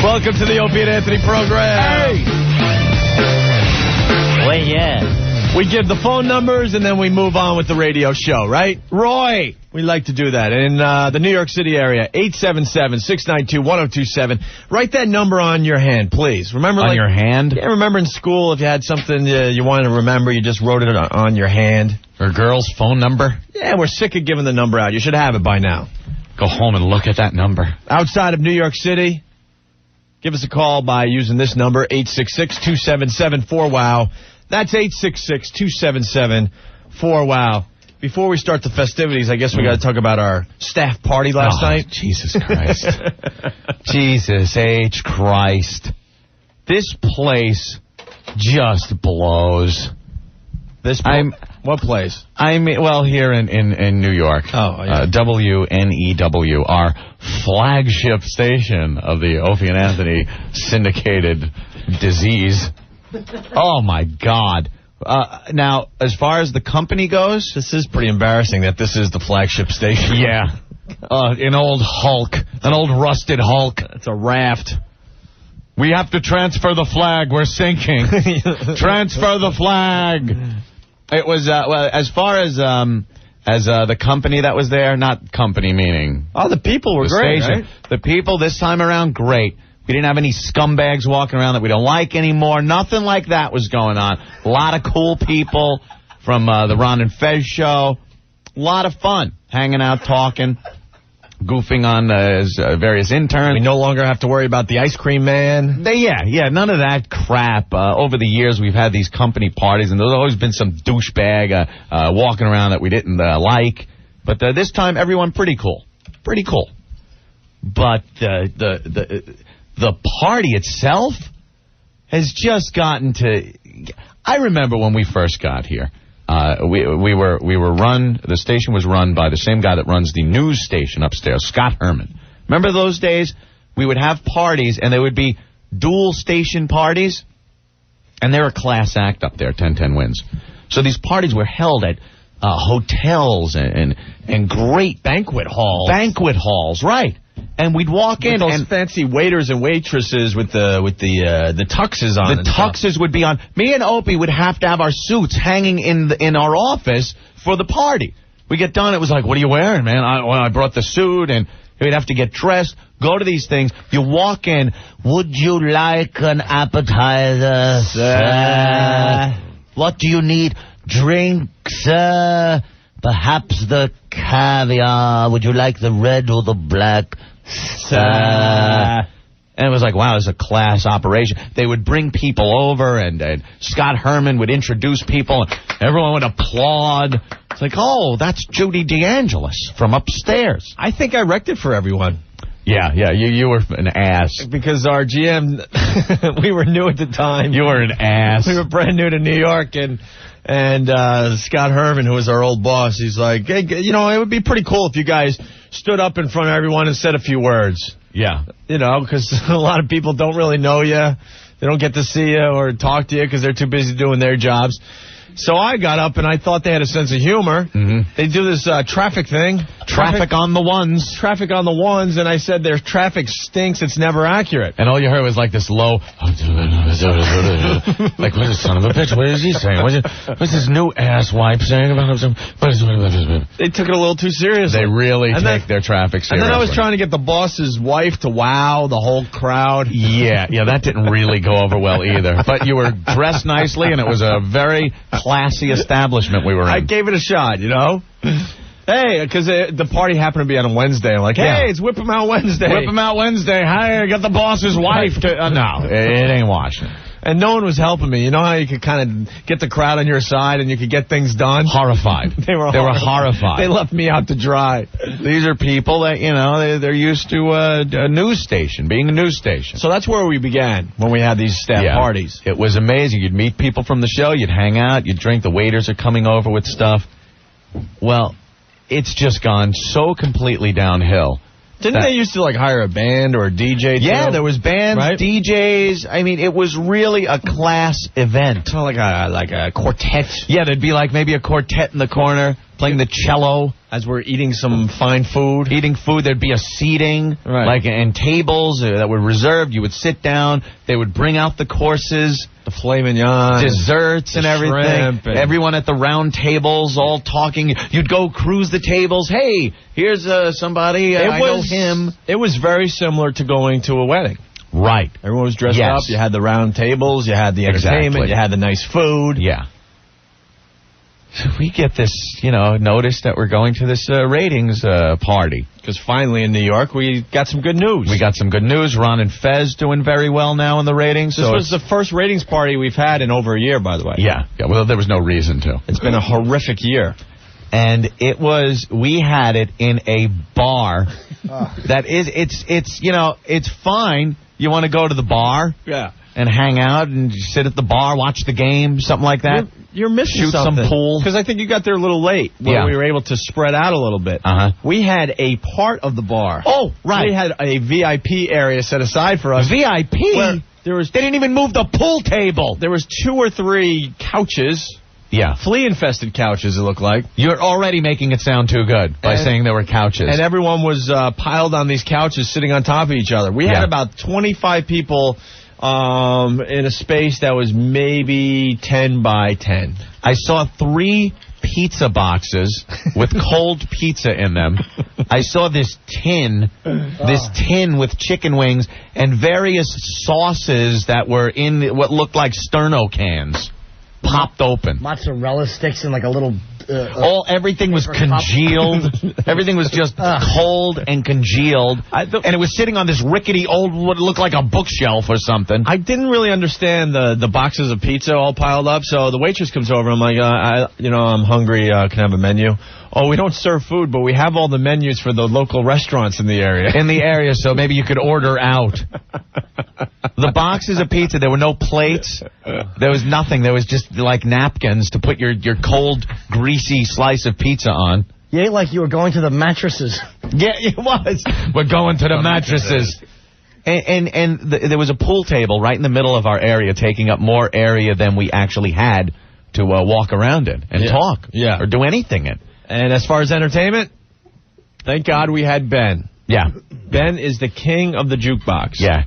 Welcome to the Opie and Anthony program. Hey! Well, yeah. We give the phone numbers and then we move on with the radio show, right? Roy! We like to do that. In the New York City area, 877-692-1027. Write that number on your hand, please. Remember, on your hand? Yeah, remember in school if you had something you wanted to remember, you just wrote it on your hand. Or girl's phone number? Yeah, we're sick of giving the number out. You should have it by now. Go home and look at that number. Outside of New York City, give us a call by using this number, 866-277-4WOW. That's 866-277-4WOW. Before we start the festivities, I guess we got to talk about our staff party last night. Jesus Christ. Jesus H. Christ. This place just blows. What place? Well, here in New York. Oh, yeah. WNEW, our flagship station of the Opie and Anthony syndicated disease. Oh, my God. Now, as far as the company goes... This is pretty embarrassing that this is the flagship station. Yeah. An old Hulk. An old rusted Hulk. It's a raft. We have to transfer the flag. We're sinking. Transfer the flag. It was, well, as far as the company that was there, not company meaning... Oh, the people were great, right? The people this time around, great. We didn't have any scumbags walking around that we don't like anymore. Nothing like that was going on. A lot of cool people from the Ron and Fez show. A lot of fun. Hanging out, talking, goofing on various interns. We no longer have to worry about the ice cream man. Yeah, none of that crap. Over the years, we've had these company parties, and there's always been some douchebag walking around that we didn't like. But this time, everyone pretty cool. Pretty cool. But the party itself has just gotten to... I remember when we first got here, we were run... The station was run by the same guy that runs the news station upstairs, Scott Herman. Remember those days? We would have parties, and they would be dual station parties, and they're a class act up there, 1010 Wins. So these parties were held at hotels and great... Banquet halls. Banquet halls, right. And we'd walk in, those and fancy waiters and waitresses with the tuxes on. The tuxes would be on. Me and Opie would have to have our suits hanging in our office for the party. We get done, it was like, what are you wearing, man? I brought the suit, and we'd have to get dressed, go to these things. You walk in, would you like an appetizer, sir? What do you need? Drink, sir? Perhaps the caviar. Would you like the red or the black, sir? And it was like, wow, it's a class operation. They would bring people over, and Scott Herman would introduce people, and everyone would applaud. It's like, oh, that's Judy DeAngelis from upstairs. I think I wrecked it for everyone. Yeah, you were an ass. Because our GM, we were new at the time. You were an ass. We were brand new to New York, and Scott Herman, who was our old boss, he's like, hey, it would be pretty cool if you guys stood up in front of everyone and said a few words. Yeah. Because a lot of people don't really know you. They don't get to see you or talk to you because they're too busy doing their jobs. So I got up, and I thought they had a sense of humor. Mm-hmm. They do this traffic thing. Traffic on the ones. Traffic on the ones, and I said their traffic stinks. It's never accurate. And all you heard was like this low... like, what is son of a bitch? What is he saying? What's this new asswipe saying about him? They took it a little too seriously. They really take their traffic seriously. And then I was trying to get the boss's wife to wow the whole crowd. Yeah, that didn't really go over well either. But you were dressed nicely, and it was a very classy establishment we were in. I gave it a shot, Hey, because the party happened to be on a Wednesday. I'm like, hey, it's Whip 'em Out Wednesday. Whip 'em Out Wednesday. Hey, I got the boss's wife to... no, it ain't watching. And no one was helping me. You know how you could kind of get the crowd on your side and you could get things done? Horrified. They were horrified. They left me out to dry. These are people that, they're used to a news station, being a news station. So that's where we began when we had these staff parties. It was amazing. You'd meet people from the show. You'd hang out. You'd drink. The waiters are coming over with stuff. Well, it's just gone so completely downhill. Didn't they used to, hire a band or a DJ, too? Yeah, there was bands, right? DJs. I mean, it was really a class event. Kind of like a quartet. Yeah, there'd be maybe a quartet in the corner playing the cello. As we're eating some fine food. Eating food, there'd be a seating, right. and tables that were reserved. You would sit down. They would bring out the courses. The filet mignon. Desserts and everything. Everyone at the round tables all talking. You'd go cruise the tables. Hey, here's somebody. I know him. It was very similar to going to a wedding. Right. Everyone was dressed up. You had the round tables. You had the entertainment. You had the nice food. Yeah. So we get this, notice that we're going to this ratings party. Because finally in New York, we got some good news. We got some good news. Ron and Fez doing very well now in the ratings. This was the first ratings party we've had in over a year, by the way. Yeah. Well, there was no reason to. It's been a horrific year. And we had it in a bar that is, it's fine. You want to go to the bar? Yeah. And hang out and sit at the bar, watch the game, something like that. You're missing Shoot something. some pool. Because I think you got there a little late when we were able to spread out a little bit. Uh-huh. We had a part of the bar. Oh, right. We had a VIP area set aside for us. VIP? They didn't even move the pool table. There was 2 or 3 couches. Yeah. Flea-infested couches, it looked like. You're already making it sound too good by saying there were couches. And everyone was piled on these couches sitting on top of each other. We had about 25 people in a space that was maybe 10 by 10. I saw 3 pizza boxes with cold pizza in them. I saw this tin with chicken wings and various sauces that were in what looked like Sterno cans. Popped open. Mozzarella sticks in like a little... everything was congealed. Everything was just cold and congealed. And it was sitting on this rickety old, what looked like a bookshelf or something. I didn't really understand the boxes of pizza all piled up. So the waitress comes over. I'm like, I'm hungry. Can I have a menu? Oh, we don't serve food, but we have all the menus for the local restaurants in the area. So maybe you could order out. The boxes of pizza, there were no plates. There was nothing. There was just like napkins to put your cold, greasy slice of pizza on. You ate like you were going to the mattresses. Yeah, it was. We're going to the mattresses. And there was a pool table right in the middle of our area, taking up more area than we actually had to walk around in and talk or do anything in. And as far as entertainment, thank God we had Ben. Yeah. Ben is the king of the jukebox. Yeah.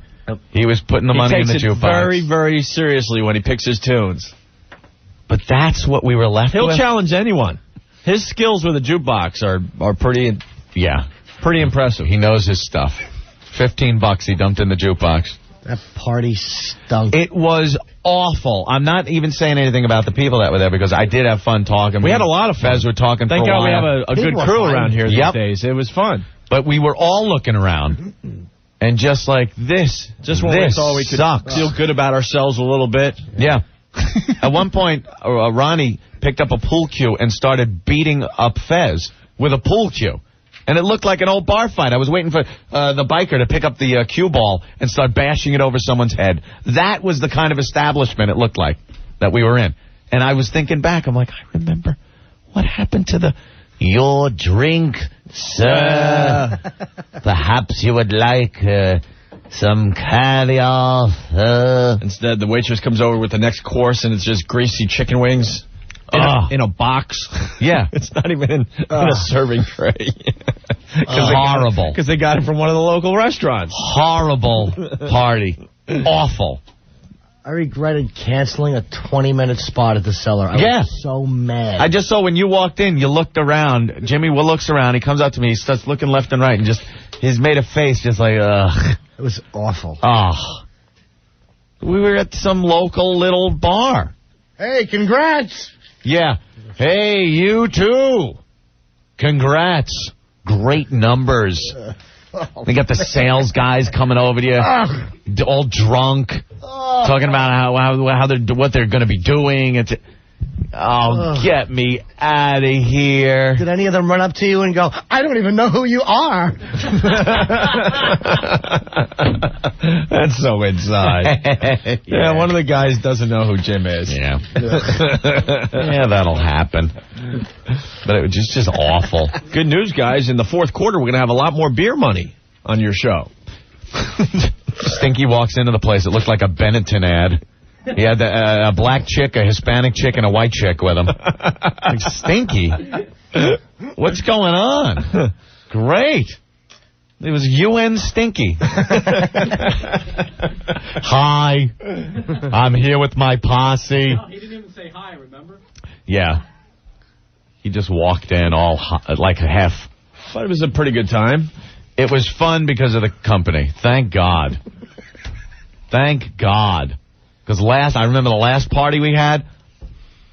He was putting the money in the jukebox. He takes it very, very seriously when he picks his tunes. But that's what we were left with. He'll challenge anyone. His skills with a jukebox are pretty impressive. He knows his stuff. $15 he dumped in the jukebox. That party stunk. It was awful. I'm not even saying anything about the people that were there because I did have fun talking. We had a lot of fun. Fez were talking Thank for a God while. we have a good crew around here these days. It was fun. But we were all looking around and just like this. Just when we thought we could feel good about ourselves a little bit. Yeah. At one point, Ronnie picked up a pool cue and started beating up Fez with a pool cue. And it looked like an old bar fight. I was waiting for the biker to pick up the cue ball and start bashing it over someone's head. That was the kind of establishment it looked like that we were in. And I was thinking back. I'm like, I remember what happened to your drink, sir. Perhaps you would like some caviar. Instead, the waitress comes over with the next course, and it's just greasy chicken wings. In a box. Yeah. It's not even in a serving tray. Horrible. Because they got it from one of the local restaurants. Horrible party. Awful. I regretted canceling a 20-minute spot at the Cellar. I was so mad. I just saw when you walked in, you looked around. Jimmy looks around. He comes up to me. He starts looking left and right and he's made a face just like, ugh. It was awful. Oh. We were at some local little bar. Hey, congrats. Yeah. Hey, you too. Congrats. Great numbers. They got the sales guys coming over to you, all drunk, talking about what they're going to be doing. Get me out of here. Did any of them run up to you and go, I don't even know who you are? That's so inside. Yeah, one of the guys doesn't know who Jim is. Yeah. Yeah, that'll happen. But it was just awful. Good news, guys. In the fourth quarter, we're going to have a lot more beer money on your show. Stinky walks into the place. It looked like a Benetton ad. He had a black chick, a Hispanic chick, and a white chick with him. Like, Stinky, What's going on? Great. It was UN Stinky. Hi. I'm here with my posse. No, he didn't even say hi, remember? Yeah. He just walked in all like half. But it was a pretty good time. It was fun because of the company. Thank God. Thank God. Because I remember the last party we had,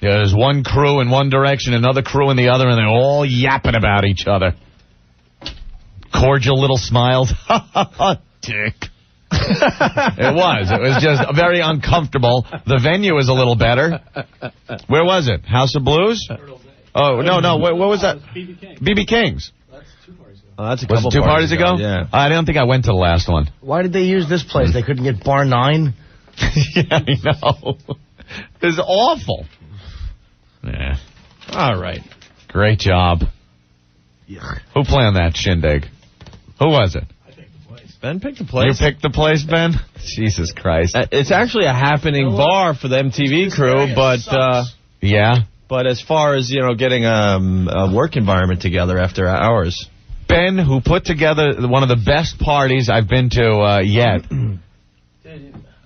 there was one crew in one direction, another crew in the other, and they're all yapping about each other. Cordial little smiles. Dick. It was just very uncomfortable. The venue was a little better. Where was it? House of Blues? Oh, no. What was that? BB King's. That's 2 parties ago. Oh, that's a Was couple it 2 parties ago? Yeah. I don't think I went to the last one. Why did they use this place? They couldn't get Bar 9? Yeah, I know. It was awful. Yeah. All right. Great job. Who planned that shindig? Who was it? I picked the place. Ben picked the place. You picked the place, Ben? Jesus Christ. It's actually a happening bar for the MTV crew, but Yeah. but as far as, getting a work environment together after hours. Ben, who put together one of the best parties I've been to yet.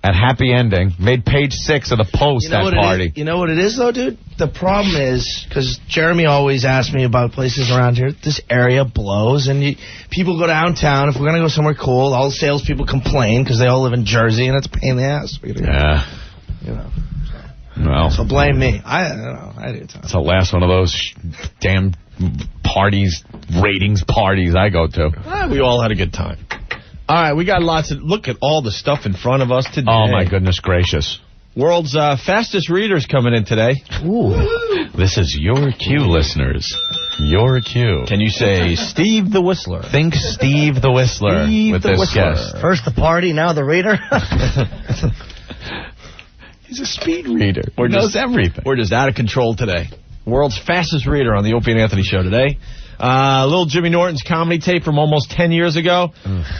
At Happy Ending, made page 6 of the Post that party. You know what it is, though, dude? The problem is, because Jeremy always asks me about places around here, this area blows, and people go downtown. If we're going to go somewhere cool, all the salespeople complain because they all live in Jersey, and it's a pain in the ass. Yeah. Well. So blame me. I don't know. I do too. It's the last one of those damn parties, ratings parties I go to. We all had a good time. All right, we got look at all the stuff in front of us today. Oh, my goodness gracious. World's fastest readers coming in today. Ooh. This is your cue, listeners. Your cue. Can you say Steve the Whistler? Think Steve the Whistler Steve with the this Whistler. guest. First the party, now the reader. He's a speed reader. He knows everything. We're just out of control today. World's fastest reader on the Opie and Anthony show today. Little Jimmy Norton's comedy tape from almost 10 years ago.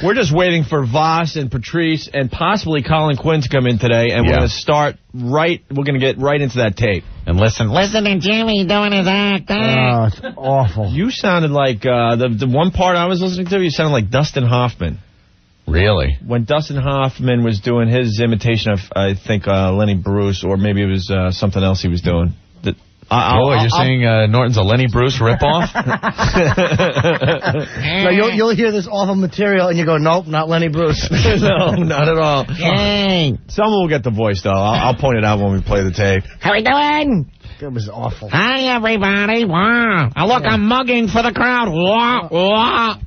We're just waiting for Vos and Patrice and possibly Colin Quinn to come in today, and we're going to we're going to get right into that tape. And listen to Jimmy doing his act. Oh, it's awful. You sounded like, the one part I was listening to, you sounded like Dustin Hoffman. Really? When Dustin Hoffman was doing his imitation of, I think, Lenny Bruce, or maybe it was something else he was doing. You're saying Norton's a Lenny Bruce ripoff? No, you'll hear this awful material and you go, nope, not Lenny Bruce. No, not at all. Someone will get the voice, though. I'll point it out when we play the tape. How we doing? It was awful. Hi, everybody. Wow. Look, I'm mugging for the crowd. Wah, wah.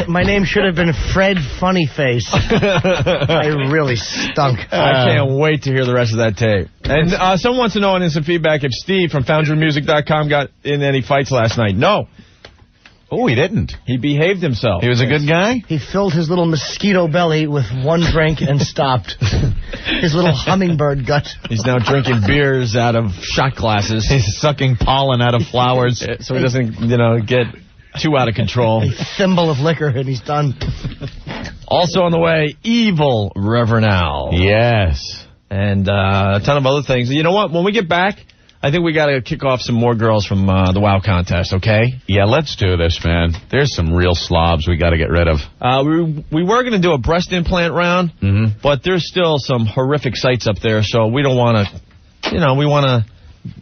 My name should have been Fred Funnyface. I really stunk. I can't wait to hear the rest of that tape. And someone wants to know in instant feedback if Steve from FoundryMusic.com got in any fights last night. No. Oh, he didn't. He behaved himself. He was a good guy? He filled his little mosquito belly with one drink and stopped. His little hummingbird gut. He's now drinking beers out of shot glasses. He's sucking pollen out of flowers. So he doesn't, get too out of control. A thimble of liquor and he's done. Also on the way, evil Reverend Al. Yes. And a ton of other things. You know what? When we get back, I think we got to kick off some more girls from the WOW contest, okay? Yeah, let's do this, man. There's some real slobs we got to get rid of. We were going to do a breast implant round, but there's still some horrific sites up there, so we don't want to, we want to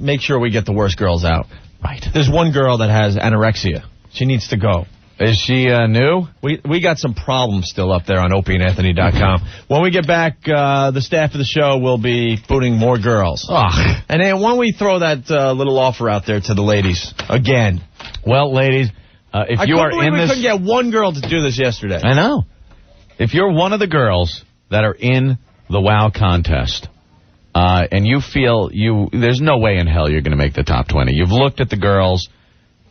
make sure we get the worst girls out. Right. There's one girl that has anorexia. She needs to go. Is she new? We got some problems still up there on OpieandAnthony.com. When we get back, the staff of the show will be booting more girls. Oh. And then why don't we throw that little offer out there to the ladies again? Well, ladies, if you are in this... We couldn't get one girl to do this yesterday. I know. If you're one of the girls that are in the WOW contest, and you feel there's no way in hell you're going to make the top 20. You've looked at the girls...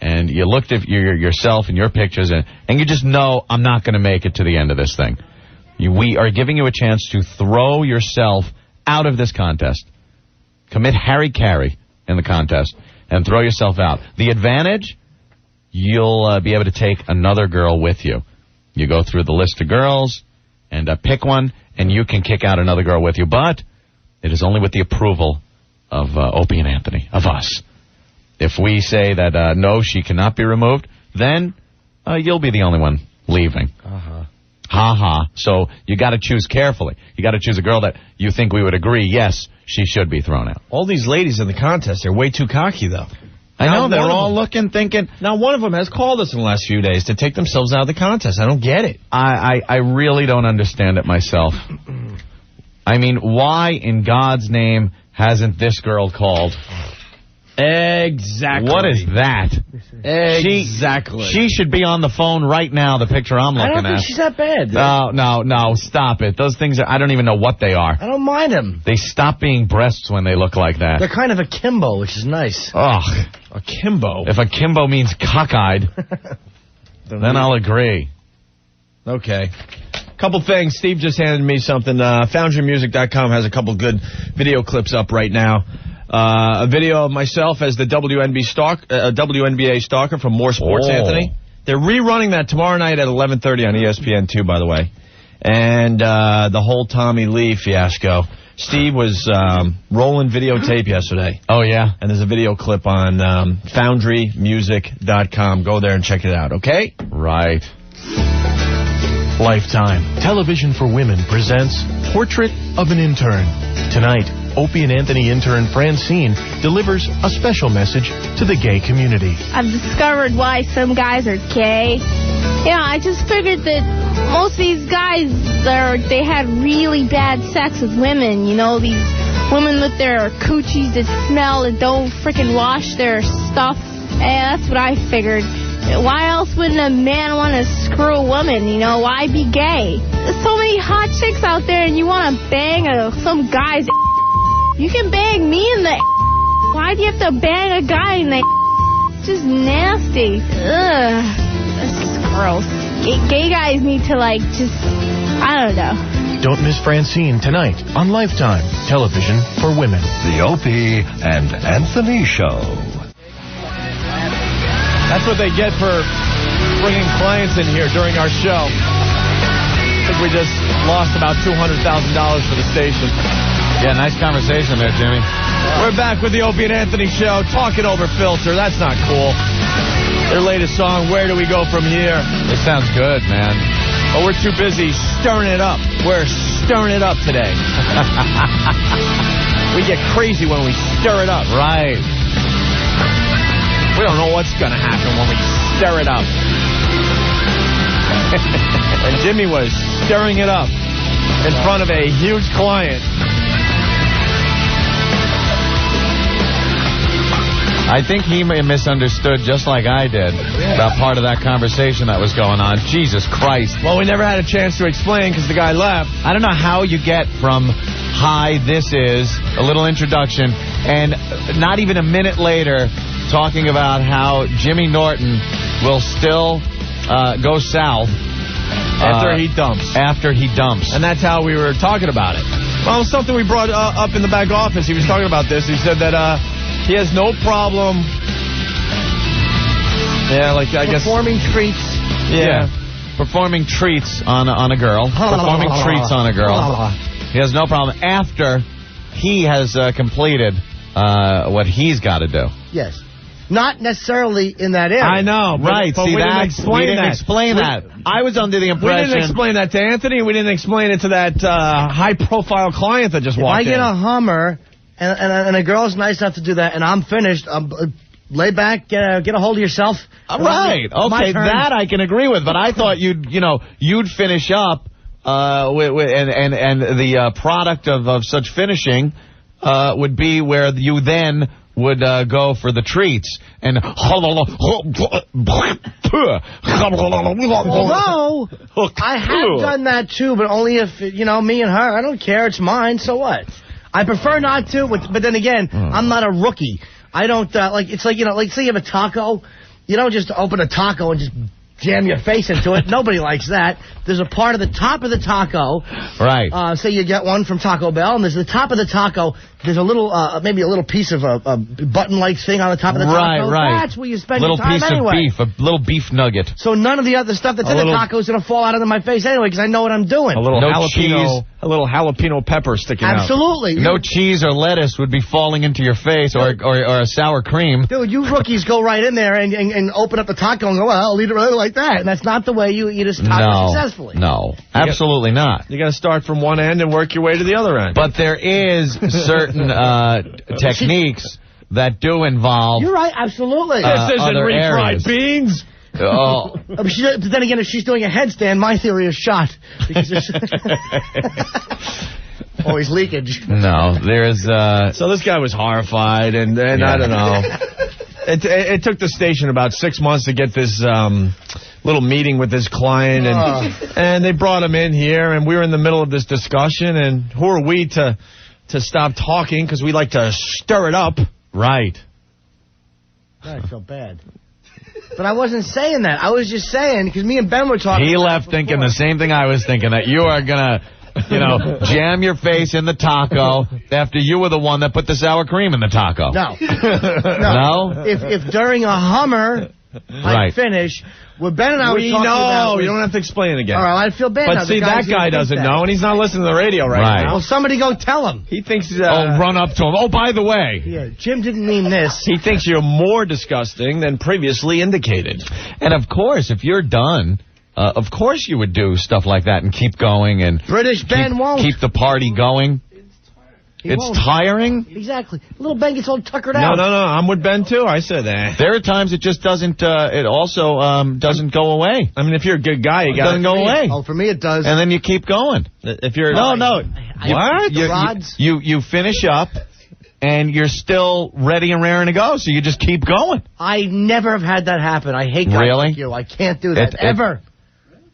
And you looked at yourself and your pictures, and you just know I'm not going to make it to the end of this thing. We are giving you a chance to throw yourself out of this contest. Commit Harry-Carry in the contest and throw yourself out. The advantage, you'll be able to take another girl with you. You go through the list of girls and pick one, and you can kick out another girl with you. But it is only with the approval of Opie and Anthony, of us. If we say that, no, she cannot be removed, then you'll be the only one leaving. Uh-huh. Ha-ha. So you got to choose carefully. You got to choose a girl that you think we would agree, yes, she should be thrown out. All these ladies in the contest, they're way too cocky, though. I know, they're one of all them- looking, thinking. Now, one of them has called us in the last few days to take themselves out of the contest. I don't get it. I really don't understand it myself. I mean, why in God's name hasn't this girl called? Exactly. What is that? Exactly. She should be on the phone right now, the picture I'm looking I don't at. think she's that bad. Dude. No, stop it. Those things are, I don't even know what they are. I don't mind them. They stop being breasts when they look like that. They're kind of akimbo, which is nice. Ugh. Akimbo. If akimbo means cockeyed, then I'll agree. Okay. Couple things. Steve just handed me something. FoundryMusic.com has a couple good video clips up right now. A video of myself as the WNBA stalker from More Sports, Anthony. They're rerunning that tomorrow night at 11:30 on ESPN2, by the way. And the whole Tommy Lee fiasco. Steve was rolling videotape yesterday. Oh, yeah? And there's a video clip on FoundryMusic.com. Go there and check it out, okay? Right. Lifetime Television for Women presents Portrait of an Intern. Tonight, Opie and Anthony intern Francine delivers a special message to the gay community. I've discovered why some guys are gay. Yeah, I just figured that most of these guys, they had really bad sex with women. You know, these women with their coochies that smell and don't freaking wash their stuff. And that's what I figured. Why else wouldn't a man want to screw a woman? You know, why be gay? There's so many hot chicks out there and you want to bang some guy's. You can bang me in the. Why do you have to bang a guy in the? It's just nasty. Ugh. This is gross. Gay guys need to, I don't know. Don't miss Francine tonight on Lifetime Television for Women. The Opie and Anthony Show. That's what they get for bringing clients in here during our show. I think we just lost about $200,000 for the station. Yeah, nice conversation there, Jimmy. We're back with the Opie and Anthony Show. Talking over filter. That's not cool. Their latest song, Where Do We Go From Here? It sounds good, man. But we're too busy stirring it up. We're stirring it up today. We get crazy when we stir it up. Right. We don't know what's going to happen when we stir it up. And Jimmy was stirring it up in front of a huge client. I think he may have misunderstood just like I did about part of that conversation that was going on. Jesus Christ. Well, we never had a chance to explain because the guy left. I don't know how you get from, hi, this is, a little introduction, and not even a minute later talking about how Jimmy Norton will still go south. After he dumps. After he dumps. And that's how we were talking about it. Well, it was something we brought up in the back office. He was talking about this. He said that he has no problem. Yeah, I guess. Performing treats. Yeah. Performing treats on a girl. Performing treats on a girl. He has no problem after he has completed what he's got to do. Yes. Not necessarily in that area. I know. Right. But See, we didn't we explain didn't that. explain that. I was under the We impression. didn't explain that to Anthony. We didn't explain it to that high-profile client that just walked in. If I get a Hummer and a girl's nice enough to do that, and I'm finished, lay back, get a hold of yourself. Right. My Okay, turn. that I can agree with, but I thought you'd finish up and the product of such finishing would be where you then would go for the treats and Although I have done that too, but only if me and her. I don't care. It's mine. So what? I prefer not to. But then again, I'm not a rookie. I don't It's like say you have a taco. You don't just open a taco and just jam your face into it. Nobody likes that. There's a part of the top of the taco. right. Say you get one from Taco Bell, and there's the top of the taco there's a little, maybe a little piece of a button-like thing on the top of the taco. Right. That's where you spend your time piece anyway. of beef, a little beef nugget. So none of the other stuff that's in the taco is going to fall out of my face anyway, because I know what I'm doing. A little No jalapeno, cheese. a little jalapeno pepper sticking out. Absolutely. No cheese or lettuce would be falling into your face, or a sour cream. Dude, you rookies go right in there and open up the taco and go, well, I'll eat it really like that. And that's not the way you eat a taco successfully. No, absolutely not. You got to start from one end and work your way to the other end. But there is certain techniques that do involve. You're right, absolutely. This isn't other refried areas. beans. Oh, But then again, if she's doing a headstand, my theory is shot. Because always leakage. no, there's. So this guy was horrified, and I don't know. It took the station about 6 months to get this little meeting with this client, and they brought him in here, and we were in the middle of this discussion, and who are we to stop talking, because we like to stir it up. Right. I feel bad. But I wasn't saying that. I was just saying, because me and Ben were talking. He left thinking the same thing I was thinking, that you are going to, jam your face in the taco after you were the one that put the sour cream in the taco. No. No? If during a Hummer I finish, what Ben and I were talking about. You don't have to explain it again. All right, I feel bad now. But see, that guy doesn't know, and he's not listening to the radio right now. Well, somebody go tell him. He thinks... run up to him. Oh, by the way. Yeah, Jim didn't mean this. He thinks you're more disgusting than previously indicated. And, of course, if you're done... of course you would do stuff like that and keep going and... British Ben won't. Keep the party going. It's tiring? Exactly. Little Ben gets all tuckered out. No, I'm with Ben, too. I said that. There are times it just doesn't, it also doesn't go away. I mean, if you're a good guy, you got doesn't go away. Oh, for me it does. And then you keep going. If you're... No. What? The rods? You finish up, and you're still ready and raring to go, so you just keep going. I never have had that happen. I hate guys like you. I can't do that. Ever.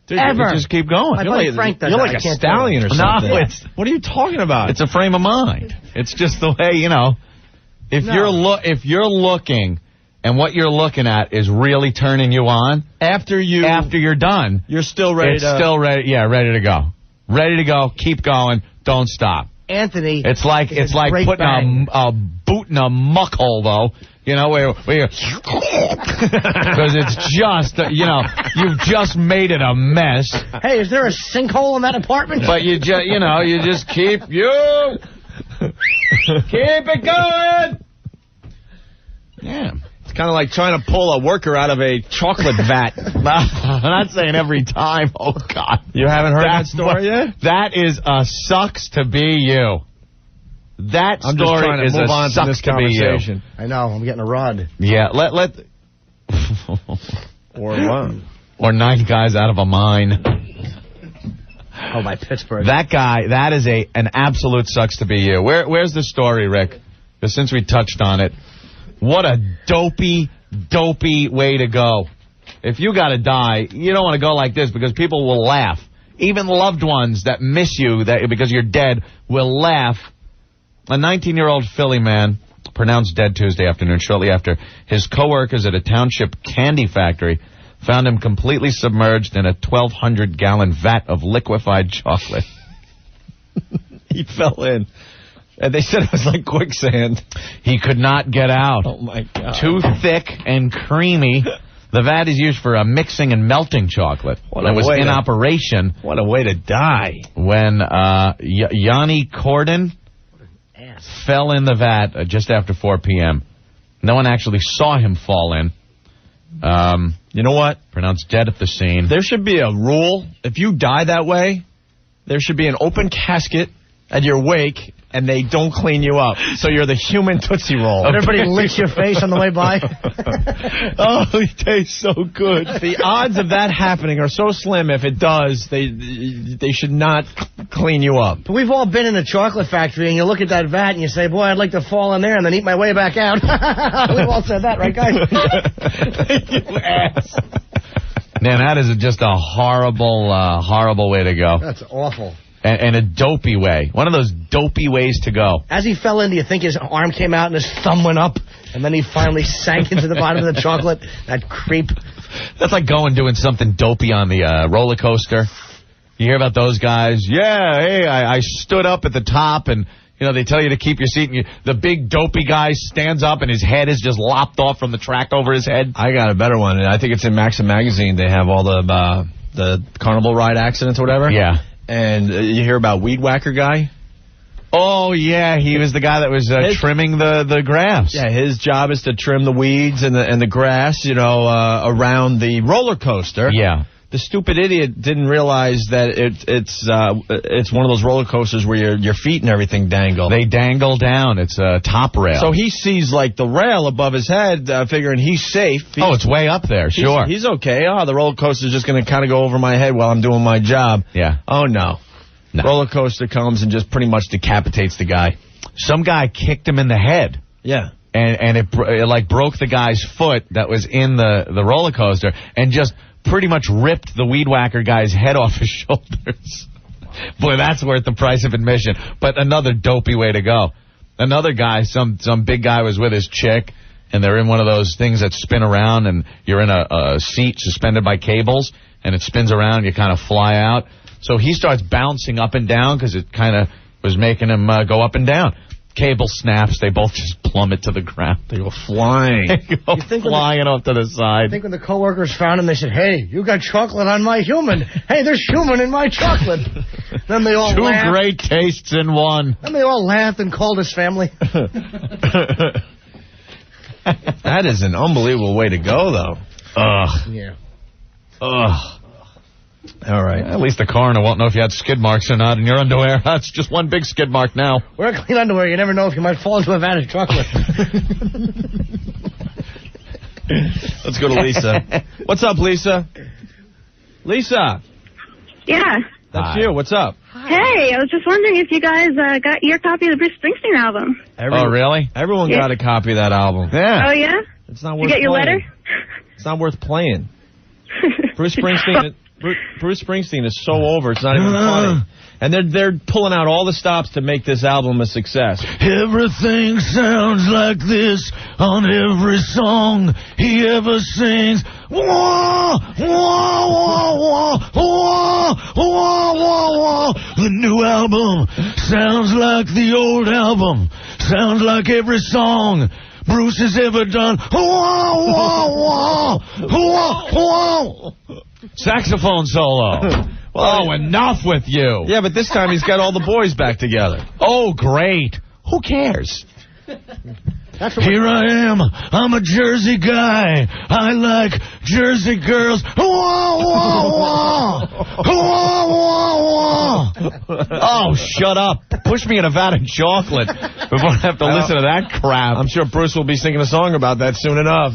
Dude, you just keep going. My buddy Frank does You're that. like I a can't stallion or something. No, what are you talking about? It's a frame of mind. It's just the way, if you're looking and what you're looking at is really turning you on, after you're done, you're still ready ready to go. Ready to go, keep going, don't stop. Anthony. It's like putting a boot in a muck hole, though. Where because it's just, you've just made it a mess. Hey, is there a sinkhole in that apartment? But you just keep it going. Yeah. It's kind of like trying to pull a worker out of a chocolate vat. I'm not saying every time. Oh, God. You haven't heard that story yet? That is a sucks to be you. That I'm just story trying to is move a on to this sucks to be you. conversation. I know. I'm getting a rod. Yeah, let Or what? Or 9 guys out of a mine. Oh, by Pittsburgh. That guy, that is an absolute sucks to be you. Where's the story, Rick? Because since we touched on it, what a dopey way to go. If you got to die, you don't want to go like this because people will laugh. Even loved ones that miss you because you're dead will laugh. A 19-year-old Philly man pronounced dead Tuesday afternoon shortly after his coworkers at a township candy factory found him completely submerged in a 1,200-gallon vat of liquefied chocolate. He fell in. And they said it was like quicksand. He could not get out. Oh, my God. Too thick and creamy. The vat is used for mixing and melting chocolate. It was in operation. What a way to die. When Yanni Corden fell in the vat just after 4 p.m. No one actually saw him fall in. You know what? Pronounced dead at the scene. There should be a rule. If you die that way, there should be an open casket at your wake, and they don't clean you up. So you're the human Tootsie Roll. And everybody licks your face on the way by. Oh, it tastes so good. The odds of that happening are so slim. If it does, they should not clean you up. But we've all been in a chocolate factory, and you look at that vat, and you say, boy, I'd like to fall in there and then eat my way back out. We've all said that, right, guys? You ass. Man, that is just a horrible way to go. That's awful. And a dopey way. One of those dopey ways to go. As he fell in, do you think his arm came out and his thumb went up, and then he finally sank into the bottom of the chocolate? That creep. That's like doing something dopey on the roller coaster. You hear about those guys? Yeah, hey, I stood up at the top and, You know, they tell you to keep your seat, and the big dopey guy stands up, and his head is just lopped off from the track over his head. I got a better one, and I think it's in Maxim magazine. They have all the carnival ride accidents or whatever. Yeah. And you hear about Weed Whacker guy? Oh, yeah, he was the guy that was trimming the grass. Yeah, his job is to trim the weeds and the grass, around the roller coaster. Yeah. The stupid idiot didn't realize that it's one of those roller coasters where your feet and everything dangle. They dangle down. It's a top rail. So he sees, like, the rail above his head, figuring he's safe. It's way up there, sure. He's okay. Oh, the roller coaster's just going to kind of go over my head while I'm doing my job. Yeah. Oh, no. Roller coaster comes and just pretty much decapitates the guy. Some guy kicked him in the head. Yeah. And it broke the guy's foot that was in the roller coaster and just pretty much ripped the Weed Whacker guy's head off his shoulders. Boy, that's worth the price of admission. But another dopey way to go. Another guy, some big guy was with his chick, and they're in one of those things that spin around, and you're in a seat suspended by cables, and it spins around, and you kind of fly out. So he starts bouncing up and down because it kind of was making him go up and down. Cable snaps. They both just plummet to the ground. They go flying. They go flying off to the side. I think when the coworkers found him, they said, "Hey, you got chocolate on my human. Hey, there's human in my chocolate." Then they all laughed. Two great tastes in one. Then they all laughed and called his family. That is an unbelievable way to go, though. Ugh. Yeah. Ugh. All right. At least the coroner won't know if you had skid marks or not in your underwear. That's just one big skid mark now. Wear clean underwear. You never know if you might fall into a vat of chocolate. Let's go to Lisa. What's up, Lisa? Lisa. Yeah. That's you. What's up? Hey, I was just wondering if you guys got your copy of the Bruce Springsteen album. Oh, really? Everyone got a copy of that album. Yeah. Oh, yeah? It's not Did worth you get your playing. letter? It's not worth playing. Bruce Springsteen is so over, it's not even funny. And they're pulling out all the stops to make this album a success. Everything sounds like this on every song he ever sings. Wah, wah, wah, wah, wah, wah, wah, wah. The new album sounds like the old album. Sounds like every song Bruce has ever done. Wah, wah, wah, wah, wah. Saxophone solo. Oh, enough with you. Yeah, but this time he's got all the boys back together. Oh, great. Who cares? Here I am. I'm a Jersey guy. I like Jersey girls. Wah, wah, wah. Wah, wah, wah. Oh, shut up. Push me in a vat of chocolate before I have to listen to that crap. I'm sure Bruce will be singing a song about that soon enough.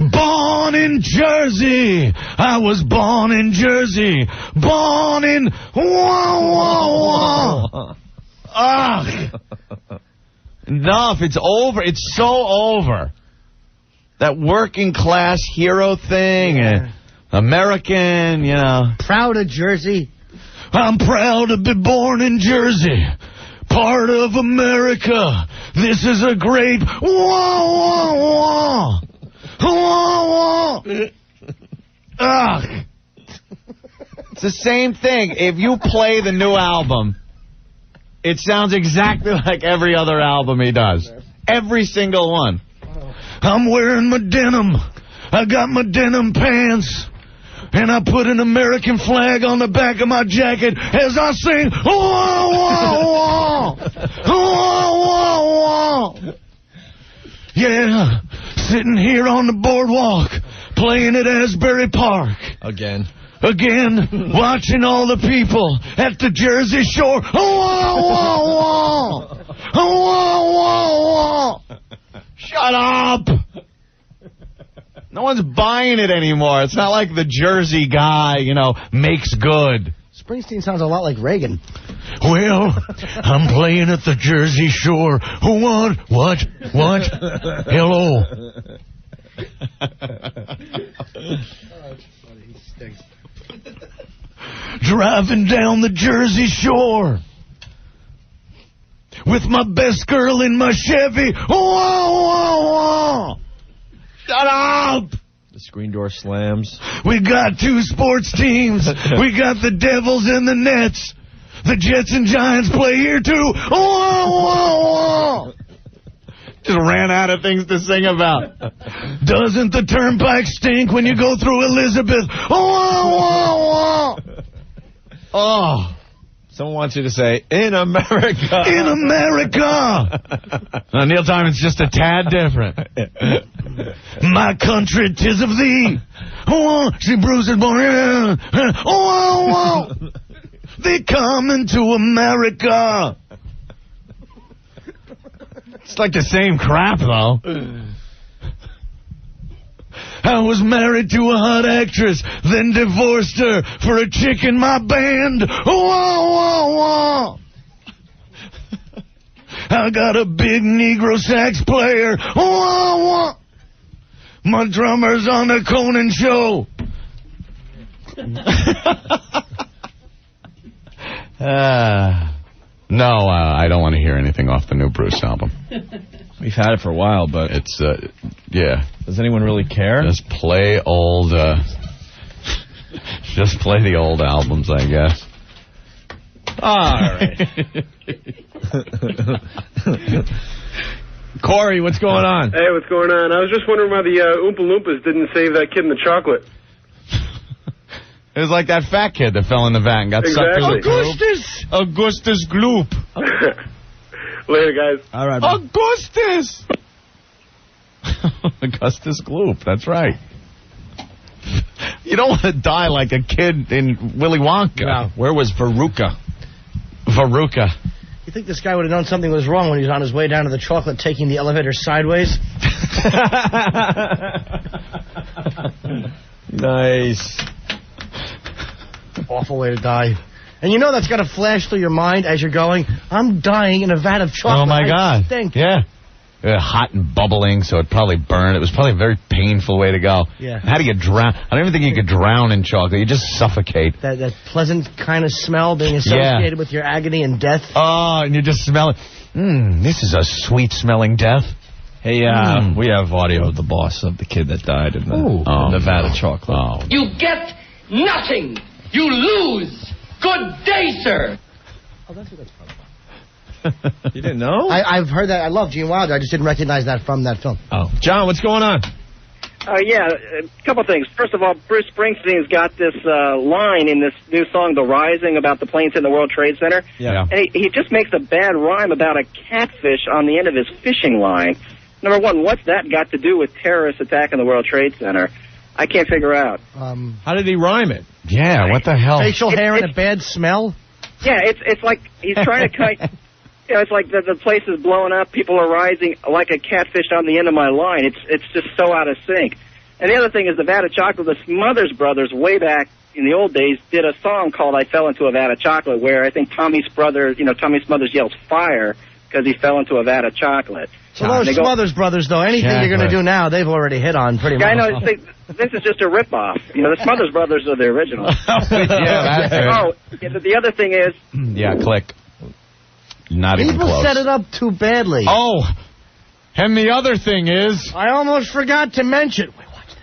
Born in Jersey. I was born in Jersey. Born in wah, wah, wah. Ugh. Enough. It's over. It's so over. That working class hero thing. American, Proud of Jersey. I'm proud to be born in Jersey. Part of America. This is a great wah, wah, wah. Wah, wah. Ugh. It's the same thing. If you play the new album, it sounds exactly like every other album he does. Every single one. I'm wearing my denim. I got my denim pants. And I put an American flag on the back of my jacket as I sing, wah, wah, wah. Wah, wah, wah. Yeah, sitting here on the boardwalk, playing at Asbury Park. Again, watching all the people at the Jersey Shore. Wah, wah, wah. Wah, wah, wah. Shut up! No one's buying it anymore. It's not like the Jersey guy, makes good. Springsteen sounds a lot like Reagan. Well, I'm playing at the Jersey Shore. What? Hello. Driving down the Jersey Shore with my best girl in my Chevy. Wah, wah, wah. Shut up! the screen door slams. We got two sports teams. We got the Devils and the Nets. The Jets and Giants play here too. Just ran out of things to sing about. Doesn't the turnpike stink when you go through Elizabeth? Oh. Someone wants you to say, in America. In America. Neil Diamond's just a tad different. My country, 'tis of thee. See Bruce is born. They coming to America. It's like the same crap, though. I was married to a hot actress, then divorced her for a chick in my band. I got a big Negro sax player. My drummer's on the Conan show. No, I don't want to hear anything off the new Bruce album. We've had it for a while, but it's, yeah. Does anyone really care? Just play old, just play the old albums, I guess. All right. Corey, what's going on? Hey, what's going on? I was just wondering why the Oompa Loompas didn't save that kid in the chocolate. It was like that fat kid that fell in the vat and got sucked through the Augustus Gloop. Later, guys. All right, man. Augustus! Augustus Gloop, that's right. You don't want to die like a kid in Willy Wonka. No. Where was Veruca? Veruca. You think this guy would have known something was wrong when he was on his way down to the chocolate taking the elevator sideways? Nice. Awful way to die. And you know that's got to flash through your mind as you're going, I'm dying in a vat of chocolate. Oh, my God. I stink. Yeah. Hot and bubbling, so it probably burned. It was probably a very painful way to go. Yeah. How do you drown? I don't even think you could drown in chocolate. You just suffocate. That pleasant kind of smell being associated with your agony and death. Oh, and you just smell it. This is a sweet-smelling death. Hey, we have audio of the boss of the kid that died in the vat of chocolate. Oh. You get nothing. You lose. Good day, sir. Oh, that's what that's from. You didn't know? I've heard that. I love Gene Wilder. I just didn't recognize that from that film. Oh. John, what's going on? Yeah, a couple things. First of all, Bruce Springstein's got this line in this new song, The Rising, about the planes in the World Trade Center. Yeah. And he just makes a bad rhyme about a catfish on the end of his fishing line. Number one, what's that got to do with terrorists attacking the World Trade Center? I can't figure out. How did he rhyme it? Yeah, what the hell? Facial hair and a bad smell? Yeah, it's like he's trying to cut... You know, it's like the place is blowing up. People are rising like a catfish on the end of my line. It's just so out of sync. And the other thing is the vat of chocolate. The Smothers Brothers, way back in the old days, did a song called "I Fell Into a Vat of Chocolate," where I think Tommy Smothers yells fire because he fell into a vat of chocolate. So those Smothers Brothers, though, anything you're going to do now, they've already hit on pretty much. I know. This is just a ripoff. You know, the Smothers Brothers are the original. Yeah, that's the other thing is. Yeah, click. Not even close. People set it up too badly. Oh, and the other thing is... I almost forgot to mention... Wait, watch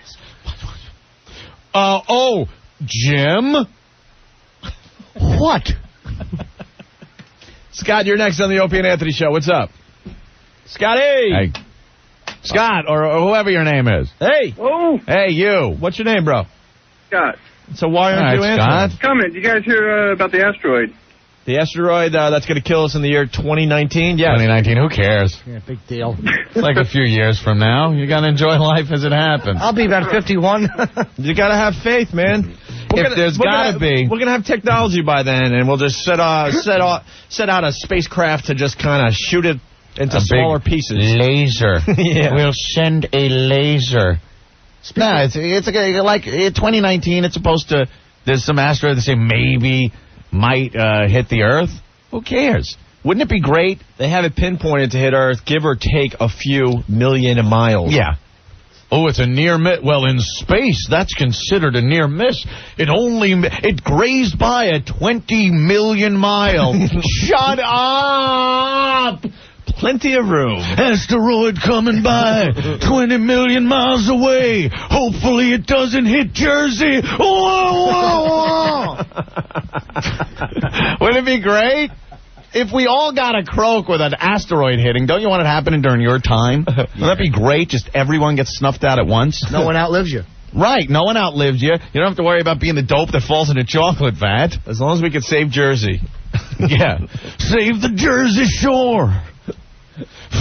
this. Jim? What? Scott, you're next on the Opie and Anthony Show. What's up? Scotty! Hey. Scott, or whoever your name is. Hey! Oh! Hey, you. What's your name, bro? Scott. So why aren't you answering? Scott? Comment. Did you guys hear about the asteroid? The asteroid that's going to kill us in the year 2019? Yes. 2019, who cares? Yeah, big deal. It's like a few years from now. You got to enjoy life as it happens. I'll be about 51. You got to have faith, man. We're going to have technology by then, and we'll just set out a spacecraft to just kind of shoot it into smaller pieces. Laser. Yeah. We'll send a laser. No, it's like 2019. It's supposed to. There's some asteroid that say maybe might hit the Earth. Who cares? Wouldn't it be great? They have it pinpointed to hit Earth, give or take a few million miles. Yeah. Oh, it's a near miss. Well, in space, that's considered a near miss. It grazed by at 20 million miles. Shut up! Plenty of room. Asteroid coming by 20 million miles away. Hopefully it doesn't hit Jersey. Whoa, whoa, whoa. Wouldn't it be great? If we all got a croak with an asteroid hitting, don't you want it happening during your time? Would that be great? Just everyone gets snuffed out at once? No one outlives you. Right, no one outlives you. You don't have to worry about being the dope that falls in a chocolate vat. As long as we could save Jersey. Yeah. Save the Jersey Shore.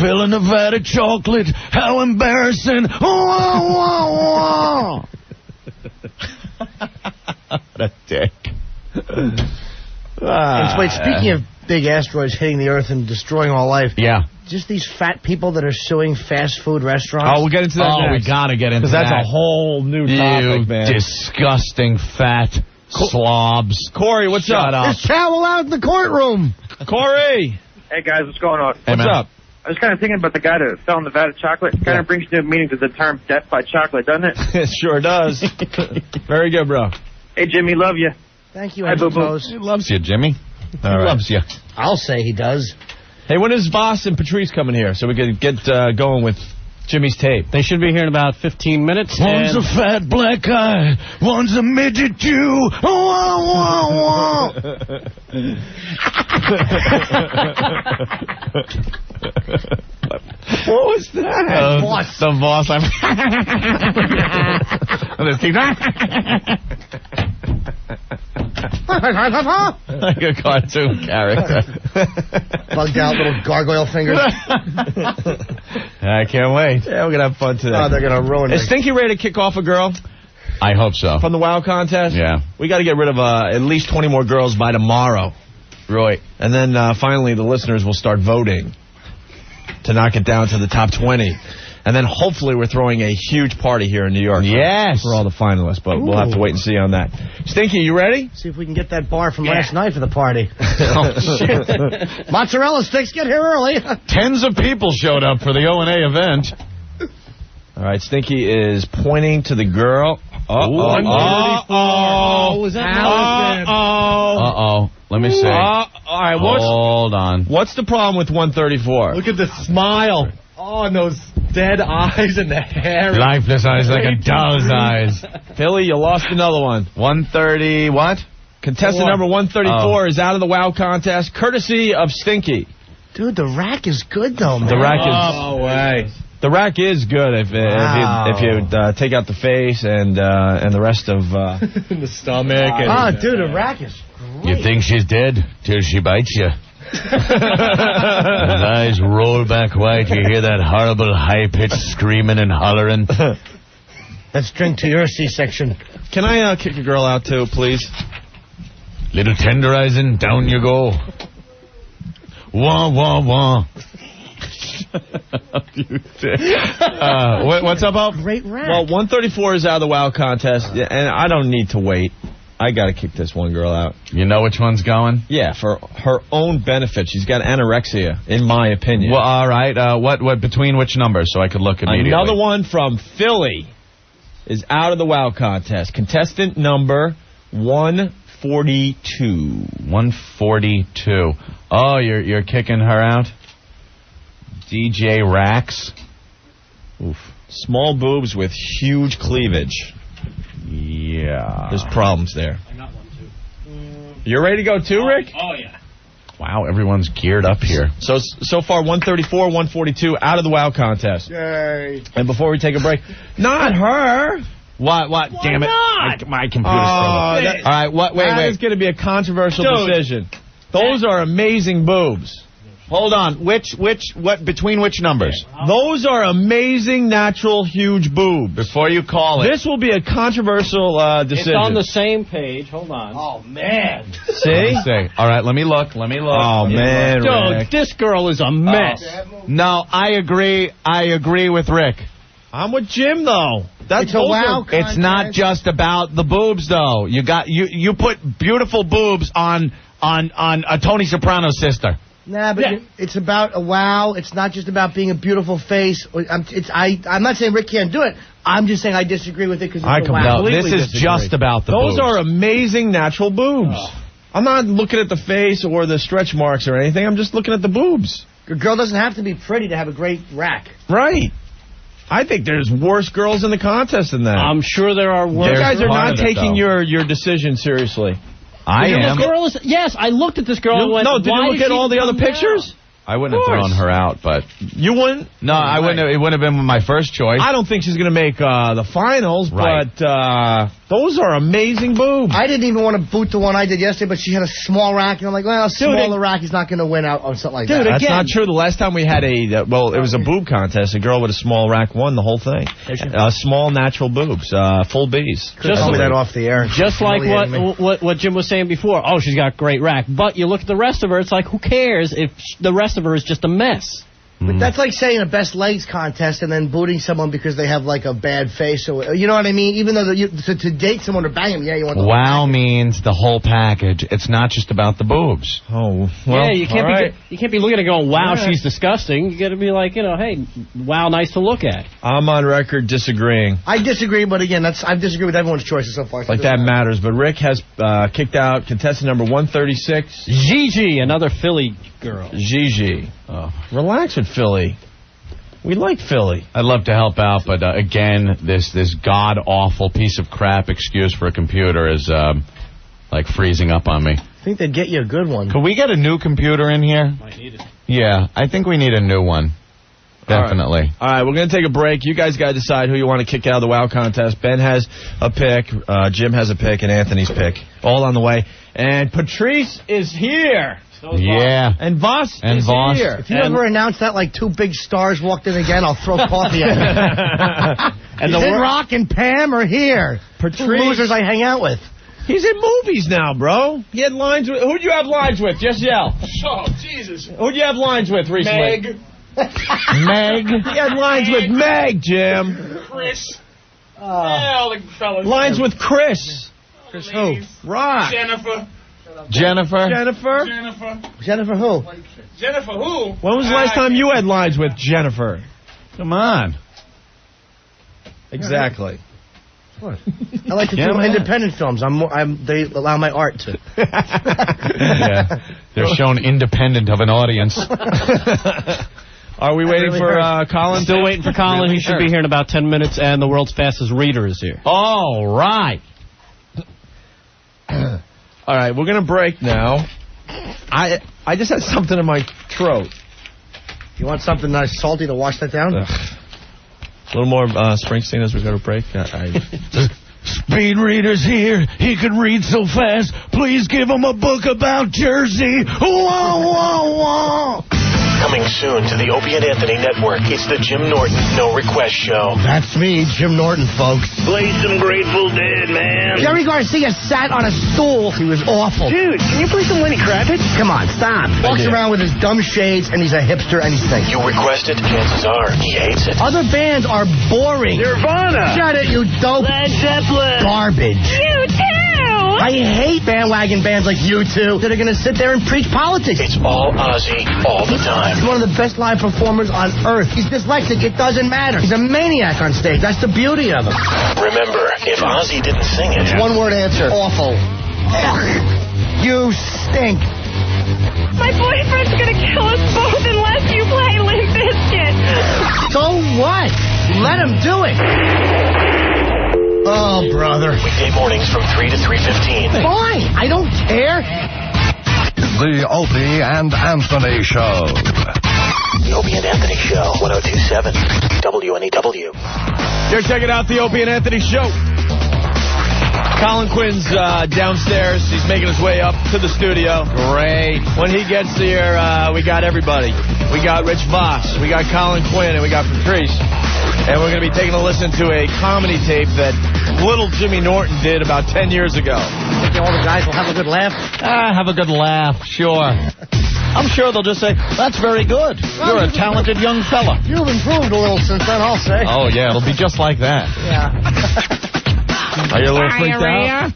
Filling a vat of chocolate. How embarrassing. What a dick. Wait, speaking of big asteroids hitting the Earth and destroying all life. Yeah. Just these fat people that are suing fast food restaurants. Oh, we'll get into that next. We gotta get into that. Because that's a whole new topic, man. Disgusting fat slobs. Corey, what's up? There's towel out in the courtroom. Corey. Hey, guys, what's going on? Hey, What's up? I was kind of thinking about the guy that fell in the vat of chocolate. Kind of brings new meaning to the term death by chocolate, doesn't it? It sure does. Very good, bro. Hey, Jimmy, love you. Thank you, Hi, Angel boo-boo. Rose. He loves you, Jimmy. He loves you. I'll say he does. Hey, when is Vos and Patrice coming here so we can get going with Jimmy's tape? They should be here in about 15 minutes. One's a fat black guy. One's a midget Jew. What was that? The Vos. Like a cartoon character. Bugged out little gargoyle fingers. I can't wait. Yeah, we're going to have fun today. Oh, they're going to ruin it. Is Stinky ready to kick off a girl I hope so. from the WoW contest? Yeah. We got to get rid of at least 20 more girls by tomorrow. Right. And then finally the listeners will start voting to knock it down to the top 20. And then hopefully we're throwing a huge party here in New York. Yes. For all the finalists, but we'll have to wait and see on that. Stinky, you ready? See if we can get that bar from last night for the party. Oh, shit. Mozzarella sticks, get here early. Tens of people showed up for the O&A event. All right, Stinky is pointing to the girl. Uh-oh. Was that Uh-oh. Let me see. All right, Hold on. what's the problem with 134? Look at the smile. Oh, and those dead eyes and the hair. Lifeless eyes like a doll's eyes. Philly, you lost another one. 130, what? Contestant number 134 is out of the WoW contest, courtesy of Stinky. Dude, the rack is good, though, man. The rack is... No way. The rack is good if you take out the face and the rest of... The stomach. And dude, the rack is great. You think she's dead till she bites you. His eyes roll back white. You hear that horrible high-pitched screaming and hollering. Let's drink to your C-section. Can I kick a girl out, too, please? Little tenderizing, down you go. Wah, wah, wah. What's up, Bob? Great rack. Well, 134 is out of the WoW contest, and I don't need to wait. I got to kick this one girl out. You know which one's going? Yeah, for her own benefit. She's got anorexia, in my opinion. Well, all right. What between which numbers so I could look immediately? Another one from Philly is out of the WoW contest. Contestant number 142. 142. Oh, you're kicking her out? DJ Rax. Oof. Small boobs with huge cleavage. Yeah. There's problems there. I got one, too. You're ready to go, too, Rick? Oh, yeah. Wow, everyone's geared up here. So far, 134, 142 out of the WoW contest. Yay. And before we take a break, not her. What? Damn it. not? My computer's all right, wait. That is going to be a controversial decision. Those are amazing boobs. Hold on. Between which numbers? Those are amazing, natural, huge boobs. Before you call it. This will be a controversial decision. It's on the same page. Hold on. Oh, man. See? All right, let me look. Oh, man, Dude, Rick. this girl is a mess. No, I agree with Rick. I'm with Jim, though. It's a WoW contest. It's not just about the boobs, though. You put beautiful boobs on a Tony Soprano sister. Nah, but it's about a WoW. It's not just about being a beautiful face. I'm not saying Rick can't do it. I'm just saying I disagree with it because it's a WoW. No, this is just about the boobs. Those are amazing natural boobs. I'm not looking at the face or the stretch marks or anything. I'm just looking at the boobs. A girl doesn't have to be pretty to have a great rack. Right. I think there's worse girls in the contest than that. I'm sure there are worse. You guys are not taking your your decision seriously. I am. Yes, I looked at this girl and went, did you look at all the other pictures? I wouldn't have thrown her out, but... You wouldn't? No, I wouldn't. It wouldn't have been my first choice. I don't think she's going to make the finals, but those are amazing boobs. I didn't even want to boot the one I did yesterday, but she had a small rack, and I'm like, well, a smaller rack is not going to win out on something like that. That's not true. The last time we had it was a boob contest. A girl with a small rack won the whole thing. Small natural boobs, full B's. Just tell me that off the air. Just like what Jim was saying before. Oh, she's got a great rack. But you look at the rest of her, it's like, who cares if the rest of her is just a mess? But that's like saying a best legs contest and then booting someone because they have like a bad face, or you know what I mean. Even though to date someone or bang them, you want. Wow means the whole package. It's not just about the boobs. Oh, well, you can't be looking at it going, wow, she's disgusting. You got to be like, hey, wow, nice to look at. I'm on record disagreeing. I disagree, but again, I disagree with everyone's choices so far. Like that matters. But Rick has kicked out contestant number 136, Gigi, another Philly girl. Gigi. Oh, relax with Philly. We like Philly. I'd love to help out, but again, this god-awful piece of crap excuse for a computer is like freezing up on me. I think they'd get you a good one. Could we get a new computer in here? Might need it. Yeah, I think we need a new one. Definitely. All right, we're going to take a break. You guys got to decide who you want to kick out of the WOW contest. Ben has a pick, Jim has a pick, and Anthony's pick. All on the way. And Patrice is here. Yeah. And Vos is here. If you ever announce that like two big stars walked in again, I'll throw coffee at you. And Rock and Pam are here. Patrice. Two losers I hang out with. He's in movies now, bro. He had lines with... Who'd you have lines with? Just yell. Oh, Jesus. Who'd you have lines with recently? Meg. He had lines with Meg, Jim. Chris. All the fellas. Lines with Chris. Chris who? Rock. Jennifer. Jennifer who? Jennifer who? When was the last time you had lines with Jennifer? Come on. Exactly. What? I like to do independent films. They allow my art to. Yeah, they're shown independent of an audience. Are we waiting for Colin? Still waiting for Colin. He should be here in about 10 minutes, and the world's fastest reader is here. All right. All right, we're going to break now. I just had something in my throat. You want something nice salty to wash that down? A little more Springsteen as we go to break. Speed reader's here. He can read so fast. Please give him a book about Jersey. Whoa, whoa, whoa. Coming soon to the Opie and Anthony Network, it's the Jim Norton No Request Show. That's me, Jim Norton, folks. Play some Grateful Dead, man. Jerry Garcia sat on a stool. He was awful. Dude, can you play some Lenny Kravitz? Come on, stop. Walks around with his dumb shades, and he's a hipster, and he thinks. You request it, chances are he hates it. Other bands are boring. Nirvana. Shut it, you dope. Led Zeppelin. Garbage. You too! I hate bandwagon bands like U2 that are going to sit there and preach politics. It's all Ozzy, all the time. He's one of the best live performers on earth. He's dyslexic. It doesn't matter. He's a maniac on stage. That's the beauty of him. Remember, if Ozzy didn't sing it... One-word answer. Awful. Ugh. You stink. My boyfriend's gonna kill us both unless you play Limp Bizkit. So what? Let him do it. Oh, brother. Weekday mornings from 3 to 3:15. Fine. I don't care. The Opie and Anthony Show. The Opie and Anthony Show, 102.7 WNEW. You're checking out the Opie and Anthony Show. Colin Quinn's downstairs. He's making his way up to the studio. Great. When he gets here, we got everybody. We got Rich Vos, we got Colin Quinn, and we got Patrice. And we're going to be taking a listen to a comedy tape that little Jimmy Norton did about 10 years ago. Think all the guys will have a good laugh? Have a good laugh, sure. I'm sure they'll just say, that's very good. You're a talented young fella. You've improved a little since then, I'll say. Oh, yeah, it'll be just like that. Yeah. Are you a little freaked out?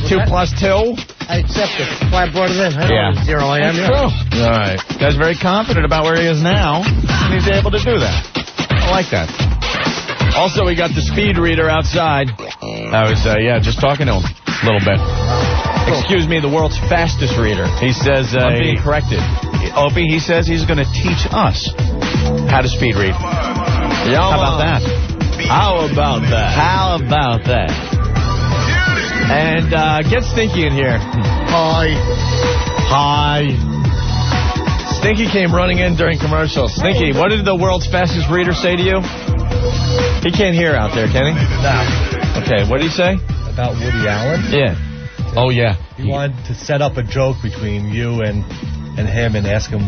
2 plus 2? I accept it. That's why I brought it in. I know it's 0 I am. That's true. All right. Guy's very confident about where he is now, and he's able to do that. I like that. Also, we got the speed reader outside. I was, just talking to him a little bit. Excuse me, the world's fastest reader. He says... I'm being corrected. Opie, he says he's going to teach us how to speed read. Yeah, how about that? How about that? How about that? And get stinky in here. Hi. Stinky came running in during commercials. Stinky, what did the world's fastest reader say to you? He can't hear out there, can he? No. Okay, what did he say? About Woody Allen? Yeah. Oh, yeah. He wanted to set up a joke between you and him and ask him,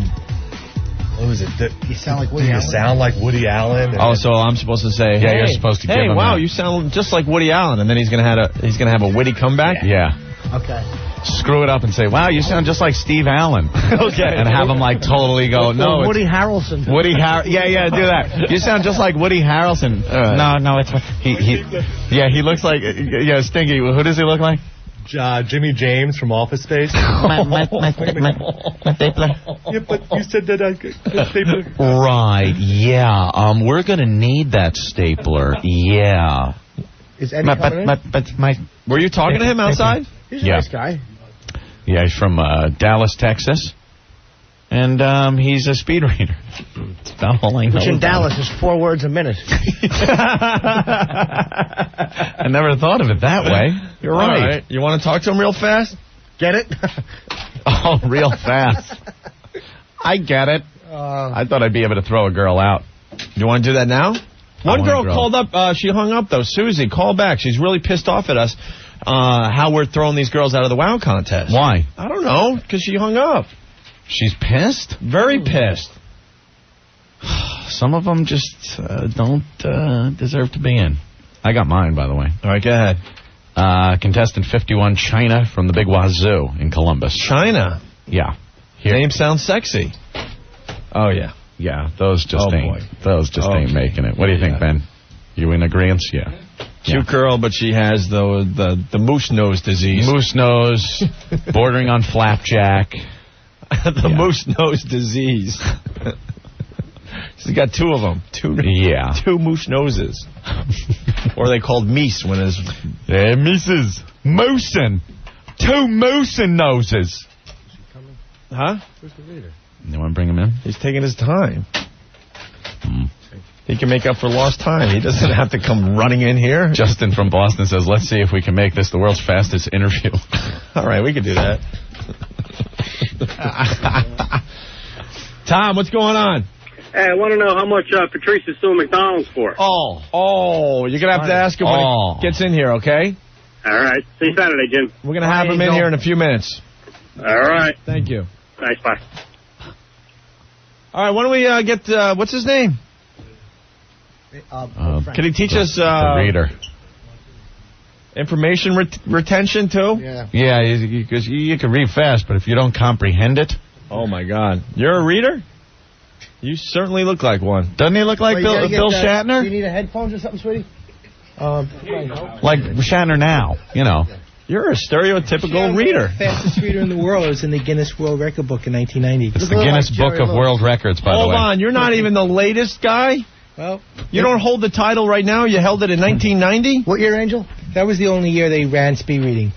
what was it? You sound like Woody Allen? You sound like Woody Allen? Oh, so I'm supposed to say, yeah, hey, you're supposed to give him wow, that. you sound just like Woody Allen, and then he's gonna have a witty comeback? Yeah. Okay. Screw it up and say, wow, you sound just like Steve Allen. Okay. And have him like totally go, no. Or Woody Harrelson. Yeah, do that. You sound just like Woody Harrelson. No, it's he looks like Stinky. Who does he look like? Jimmy James from Office Space. my stapler. Yeah, but you said that stapler. Right, yeah. We're going to need that stapler. Yeah. Is Eddie coming in? Were you talking to him outside? He's a nice guy. Yeah, he's from Dallas, Texas. And he's a speed reader. About all I know. Which in Dallas is 4 words a minute. I never thought of it that way. You're right. All right. You want to talk to him real fast? Get it? Oh, real fast. I get it. I thought I'd be able to throw a girl out. You want to do that now? One girl called up. She hung up, though. Susie, call back. She's really pissed off at us how we're throwing these girls out of the WOW contest. Why? I don't know, because she hung up. She's pissed? Very pissed. Some of them just don't deserve to be in. I got mine, by the way. All right, go ahead. Contestant 51, China, from the Big Wazoo in Columbus. China? Yeah. Name sounds sexy. Oh, yeah. Yeah, those just ain't making it. What do you think, Ben? You in agreement? Yeah. Cute girl, but she has the moose nose disease. Moose nose, bordering on flapjack. Moose nose disease. She's got 2 of them. Two moose noses. Or they called meese when it's... Yeah, Mrs. Moosin. 2 moosin noses. Huh? Where's the reader? You want to bring him in? He's taking his time. He can make up for lost time. He doesn't have to come running in here. Justin from Boston says, let's see if we can make this the world's fastest interview. All right, we can do that. Tom, what's going on? Hey, I want to know how much Patrice is suing McDonald's for. Oh, you're going to have to ask him when he gets in here, okay? All right. See you Saturday, Jim. We're going to have him in here in a few minutes. All right. Thank you. Thanks, bye. All right, why don't we get, what's his name? Can he teach us the reader? Information retention, too? Yeah, because you can read fast, but if you don't comprehend it... Oh, my God. You're a reader? You certainly look like one. Doesn't he look like Bill Shatner? Do you need a headphones or something, sweetie? Like Shatner now, you know. You're a stereotypical reader. The fastest reader in the world is in the Guinness World Record book in 1990. It's the Guinness Book of World Records, by the way. Hold on, you're not even the latest guy? Well, you don't hold the title right now? You held it in 1990? What year, Angel? That was the only year they ran speed reading.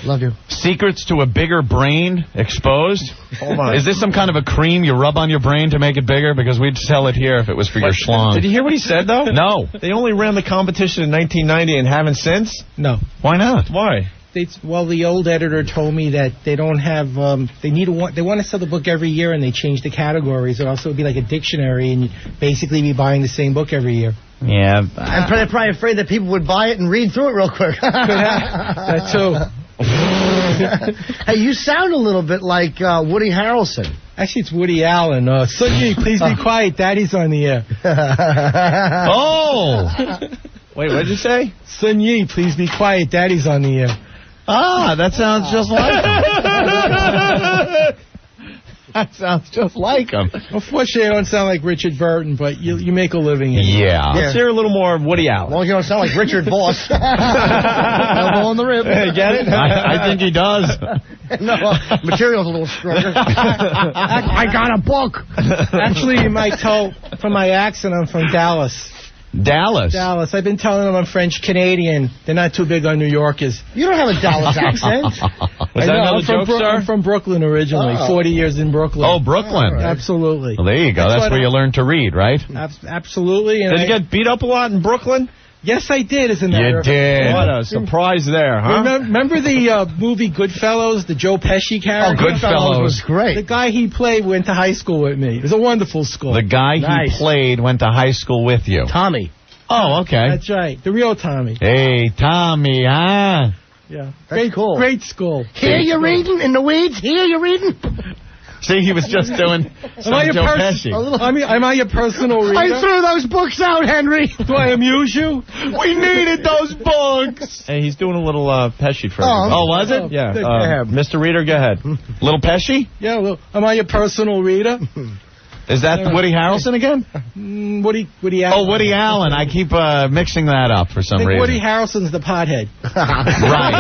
Love you. Secrets to a bigger brain exposed. Hold on. Is this some kind of a cream you rub on your brain to make it bigger? Because we'd sell it here if it was for your schlong. Did you hear what he said, though? No. They only ran the competition in 1990 and haven't since? No. Why not? Why? Well, the old editor told me that they don't have. They want to sell the book every year, and they change the categories. It also would be like a dictionary, and you'd basically be buying the same book every year. Yeah. I'm probably afraid that people would buy it and read through it real quick. That too. Hey, you sound a little bit like Woody Harrelson. Actually, it's Woody Allen. Sunyi, please be quiet. Daddy's on the air. Oh! Wait, what did you say? Sunyi, please be quiet. Daddy's on the air. Ah, that sounds just like him. That sounds just like him. Unfortunately, I don't sound like Richard Burton, but you make a living in it. Yeah. Let's hear a little more of Woody Allen. Well, you don't sound like Richard Vos. Elbow on the rib. Get it? I think he does. No, material's a little stronger. I got a book. Actually, you might tell from my accent I'm from Dallas. Dallas. I've been telling them I'm French-Canadian. They're not too big on New Yorkers. You don't have a Dallas accent. Was that another joke, sir? I'm from Brooklyn originally. 40 years in Brooklyn. Oh, Brooklyn. Right. Absolutely. Well, there you go. That's where you learn to read, right? Absolutely. Did you get beat up a lot in Brooklyn? Yes, I did, as a matter of fact. You did. What a surprise there, huh? Remember the movie Goodfellas, the Joe Pesci character? Oh, Goodfellas was great. The guy he played went to high school with me. It was a wonderful school. The guy he played went to high school with you. Tommy. Oh, okay. That's right. The real Tommy. Hey, Tommy, huh? Yeah. That's cool. Great school. Here you reading in the weeds? Here you reading? See, he was just doing some Joe Pesci. Am I your personal reader? I threw those books out, Henry. Do I amuse you? We needed those books. Hey, he's doing a little Pesci for Oh, was it? Yeah. Mr. Reader, go ahead. Little Pesci? Yeah, well, am I your personal reader? Is that Woody Harrelson again? Woody Allen. Oh, Woody Allen. I keep mixing that up for some reason. Woody Harrelson's the pothead. Right.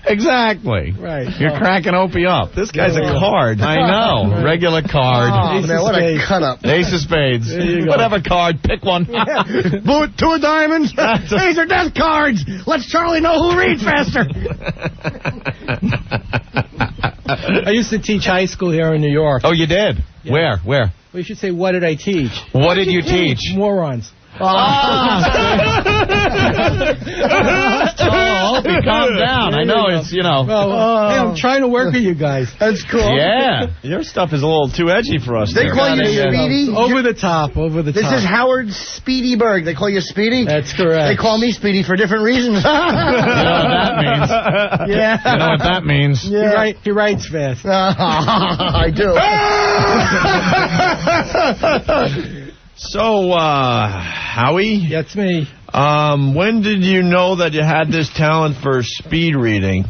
Exactly. Right. You're cracking Opie up. This guy's a card. I know. Right. Regular card. Oh, man, what a cut-up. Ace of spades. Whatever card. Pick one. Two of diamonds. These are death cards. Let's Charlie know who reads faster. I used to teach high school here in New York. Oh, you did? Yeah. Where? We should say, what did I teach? What did you teach? Morons. Oh, Opie, calm down. I know it's, Hey, I'm trying to work with you guys. That's cool. Yeah. Your stuff is a little too edgy for us. They call you Speedy? Over the top. This is Howard Speedy Berg. They call you Speedy? That's correct. They call me Speedy for different reasons. You know what that means? Yeah. You know what that means? Yeah. He writes fast. I do. So, Howie? That's me. When did you know that you had this talent for speed reading?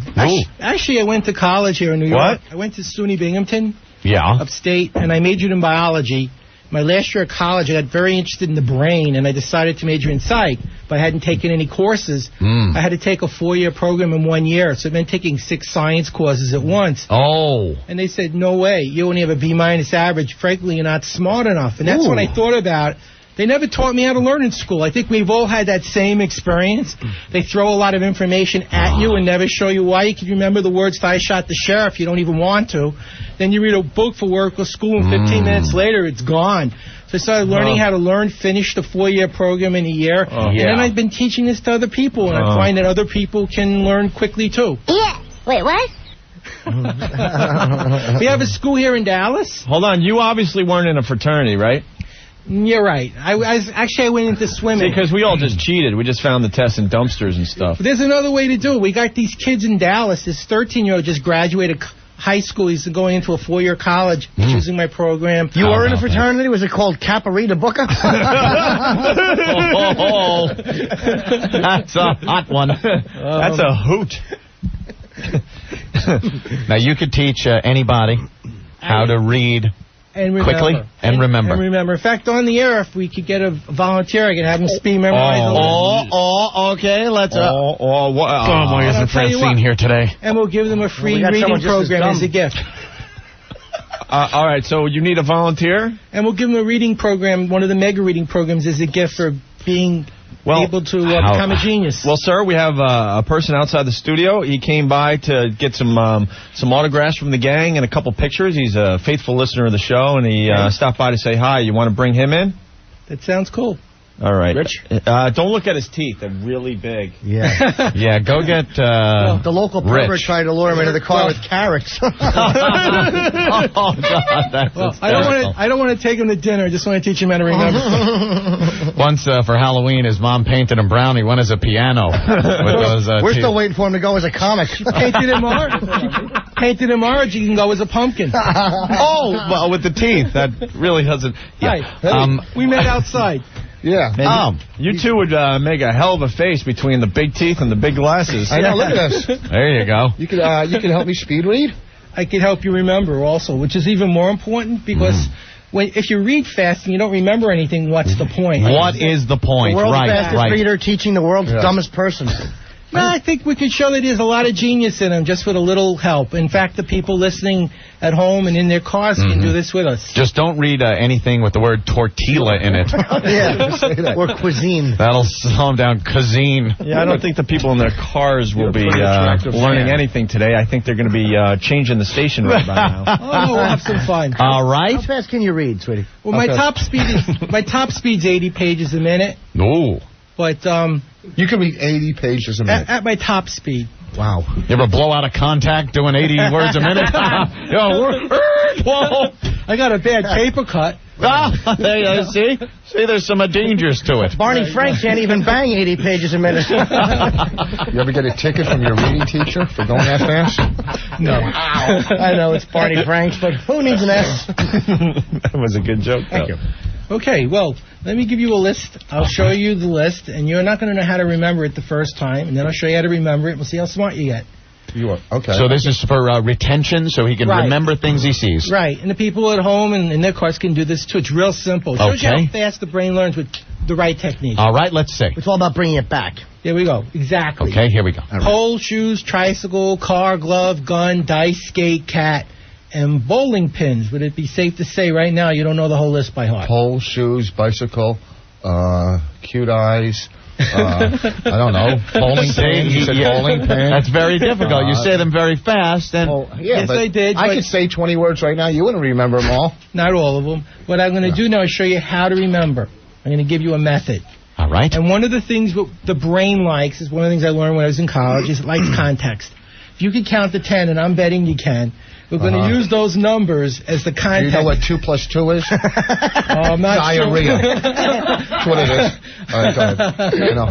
Actually, I went to college here in New York. What? I went to SUNY Binghamton. Yeah. Upstate, and I majored in biology. My last year of college, I got very interested in the brain, and I decided to major in psych, but I hadn't taken any courses. I had to take a 4-year program in 1 year, so it meant taking 6 science courses at once. Oh. And they said, no way, you only have a B- average. Frankly, you're not smart enough. And that's when I thought about, they never taught me how to learn in school. I think we've all had that same experience. They throw a lot of information at you and never show you why. You can remember the words, I shot the sheriff, you don't even want to. Then you read a book for work or school, and 15 minutes later, it's gone. So I started learning how to learn, finished the 4-year program in a year. And then I've been teaching this to other people, and I find that other people can learn quickly, too. Yeah. Wait, what? We have a school here in Dallas. Hold on. You obviously weren't in a fraternity, right? You're right. I went into swimming. Because we all just cheated. We just found the tests in dumpsters and stuff. There's another way to do it. We got these kids in Dallas. This 13-year-old just graduated high school. He's going into a 4-year college, choosing my program. You were in a fraternity? Was it called Caparita Booker? That's a hot one. That's a hoot. Now, you could teach anybody how to read quickly and remember. And remember. In fact, on the air, if we could get a volunteer, I could have him speed memorize. Okay. Let's. Why isn't Francine here today? And we'll give them a free reading program as a gift. All right, so you need a volunteer? And we'll give them a reading program, one of the mega reading programs, as a gift for being able to become a genius. Well, sir, we have a person outside the studio. He came by to get some autographs from the gang and a couple pictures. He's a faithful listener of the show, and he stopped by to say hi. You want to bring him in? That sounds cool. All right. Rich? Don't look at his teeth. They're really big. Yeah. Yeah, go get the local pervert tried to lure him into the car with carrots. God, that's I don't want to take him to dinner. I just want to teach him how to remember. Once for Halloween, his mom painted him brown. He went as a piano. With those, We're still waiting for him to go as a comic. Painted him orange. He can go as a pumpkin. Well, with the teeth. That really doesn't. Yeah. Right. We met outside. Yeah. You two would make a hell of a face between the big teeth and the big glasses. I know, look at us. There you go. You can help me speed read? I can help you remember also, which is even more important because if you read fast and you don't remember anything, what's the point? What is the point? The world's fastest reader teaching the world's dumbest person. No, I think we can show that there's a lot of genius in them just with a little help. In fact, the people listening at home and in their cars can do this with us. Just don't read anything with the word tortilla in it. Or cuisine. That'll slow them down. Cuisine. Yeah, I don't think the people in their cars will be learning anything today. I think they're going to be changing the station right by now. Oh, we'll have some fun. All right. How fast can you read, sweetie? Well, my top speed's 80 pages a minute. No. But you can read 80 pages a minute. At my top speed. Wow. You ever blow out a contact doing 80 words a minute? Whoa. I got a bad paper cut. There you see? See, there's some dangers to it. Barney Frank can't even bang 80 pages a minute. You ever get a ticket from your reading teacher for going that fast? No. I know it's Barney Frank's, but who needs an S? That was a good joke. Thank you. Okay, well, let me give you a list. I'll show you the list, and you're not going to know how to remember it the first time, and then I'll show you how to remember it. We'll see how smart you get. You are. Okay. So this is for retention, so he can remember things he sees. Right, and the people at home and in their cars can do this, too. It's real simple. It shows you how fast the brain learns with the right technique. All right, let's see. It's all about bringing it back. There we go. Exactly. Okay, here we go. Pole, shoes, tricycle, car, glove, gun, dice, skate, cat, and bowling pins. Would it be safe to say right now you don't know the whole list by heart? Pole, shoes, bicycle, cute eyes. I don't know. Bowling pin. You said bowling pin. That's very difficult. You say them very fast. And yes, I did. I could say 20 words right now. You wouldn't remember them all. Not all of them. What I'm going to do now is show you how to remember. I'm going to give you a method. All right. And one of the things the brain likes is one of the things I learned when I was in college is it likes context. If you can count to 10, and I'm betting you can, we're going to use those numbers as the context. Do you know what 2 + 2 is? I'm not Diarrhea. sure. That's what it is. All right, go ahead.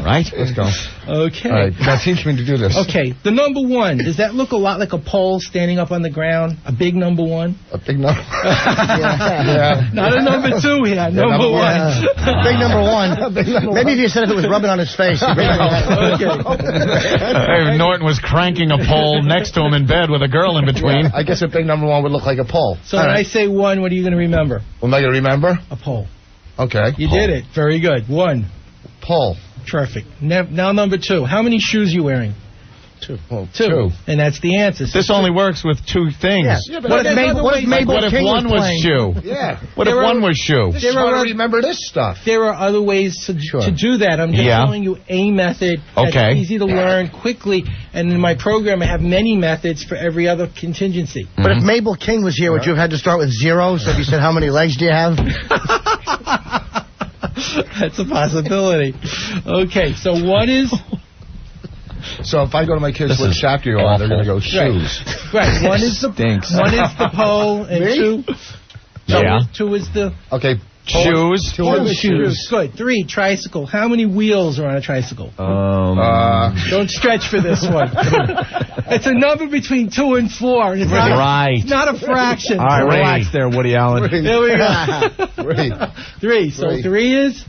Right. Let's go. Okay. All right, now teach me to do this. Okay, the number 1, does that look a lot like a pole standing up on the ground? A big number 1? A big number? Yeah. Not a number 2 here, number 1. Big number 1. Maybe if you said if it was rubbing on his face. Hey, Norton was cranking a pole next to him in bed with a girl in between. Yeah, I guess a big number 1 would look like a pole. So when I say 1, what are you going to remember? What am I going to remember? A pole. Okay. You did it. Very good. 1. Pole. Terrific. Now number 2. How many shoes are you wearing? 2. Well, 2. And that's the answer. This only works with 2 things. Yeah, but what if one was shoe? Yeah. What if one was shoe? This is how to remember this stuff. There are other ways to do that. I'm just showing you a method that's easy to learn quickly. And in my program, I have many methods for every other contingency. But if Mabel King was here, would you have had to start with 0? So if you said, how many legs do you have? That's a possibility. Okay, so what is... So if I go to my kids, what shack are you on? They're going to go shoes. Right. One is the pole, and 2. 2 is the... Okay. Shoes. 2 are the shoes. Good. 3, tricycle. How many wheels are on a tricycle? Don't stretch for this one. It's a number between 2 and 4. It's Right. Not a fraction. All right, relax there, Woody Allen. There we go. 3. So 3 is?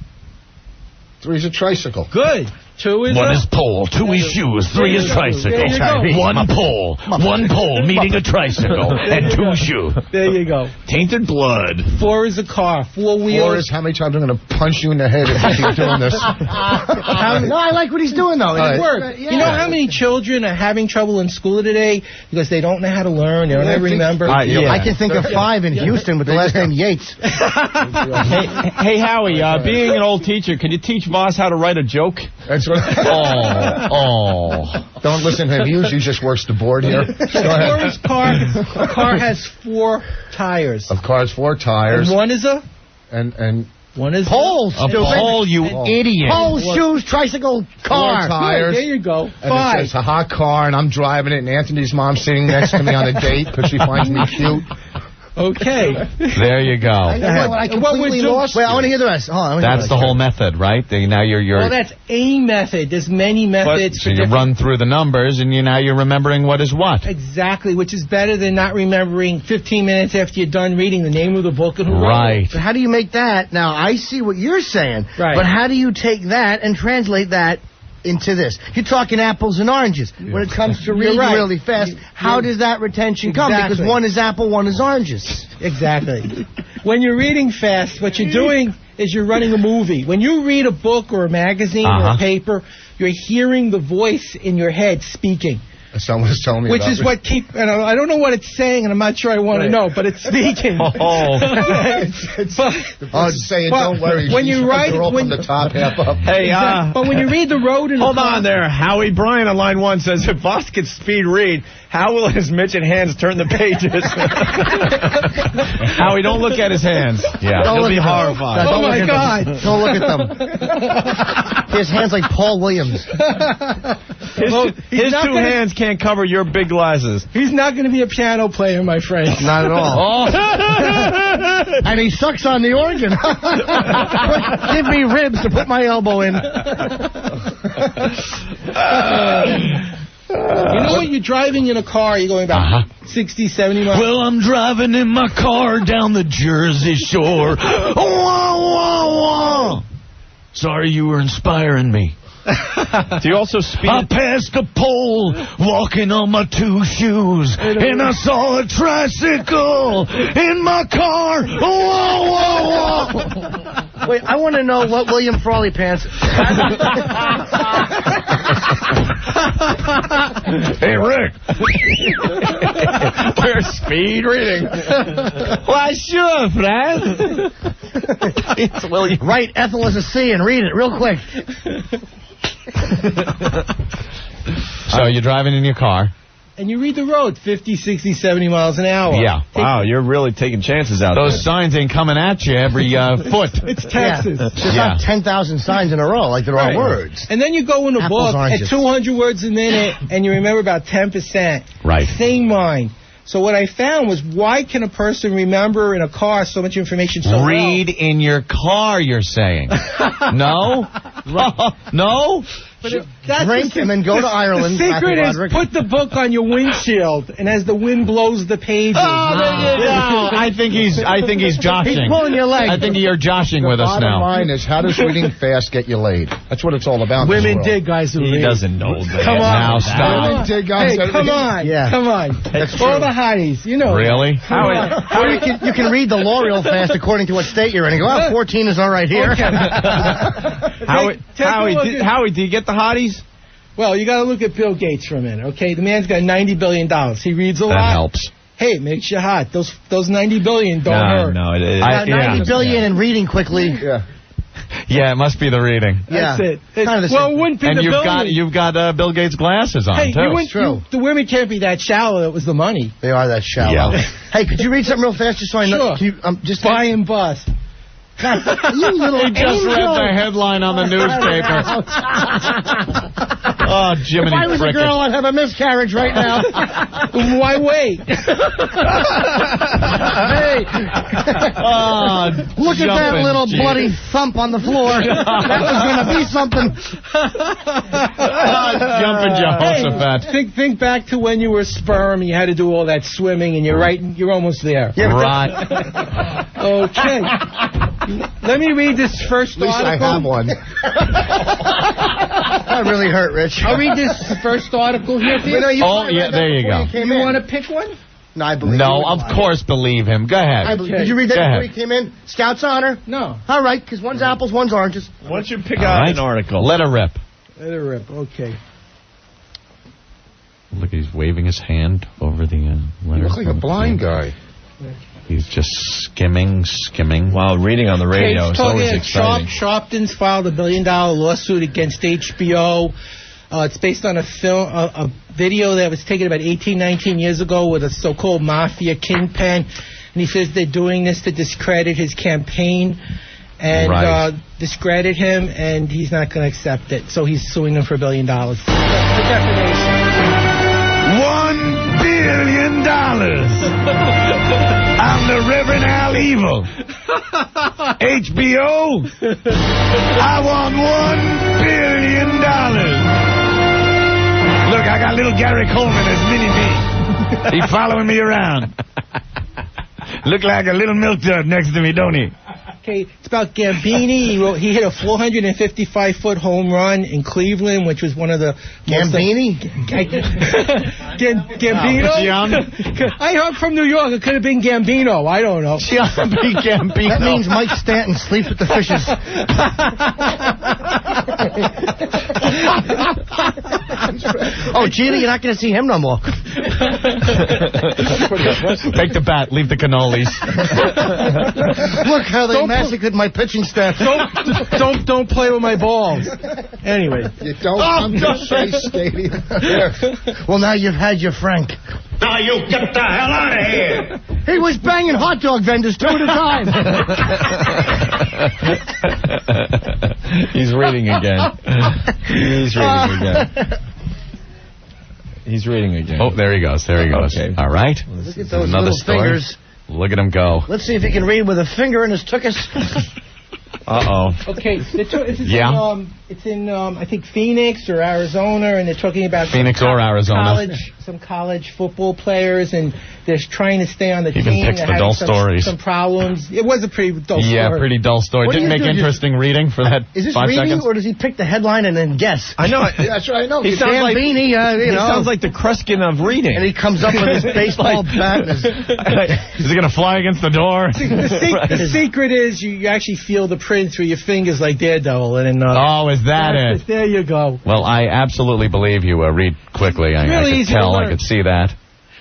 3 is a tricycle. Good. 2 is 1 is pole, 2 is shoes, 3 is tricycle. 1 pole, 1 pole meeting a tricycle, and 2 shoes. There you go. Tainted blood. 4 is a car, 4 wheels. 4 is how many times I'm going to punch you in the head if you keep doing this. No, I like what he's doing, though. It worked. You know how many children are having trouble in school today because they don't know how to learn, they don't know how to remember? I can think of 5 in Houston with the last name Yates. Hey, Howie, being an old teacher, can you teach Vos how to write a joke? That's what. Don't listen to him. He usually just works the board here. Go ahead. A car has 4 tires. A car has 4 tires. And 1 is a? And one is poles. A pole, you idiot. Poles, shoes, tricycle, car. 4 tires. There you go. 5. And it says a hot car, and I'm driving it, and Anthony's mom's sitting next to me on a date because she finds me cute. Okay. There you go. I completely lost. Wait, I want to hear the rest. That's the whole method, right? Now you're. Well, that's a method. There's many methods. So you run through the numbers, and now you're remembering what is what. Exactly, which is better than not remembering 15 minutes after you're done reading the name of the book and who wrote it. So how do you make that? Now, I see what you're saying. Right. But how do you take that and translate that into this? You're talking apples and oranges. Yeah. When it comes to reading really fast, how does that retention come? Because one is apple, one is oranges. Exactly. When you're reading fast, what you're doing is you're running a movie. When you read a book or a magazine or a paper, you're hearing the voice in your head speaking. Someone was telling me Which is what and I don't know what it's saying, and I'm not sure I want to know, but it's speaking. It's saying, don't worry. When you write, from the top half up. Hey, but when you read the road in hold on there. Howie Bryan on line 1 says, if Vos could speed read, how will his midget hands turn the pages? Howie, don't look at his hands. Yeah. He'll be horrified. Oh, my God. Don't look at them. His hands like Paul Williams. His two hands can't cover your big glasses. He's not going to be a piano player, my friend. Not at all. And he sucks on the organ. Give me ribs to put my elbow in. You know when you're driving in a car, you're going about 60, 70 miles? Well, I'm driving in my car down the Jersey Shore. Wah, wah, wah. Sorry, you were inspiring me. Do you also speed? I passed a pole walking on my 2 shoes, and I saw a tricycle in my car. Whoa, whoa, whoa. Wait, I want to know what William Frawley Pants... Hey, Rick. We're speed reading. Why, sure, friend. It's William. Write Ethel as a C and read it real quick. So you're driving in your car. And you read the road 50, 60, 70 miles an hour. Yeah. Wow, you're really taking chances out there. Those signs ain't coming at you every foot. It's Texas. Yeah. There's not 10,000 signs in a row like there are words. And then you go in a Apples, book oranges. at 200 words a minute, and you remember about 10%. Right. Same mind. So what I found was, why can a person remember in a car so much information so Read in your car, you're saying. No? No? Drink and then go to Ireland. The secret is put the book on your windshield, and as the wind blows the pages. Oh, there you go. I think he's joshing. He's pulling your leg. I think you're joshing with us now. Bottom line is, how does reading fast get you laid? That's what it's all about. Women dig guys who read. He doesn't know that. Come on. Now stop. Women dig guys Hey, that come read. on. Yeah. Come on. That's All true. the hotties, you know. Really? Or you can read the law real fast according to what state you're in. And go, 14 is all right here. Okay. Howie, do you get the hotties? Well, you got to look at Bill Gates for a minute, okay? The man's got $90 billion. He reads a lot. That helps. Hey, it makes you hot. Those $90 billion don't hurt. No, it is. $90 billion and reading quickly. Yeah, it must be the reading. That's it. Kind of the Well, same. it wouldn't be And the you've billion. got Bill Gates glasses on Hey, too. the women can't be that shallow. That was the money. They are that shallow. Yeah. Hey, could you read something real fast just so I know? Sure. Just Buy and bust. You little He just read the headline on the newspaper. Oh, Jiminy If I was a Cricket. girl, I'd have a miscarriage right now. Why wait? Hey, Oh, look at that jumping little Jeep. bloody thump on the floor. That was going to be something. Jumping Jehoshaphat. Think back to when you were sperm and you had to do all that swimming, and you're almost there. Right. Okay. Let me read this first At least article. I have one. That really hurt, Rich. I'll read this first article here. Wait, no, you Oh, yeah, there you go. You want to pick one? No, I believe No, you. of course believe him. Go ahead. I believe. Did you read that Go before ahead. you came in? Scout's honor? No. All right, because one's apples, one's oranges. Why don't you pick All out right. an article? Let her rip. Let it rip. Okay. Look, he's waving his hand over the You letter. look like a blind guy. He's just skimming. Wow, reading on the radio is always exciting. Sharpton's filed $1 billion lawsuit against HBO. It's based on a film, a video that was taken about 18, 19 years ago with a so-called mafia kingpin. And he says they're doing this to discredit his campaign and discredit him, and he's not going to accept it. So he's suing them for $1 billion. The defamation. $1 billion. I'm the Reverend Al Evil. HBO, I want $1 billion. Look, I got little Gary Coleman as mini-me. He following me around. Look like a little milk jug next to me, don't he? Okay, it's about Gambini. He hit a 455-foot home run in Cleveland, which was one of the Gambini? Gambino? I heard from New York. It could have been Gambino. I don't know. Gambino. That means Mike Stanton sleeps with the fishes. Oh, Gina, you're not going to see him no more. Take the bat, leave the cannolis. Look how they massacred my pitching staff. Don't play with my balls. Anyway. You don't come to Shea Stadium. Well, now you've had your Frank. Now you get the hell out of here. He was banging hot dog vendors 2 at a time. He's reading again. He's reading again. Oh, there he goes. Okay. All right. Look at those little fingers. Look at him go. Let's see if he can read with a finger in his tuchus. Uh-oh. Okay, it's in I think Phoenix or Arizona, and they're talking about Phoenix or Arizona. Some college football players, and they're trying to stay on the team. Even picks the dull stories. Some problems. It was a pretty dull story. Yeah, pretty dull story. Didn't make interesting reading for that 5 seconds. Is this reading, or does he pick the headline and then guess? I know. That's right. I know. He sounds like he sounds like the Kreskin of reading. And he comes up with his baseball bat. Is he going to fly against the door? The secret is you actually feel the print through your fingers like Daredevil. And is that it? There you go. Well, I absolutely believe you. Read quickly. I could tell. I could see that.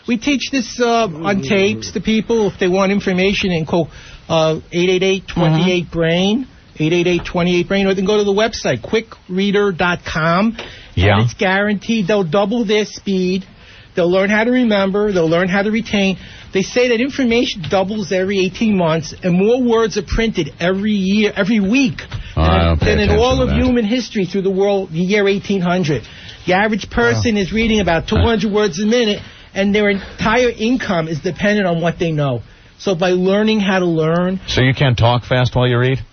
We teach this on tapes to people if they want information, and call 888-28-BRAIN, 888-28-BRAIN, or they can go to the website, quickreader.com. Yeah. And it's guaranteed they'll double their speed. They'll learn how to remember. They'll learn how to retain. They say that information doubles every 18 months, and more words are printed every week than in all of human history through the year 1800. The average person is reading about 200 words a minute, and their entire income is dependent on what they know. So by learning how to learn... So you can't talk fast while you read?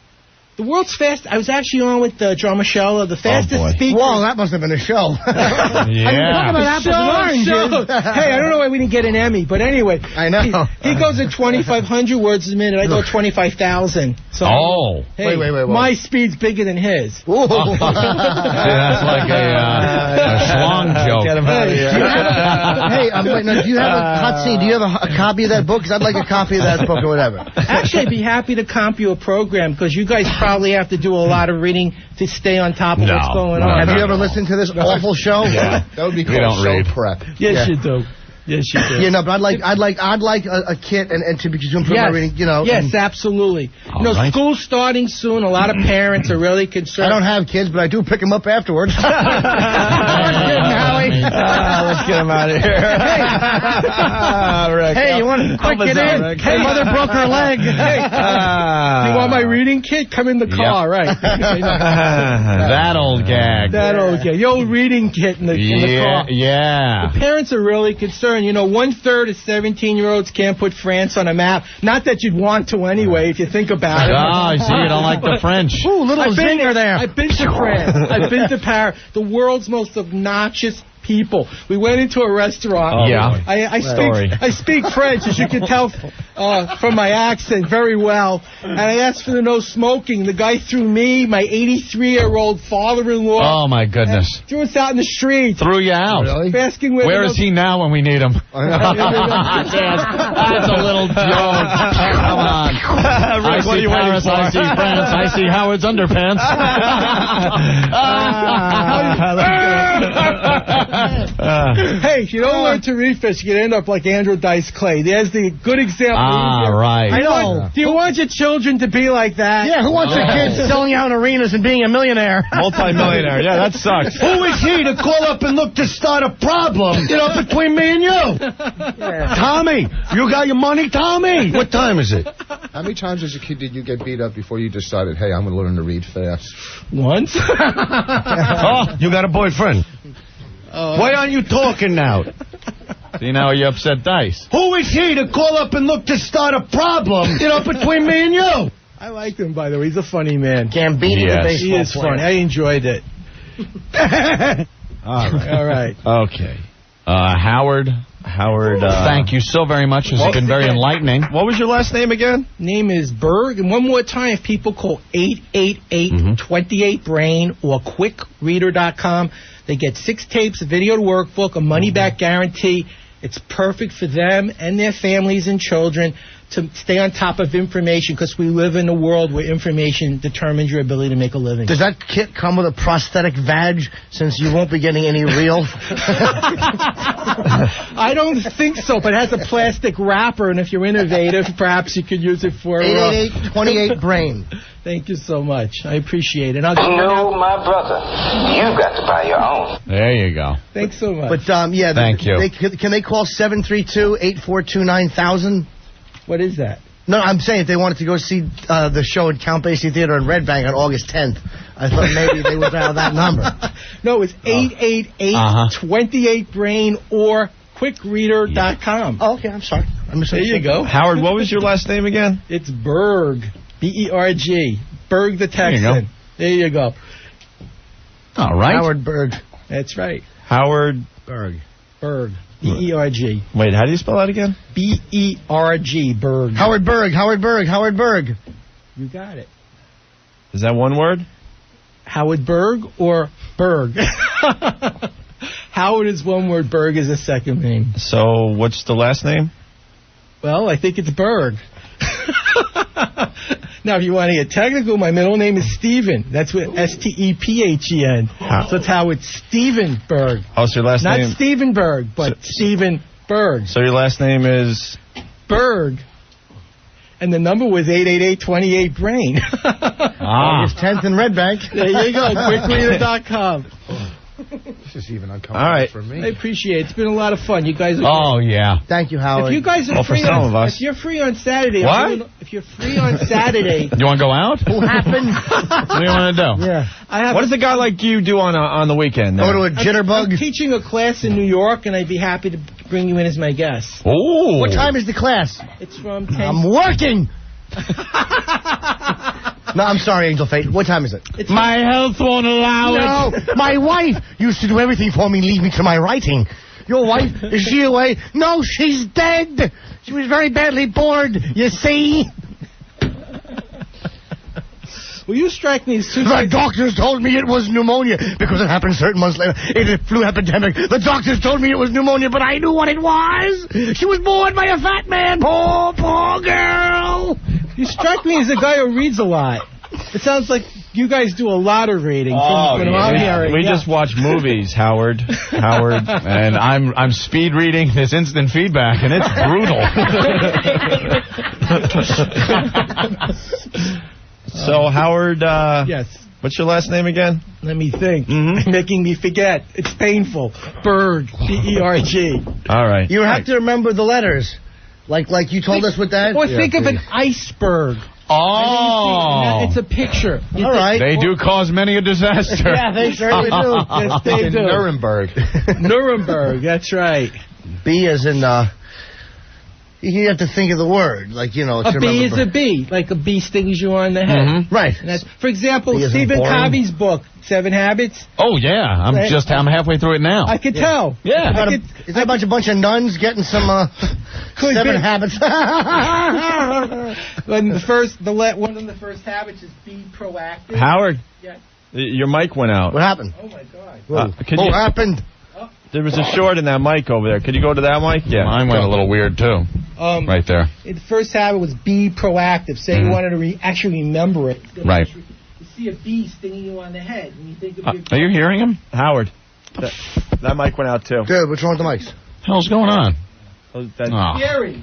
The world's fast. I was actually on with Jean-Michel, the fastest speaker. Whoa, that must have been a show. Yeah. I mean, talk about apples and oranges. Hey, I don't know why we didn't get an Emmy, but anyway. I know. He goes at 2,500 words a minute. I go 25,000. So, hey, wait. My speed's bigger than his. See, that's like a schlong joke. Get him out of here. Hey, do you have do you have a copy of that book? Because I'd like a copy of that book or whatever. Actually, I'd be happy to comp you a program, because you guys probably have to do a lot of reading to stay on top of what's going on. Have you ever listened to this awful show? Yeah. That would be called show prep. Yes, you do. Yes, you do. Yeah, no, but I'd like a kit and to improve my reading. Yes, absolutely. School's starting soon. A lot of parents are really concerned. I don't have kids, but I do pick them up afterwards. Let's get him out of here. Hey, you want to quick get in? Hey, mother broke her leg. Hey, you want my reading kit? Come in the car, right? That old gag. The old reading kit in the car. Yeah. The parents are really concerned. 1/3 of 17-year-olds can't put France on a map. Not that you'd want to anyway, if you think about it. I see you don't like the French. Ooh, little zinger there. I've been to France. I've been to Paris. The world's most obnoxious people. We went into a restaurant. I speak French, as you can tell from my accent, very well. And I asked for the no smoking. The guy threw me, my 83-year-old father-in-law. Oh, my goodness. Threw us out in the street. Threw you out. Really? Where is he now when we need him? That's a little joke. Come on. I see Paris, I see France, I see Howard's underpants. Hey, if you don't learn to read fish, you end up like Andrew Dice Clay. There's the good example. Right. I know. Do you want your children to be like that? Yeah, who wants their kids selling out arenas and being a millionaire? Multi-millionaire. Yeah, that sucks. Who is he to call up and look to start a problem, between me and you? Tommy, you got your money, Tommy? What time is it? How many times as a kid did you get beat up before you decided, hey, I'm going to learn to read fast? Once. Oh, you got a boyfriend. Why aren't you talking now? See, now you upset Dice. Who is he to call up and look to start a problem, between me and you? I liked him, by the way. He's a funny man. Gambini, the baseball He is funny. I enjoyed it. All right. Okay. Howard Howard. Thank you so very much. This has been very enlightening. What was your last name again? Name is Berg. And one more time, if people call 888-28-BRAIN or quickreader.com, they get 6 tapes, a video workbook, a money-back guarantee. It's perfect for them and their families and children to stay on top of information, because we live in a world where information determines your ability to make a living. Does that kit come with a prosthetic vag, since you won't be getting any real? I don't think so, but it has a plastic wrapper, and if you're innovative, perhaps you could use it for... 888-28-BRAIN. Thank you so much. I appreciate it. No, my brother. You've got to buy your own. There you go. Thanks so much. But, yeah. Thank you. Can they call 732-842-9000? What is that? No, I'm saying if they wanted to go see the show at Count Basie Theater in Red Bank on August 10th, I thought maybe they would dial that number. No, it's 888-28-BRAIN or quickreader.com. Oh, okay, I'm sorry. There you go. Howard, what was your last name again? It's Berg. B-E-R-G. Berg the Texan. There you go. All right. Howard Berg. That's right. Howard Berg. Berg. B-E-R-G. Wait, how do you spell that again? B-E-R-G. Berg. Howard Berg. Howard Berg. Howard Berg. You got it. Is that one word? Howard Berg or Berg? Howard is one word. Berg is a second name. So what's the last name? Well, I think it's Berg. Now, if you want to get technical, my middle name is Stephen. That's what S-T-E-P-H-E-N. So it's Howard Stephen Berg. Oh, so your last name? Not Stephen Berg, but Stephen Berg. So your last name is? Berg. And the number was 888-28-BRAIN. August 10th in Red Bank. There you go, quickreader.com. This is even uncomfortable All right. for me. I appreciate it. It's been a lot of fun. You guys are Oh, yeah. Thank you, Howard. If you guys are free if you're free on Saturday. What? If you're free on Saturday. You want to go out? Who happened? What do you want to do? Yeah. What does a guy like you do on the weekend? Go to a jitterbug? I'm teaching a class in New York, and I'd be happy to bring you in as my guest. Oh. What time is the class? It's from 10. I'm working. No, I'm sorry, Angel Fate. What time is it? My health won't allow No, my wife used to do everything for me and leave me to my writing. Your wife, is she away? No, she's dead. She was very badly bored, you see. Well, you strike me as soon The doctors told me it was pneumonia because it happened certain months later. It was a flu epidemic. The doctors told me it was pneumonia, but I knew what it was. She was bored by a fat man. Poor, poor girl. You strike me as a guy who reads a lot. It sounds like you guys do a lot of reading. I'm hearing. We just watch movies, Howard. And I'm speed reading this instant feedback, and it's brutal. So, Howard, yes. What's your last name again? Let me think. Making me forget. It's painful. Berg. B-E-R-G. All right. You have to remember the letters. Like you told us with that? Or think of an iceberg. Oh. It's a picture. All right. They do cause many a disaster. Yeah, they certainly do. Yes, they do. Nuremberg. Nuremberg, that's right. B as in, you have to think of the word. Like, you know. A bee is a bee. Like a bee stings you on the head. Right. And that's, for example, Bee Stephen boring. Covey's book, 7 Habits. Oh, yeah. I'm halfway through it now. I could tell. Yeah. Is that a bunch of nuns getting some 7 habits? When one of the first habits is be proactive. Howard, Yes. your mic went out. What happened? Oh, my God. What happened? There was a short in that mic over there. Could you go to that mic? Yeah. Mine went a little weird, too. Right there. The first habit was be proactive. Say you wanted to actually remember it. Right. You see a bee stinging you on the head, and you think of your... Are you hearing him? Howard, that mic went out, too. Good. What's wrong with the mics? Hell's going on? Scary.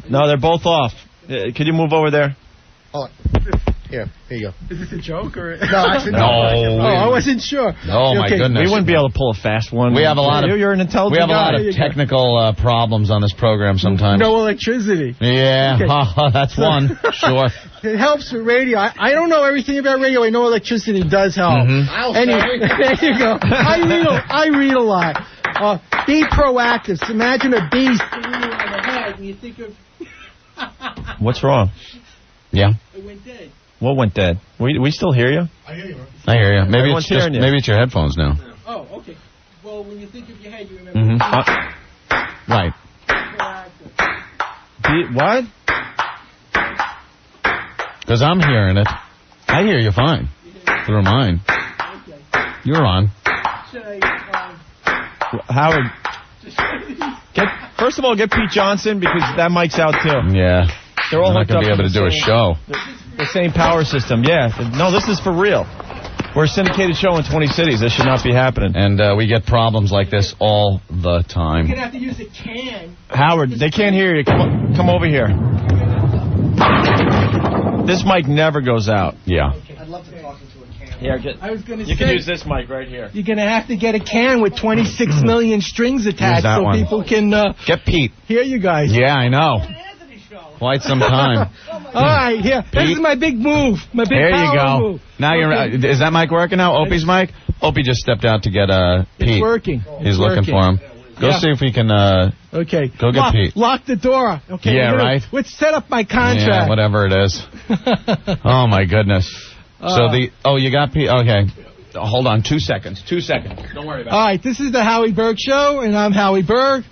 No, they're both off. Could you move over there? Oh, here you go. Is this a joke or? No, actually, no. I wasn't sure. Oh, my goodness. We wouldn't be able to pull a fast one. We have a lot of. You're an intelligent We have a guy. lot of technical problems on this program sometimes. No electricity. Yeah, Okay. that's one. Sure. It helps with radio. I don't know everything about radio. I know electricity does help. Anyway, there you go. I read a lot. Be proactive. So imagine a bee stinging you on the head, and you think of. What's wrong? Yeah. It went dead. What went dead? We still hear you? I hear you. I hear you. Maybe Everyone's it's just hearing you. maybe it's your headphones now. Oh, okay. Well, you think of your head, you remember. Right. What? Because I'm hearing it. I hear you fine. Through mine. You're on. Howard, first of all, get Pete Johnson because that mic's out too. Yeah. They're all I'm not hooked going up to be able to do a show. The same power system, yeah. No, this is for real. We're a syndicated show in 20 cities. This should not be happening. And we get problems like this all the time. You're going to have to use a can. Howard, they can't hear you. Come over here. This mic never goes out. Yeah. I'd love to talk into a can. Yeah, I was going to say. You can use this mic right here. You're going to have to get a can with 26 million strings attached so one. people can get Pete. Hear you guys. Yeah, I know. Quite some time. All right, here. This is my big move. My big there you power go. move. Now you're. Is that mic working now? Opie's mic? Opie just stepped out to get Pete. It's working. He's looking for him. Go see if we can. Okay. Go get Pete. Lock the door. Okay. Yeah, right. Let's set up my contract. Yeah, whatever it is. Oh my goodness. You got Pete. Okay. Hold on, 2 seconds. 2 seconds. Don't worry about it. All right, this is the Howie Berg Show, and I'm Howie Berg,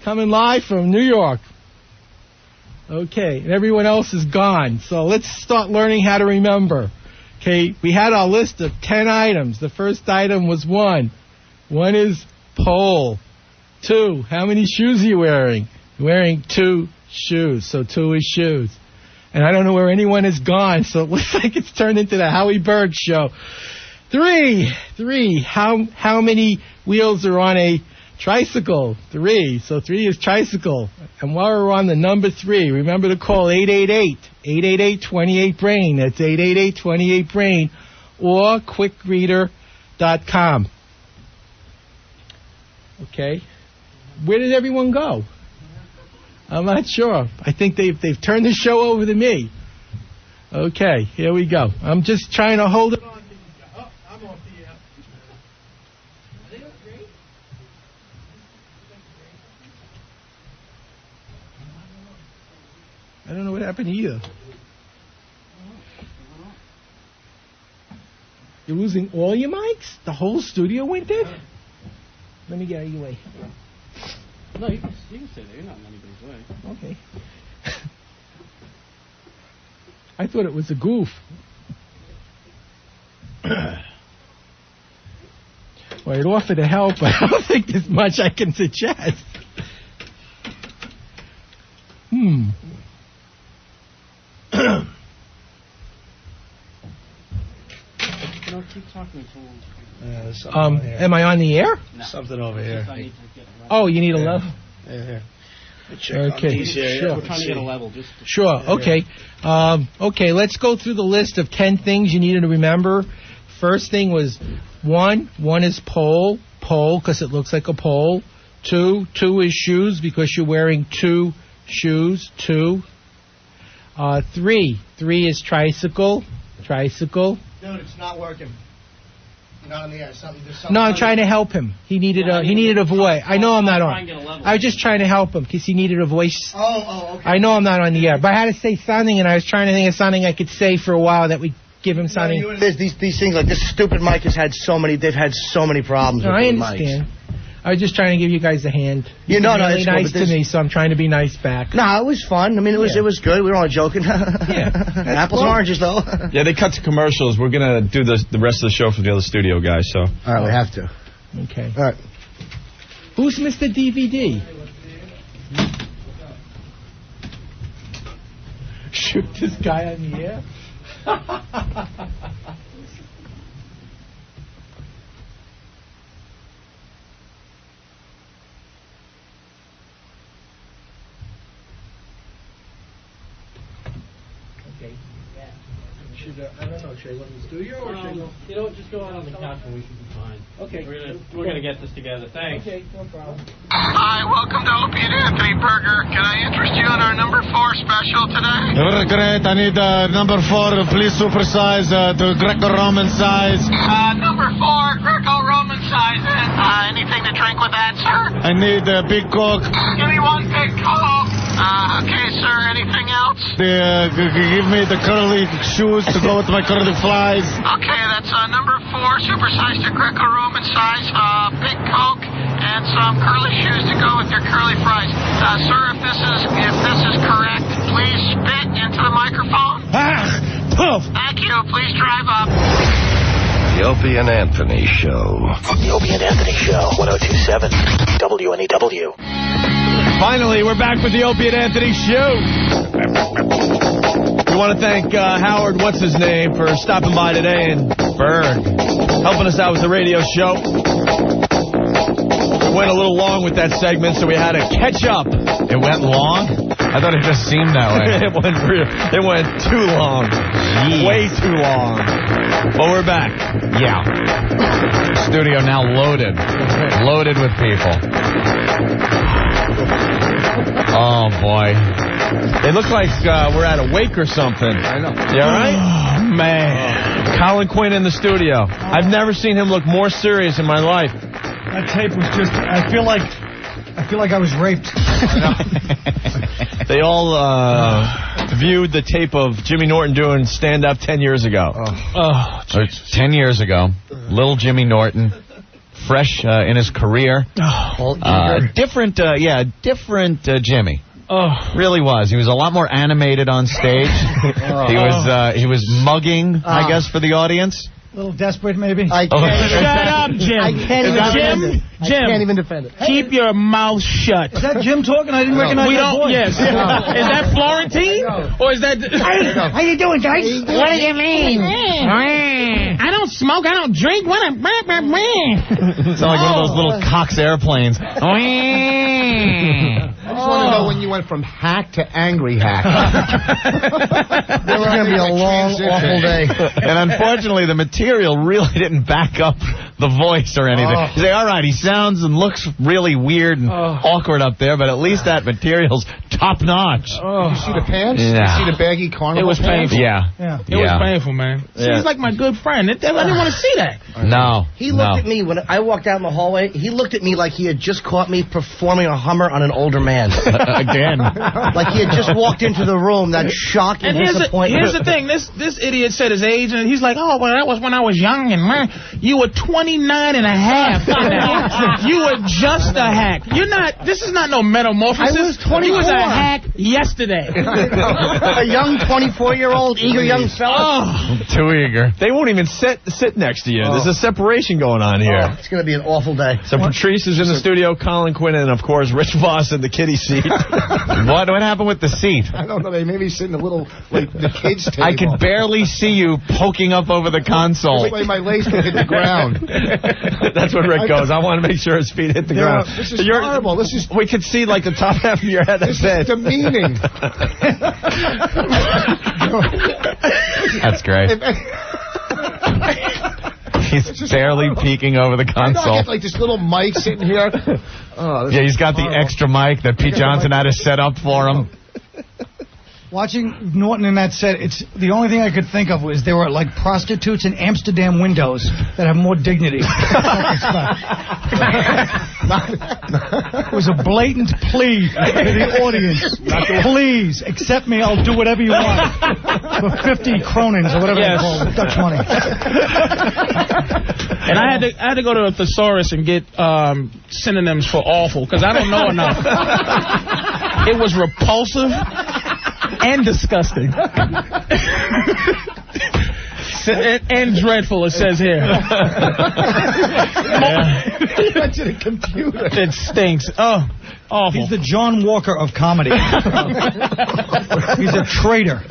coming live from New York. Okay, and everyone else is gone. So let's start learning how to remember. Okay, we had our list of 10 items. The first item was 1. 1 is pole. 2, how many shoes are you wearing? You're wearing 2 shoes, so 2 is shoes. And I don't know where anyone is gone, so it looks like it's turned into the Howie Berg Show. 3, how many wheels are on a tricycle? 3, so 3 is tricycle. And while we're on the number 3, remember to call 888-28-BRAIN. That's 888-28-BRAIN or quickreader.com. Okay. Where did everyone go? I'm not sure. I think they've turned the show over to me. Okay, here we go. I'm just trying to hold it on. Oh, I'm off the air. Are they okay? I don't know what happened either. You're losing all your mics? The whole studio went dead? Let me get out of your way. No, you can stay there. You're not in anybody's way. Okay. I thought it was a goof. Well, I'd offer to help, but I don't think there's much I can suggest. No, keep talking to him. Am I on the air? No. Something over here. Oh, you need a level? Yeah. Okay. Sure. We're trying to get a level. Sure. Okay. Okay. Let's go through the list of 10 things you needed to remember. First thing was 1. 1 is pole because it looks like a pole. 2 is shoes because you're wearing 2 shoes. 2. 3 is tricycle. Dude, it's not working. You're not on the air. No, I'm trying to help him. He needed a voice. I know I'm not on. I was just trying to help him because he needed a voice. Oh, okay. I know I'm not on the air, but I had to say something, and I was trying to think of something I could say for a while that would give him something. These things, like this stupid mic they've had so many problems with I the understand. mics. I was just trying to give you guys a hand. You're really nice to me, so I'm trying to be nice back. No, it was fun. I mean, it was good. We were all joking. Yeah. Apples and oranges, though. Yeah, they cut to commercials. We're going to do the rest of the show for the other studio guys, so. All right, we have to. Okay. All right. Who's Mr. DVD? Shoot this guy on the air? I don't know. Should I go in the studio or should I go? You know what? Just go out on the couch and we should be fine. Okay. We're gonna get this together. Thanks. Okay, no problem. Hi, welcome to Opie and Anthony Burger. Can I interest you in our number 4 special today? Great. I need number 4. Please supersize to Greco-Roman size. Number 4, Greco-Roman size. Anything to drink with that, sir? I need a big Coke. Give me 1 big Coke. Okay, sir. Anything else? Give me the curly shoes to go with my curly flies. Okay, that's number 4, supersized to Greco-Roman size. Big Coke. and some curly shoes to go with your curly fries. Sir, if this is correct, please spit into the microphone. Poof. Thank you. Please drive up. The Opie and Anthony Show. The Opie and Anthony Show, 102.7 WNEW. Finally, we're back with the Opie and Anthony Show. We want to thank Howard, what's-his-name, for stopping by today in Berg, helping us out with the radio show. We went a little long with that segment, so we had to catch up. It went long? I thought it just seemed that way. It went too long. Jeez. Way too long. But we're back. Yeah. Studio now loaded. Loaded with people. Oh, boy. It looks like we're at a wake or something. I know. You all right? Oh, man. Colin Quinn in the studio. I've never seen him look more serious in my life. That tape was just, I feel like I was raped. They all viewed the tape of Jimmy Norton doing stand-up 10 years ago. 10 years ago, little Jimmy Norton, fresh in his career. Different Jimmy. Really was. He was a lot more animated on stage. He was mugging, I guess, for the audience. A little desperate, maybe. Shut up, Jim. I can't even defend it. Keep your mouth shut. Is that Jim talking? I didn't recognize that voice. Yes. Is that Florentine? Or is that... How you doing, guys? What do you mean? I don't smoke. I don't drink. What a... It's like one of those little Cox airplanes. I just want to know when you went from hack to angry hack. This is going to be a long, awful day. And unfortunately, the material really didn't back up the voice or anything. You say, all right, he sounds and looks really weird and awkward up there, but at least that material's top-notch. Did you see the pants? Yeah. Did you see the baggy carnival It was pants? painful. Yeah. It was painful, man. She's like my good friend. I didn't want to see that. No. He looked at me when I walked out in the hallway. He looked at me like he had just caught me performing a Hummer on an older man. Again. Like he had just walked into the room. That shock and disappointment. Here's the thing. This idiot said his age, and he's like, oh, well, that was when I was young, and man, you were 29 and a half. You were just a hack. You're not, this is not no metamorphosis. I was 24. You was a hack yesterday. A young 24-year-old eager young fella. Too eager. They won't even sit next to you. There's a separation going on here. It's going to be an awful day. So Patrice is in the studio, Colin Quinn, and of course Rich Vos in the kiddie seat. What happened with the seat? I don't know. They maybe sitting a little like the kids' table. I could barely see you poking up over the console. This way my legs can hit the ground. That's what Rick goes. I want to make sure his feet hit the ground. This is horrible. This is. We could see like the top half of your head. This is demeaning. That's great. He's barely peeking over the console. I get like this little mic sitting here. Yeah, he's got the extra mic that Pete Johnson had to set up for him. Watching Norton in that set, it's the only thing I could think of was there were like prostitutes in Amsterdam windows that have more dignity. It was a blatant plea to the audience. Please accept me. I'll do whatever you want for 50 kronings or whatever they call it, Dutch money. And I had to go to a thesaurus and get synonyms for awful because I don't know enough. It was repulsive and disgusting. And dreadful, it says here. He went to the computer. It stinks. Oh, awful. He's the John Walker of comedy. He's a traitor.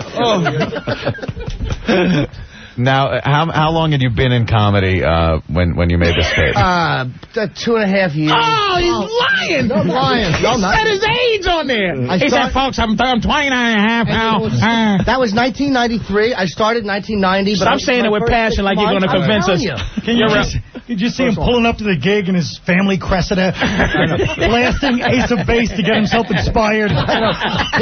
Now, how long had you been in comedy when you made this tape? 2.5 years. Oh, he's lying. No, lying. He said his age on there. He said, folks, I'm 29 and a half now. That was 1993. I started 1990. But stop saying it with passion like you're going to convince us. Did you see him pulling up to the gig in his family Cressida, blasting Ace of Base to get himself inspired?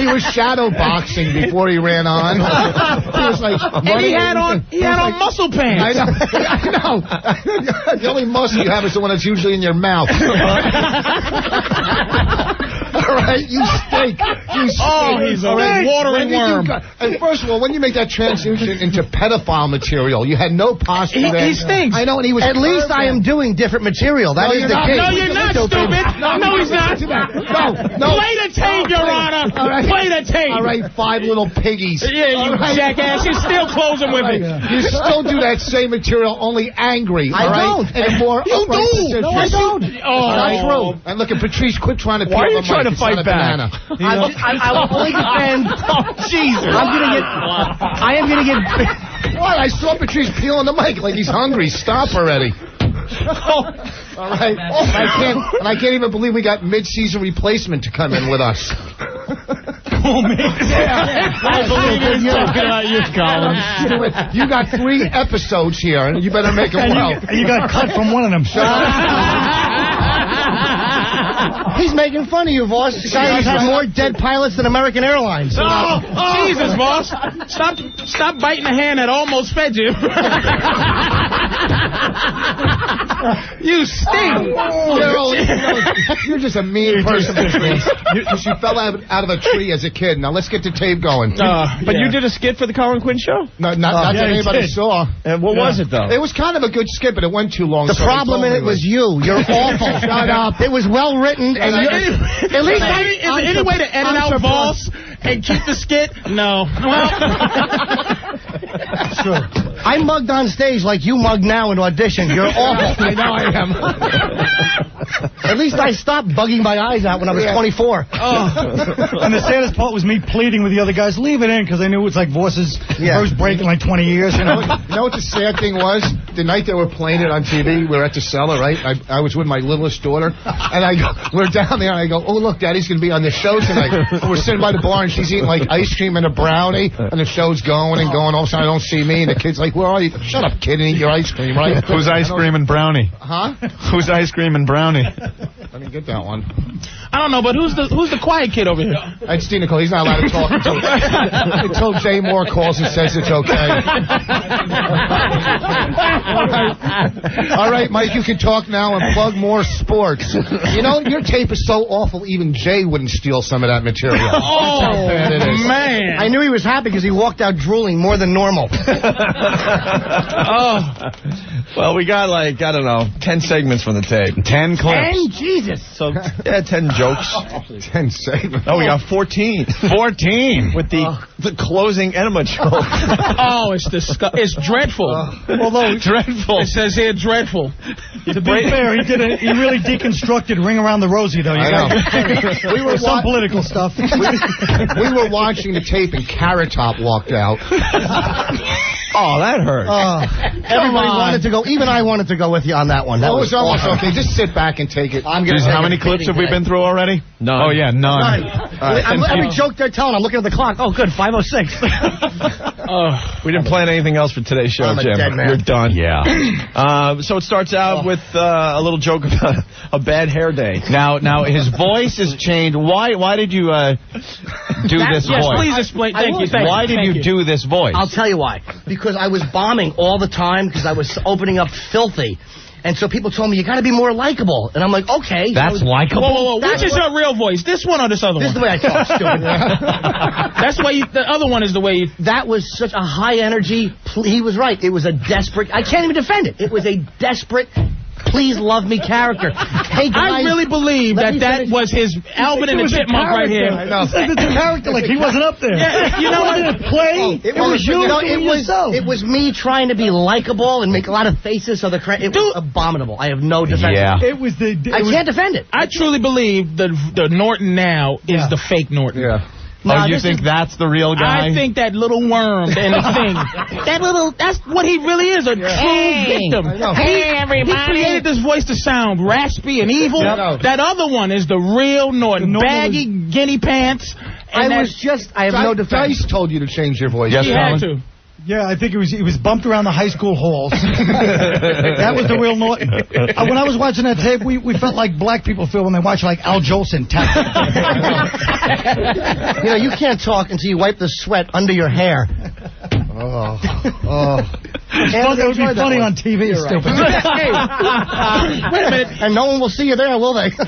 He was shadow boxing before he ran on. He was like, and he had on muscle pants. I know. The only muscle you have is the one that's usually in your mouth. All right, you stink. You stink. Oh, he's a watery worm. And first of all, when you make that transition into pedophile material, you had no posture there. He stinks. I know, and he was. At least I am doing different material. That is the case. No, you're not, stupid. No, he's not. No. Play the tape, Your Honor. Play the tape. All right, 5 little piggies. Yeah, you jackass. You're still closing with me. You still do that same material, only angry. I don't. And more You do. No, I don't. Oh, that's true. And look at Patrice. Quit trying to. Why are you trying to fight back? I will only defend. Oh, Jesus. I am gonna get. What? I saw Patrice peeling the mic like he's hungry. Stop already. All right. And I can't even believe we got mid-season replacement to come in with us. Oh, man. I believe he's talking about you, Colin. You got 3 episodes here, and you better make them well. And you got cut from one of them. He's making fun of you, Vos. The guy who's had more dead pilots than American Airlines. Jesus, Vos. Stop biting the hand that almost fed you. You stink. You're just a mean person, Patrice. You fell out of a tree as a kid. Now let's get the tape going. But you did a skit for the Colin Quinn show? No, not that anybody saw. And what was it, though? It was kind of a good skit, but it went too long. The problem in it was you. You're awful. Shut up. It was well written, and is there any way to edit out Vos and keep the skit? No. Well, sure. I mugged on stage like you mug now in audition. You're awful. I know I am. At least I stopped bugging my eyes out when I was 24. And the saddest part was me pleading with the other guys, leave it in, because I knew it was like Vos's first break in like 20 years. You know what the sad thing was? The night they were playing it on TV, we were at the Cellar, right? I was with my littlest daughter, and we're down there, and I go, oh, look, Daddy's going to be on the show tonight. And we're sitting by the bar, and she's eating like ice cream and a brownie, and the show's going and going. All of a sudden, I don't see me, and the kid's like, where are you? Shut up, kid, and eat your ice cream, right? Who's ice cream and brownie? Huh? Who's ice cream and brownie? I didn't get that one. I don't know, but who's the quiet kid over here? That's Steve Nicole. He's not allowed to talk until Jay Moore calls and says it's okay. All right, Mike, you can talk now and plug more sports. You know, your tape is so awful, even Jay wouldn't steal some of that material. Oh, man. I knew he was happy because he walked out drooling more than normal. Well, we got like, I don't know, 10 segments from the tape. 10 clips. 10? Jesus. So, 10 jokes. 10 segments. Oh, we got 14. 14? With the closing enema joke. Oh, it's it's dreadful. Although dreadful. It says here dreadful. To be fair, he really deconstructed Ring Around the Rosie, though. I know. We were some political stuff. We were watching the tape and Carrot Top walked out. Oh, that hurt. Everybody wanted to go. Even I wanted to go with you on that one. That was almost okay. Just sit back and take it. How many clips have we been through already? None. Oh, yeah, none. Every joke they're telling, I'm looking at the clock. Oh, good, 5:06. We didn't plan anything else for today's show, I'm a Jim. dead man. You're done. Yeah. So it starts out with a little joke about a bad hair day. Now his voice has changed. Why did you do this yes, voice? Please explain. Thank you. Why did you do this voice? I'll tell you why. Because I was bombing all the time because I was opening up filthy. And so people told me, you got to be more likable. And I'm like, okay. That's likable? Whoa. Which is your real voice? This one or this other one? This is the way I talk, stupid. That's the way the other one is the way you... That was such a high energy... He was right. It was a desperate... I can't even defend it. It was a desperate... Please love me character. Hey guys, I really believe that was his Alvin and the Chipmunk right here. I know. It's a character, like he wasn't up there. Yeah, you know what? It was you. It was me trying to be likable and make a lot of faces. So it was abominable. I have no defense. Yeah. It was the. I can't defend it. I truly believe the Norton now is the fake Norton. Yeah. You think that's the real guy? I think that little worm and the thing. That's what he really is, a true victim. Hey, everybody. He created this voice to sound raspy and evil. Yeah. That other one is the real Norton. Baggy guinea pants. And I have no defense. Dice told you to change your voice. Yes, he had to. Yeah, I think it was bumped around the high school halls. That was the real Norton. When I was watching that tape, we felt like black people feel when they watch like Al Jolson tap. You can't talk until you wipe the sweat under your hair. I thought that would be funny on TV, stupid. Hey, wait a minute. And no one will see you there, will they? Wait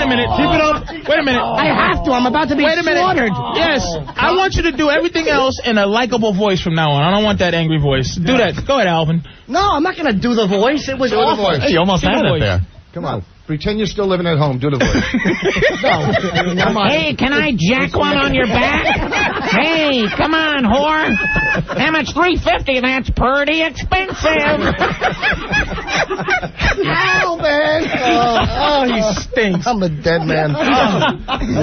a minute. Keep it up. Wait a minute. I have to. I'm about to be slaughtered. Yes. I want you to do everything else in a likable voice from now on. I don't want that angry voice. Do that. Go ahead, Alvin. No, I'm not going to do the voice. It was Do the awful. voice. Hey, you almost had it there. Come on. Pretend you're still living at home. Do the voice. Come on. Hey, can I jack one on your back? Hey, come on, whore. How much? $3.50. That's pretty expensive. Alvin! Oh, he stinks. I'm a dead man.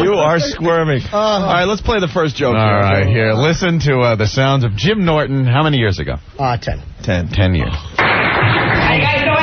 You are squirming. All right, let's play the first joke. All right, here. Listen to the sounds of Jim Norton. How many years ago? 10. 10 years. How you guys doing?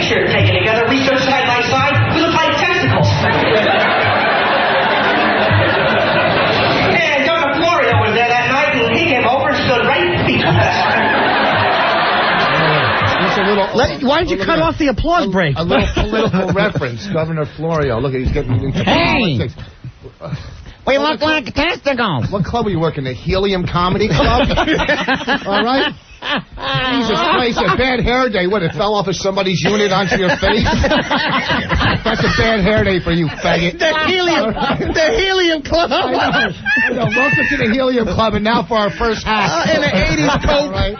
Taken together, research side by side, we look like testicles. And Governor Florio was there that night, and he came over and stood right between us. Why did you cut off the applause break? A little political reference. Governor Florio. Look, he's getting... Hey! We look like testicles. What club are you working? The Helium Comedy Club? All right? Jesus Christ, a bad hair day. What, it fell off of somebody's unit onto your face? That's a bad hair day for you, faggot. The Helium Club. I know. Welcome to the Helium Club, and now for our first hack. In the 80s, Coke. Right.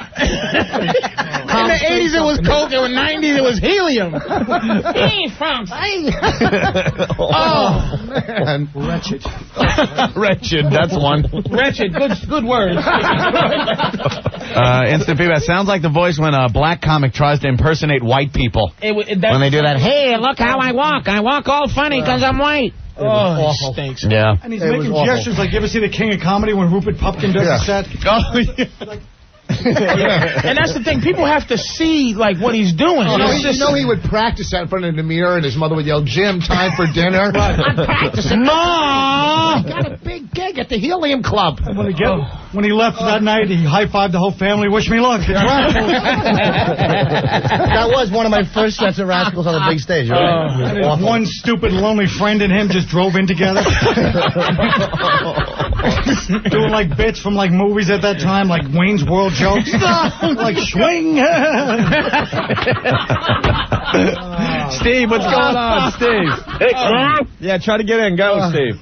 In the 80s, it was Coke. In the 90s, it was helium. Hey, folks. Oh, man. Wretched. Wretched, that's one. Wretched, good word. Instant feedback. Sounds like the voice when a black comic tries to impersonate white people. When they do that, Hey, look how I walk. I walk all funny because I'm white. Oh, he stinks. Yeah. And he's making gestures like, you ever see the King of Comedy when Rupert Pupkin does a set? Oh, yeah. And that's the thing. People have to see like what he's doing. You know he would practice that in front of the mirror, and his mother would yell, "Jim, time for dinner." I'm practicing. Ma! Got a big gig at the Helium Club. And when he left that night, he high-fived the whole family. Wish me luck. It's Rascals. That was one of my first sets of Rascals on the big stage. Right? And one stupid, lonely friend and him just drove in together. Doing like bits from like movies at that time, like Wayne's World jokes. Like swing. Steve, what's going on, Steve? Yeah, try to get in. Go, Steve.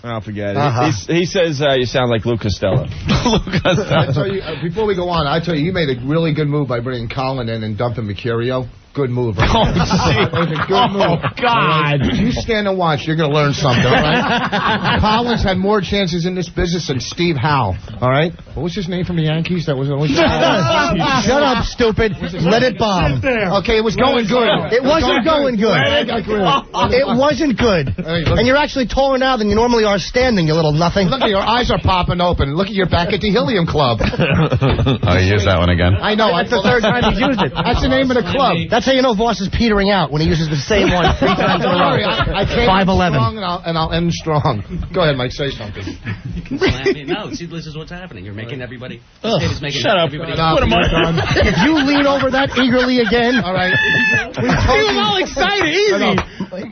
Oh, forget it. He says you sound like Lou Costello. I tell you, before we go on, I tell you, you made a really good move by bringing Colin in and dumping Mercurio. Good move. Right? Oh, that was a good move. God. Right? You stand and watch. You're going to learn something, all right? Colin's had more chances in this business than Steve Howe, all right? What was his name from the Yankees? That was always... Shut up, stupid. Let it bomb. Okay, it was going good. It wasn't going good. It wasn't good. And you're actually taller now than you normally are standing, you little nothing. Look at your eyes are popping open. Look at your back at the Helium Club. Oh, you used that one again. I know. That's the third time he's used it. That's the name of the club. That's how you know Vos is petering out, when he uses the same one 3 times in a row. I came 5'11". strong and I'll end strong. Go ahead, Mike. Say something. You can slam me. No, see, this is what's happening. You're making everybody... Shut up. Everybody Put him on. If you lean over that eagerly again... All right. He was all excited. Easy.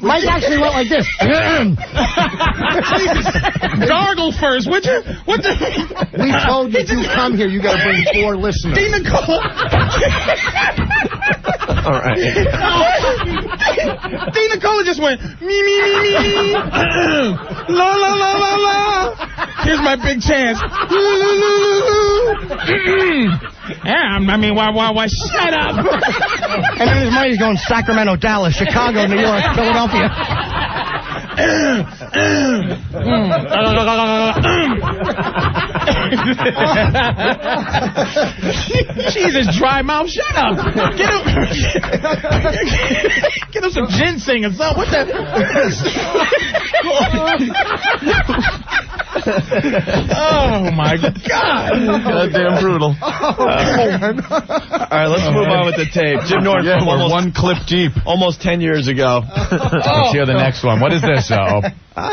Mike actually went like this. Gargle first, would you? What the... We told you to come here. You got to bring 4 listeners. Dina Cole. All right. Dina Cole just went, me. La, la, la, la, la. Here's my big chance. Yeah, I mean, why, shut up. And then his money's going Sacramento, Dallas, Chicago, New York, Philadelphia. Jesus, dry mouth, shut up. Get him some ginseng or something. What the? Oh, my God. Goddamn brutal. All right, let's move on with the tape. Jim Norton. Yeah, we're almost, one clip deep. Almost 10 years ago. Let's hear the next one. What is this?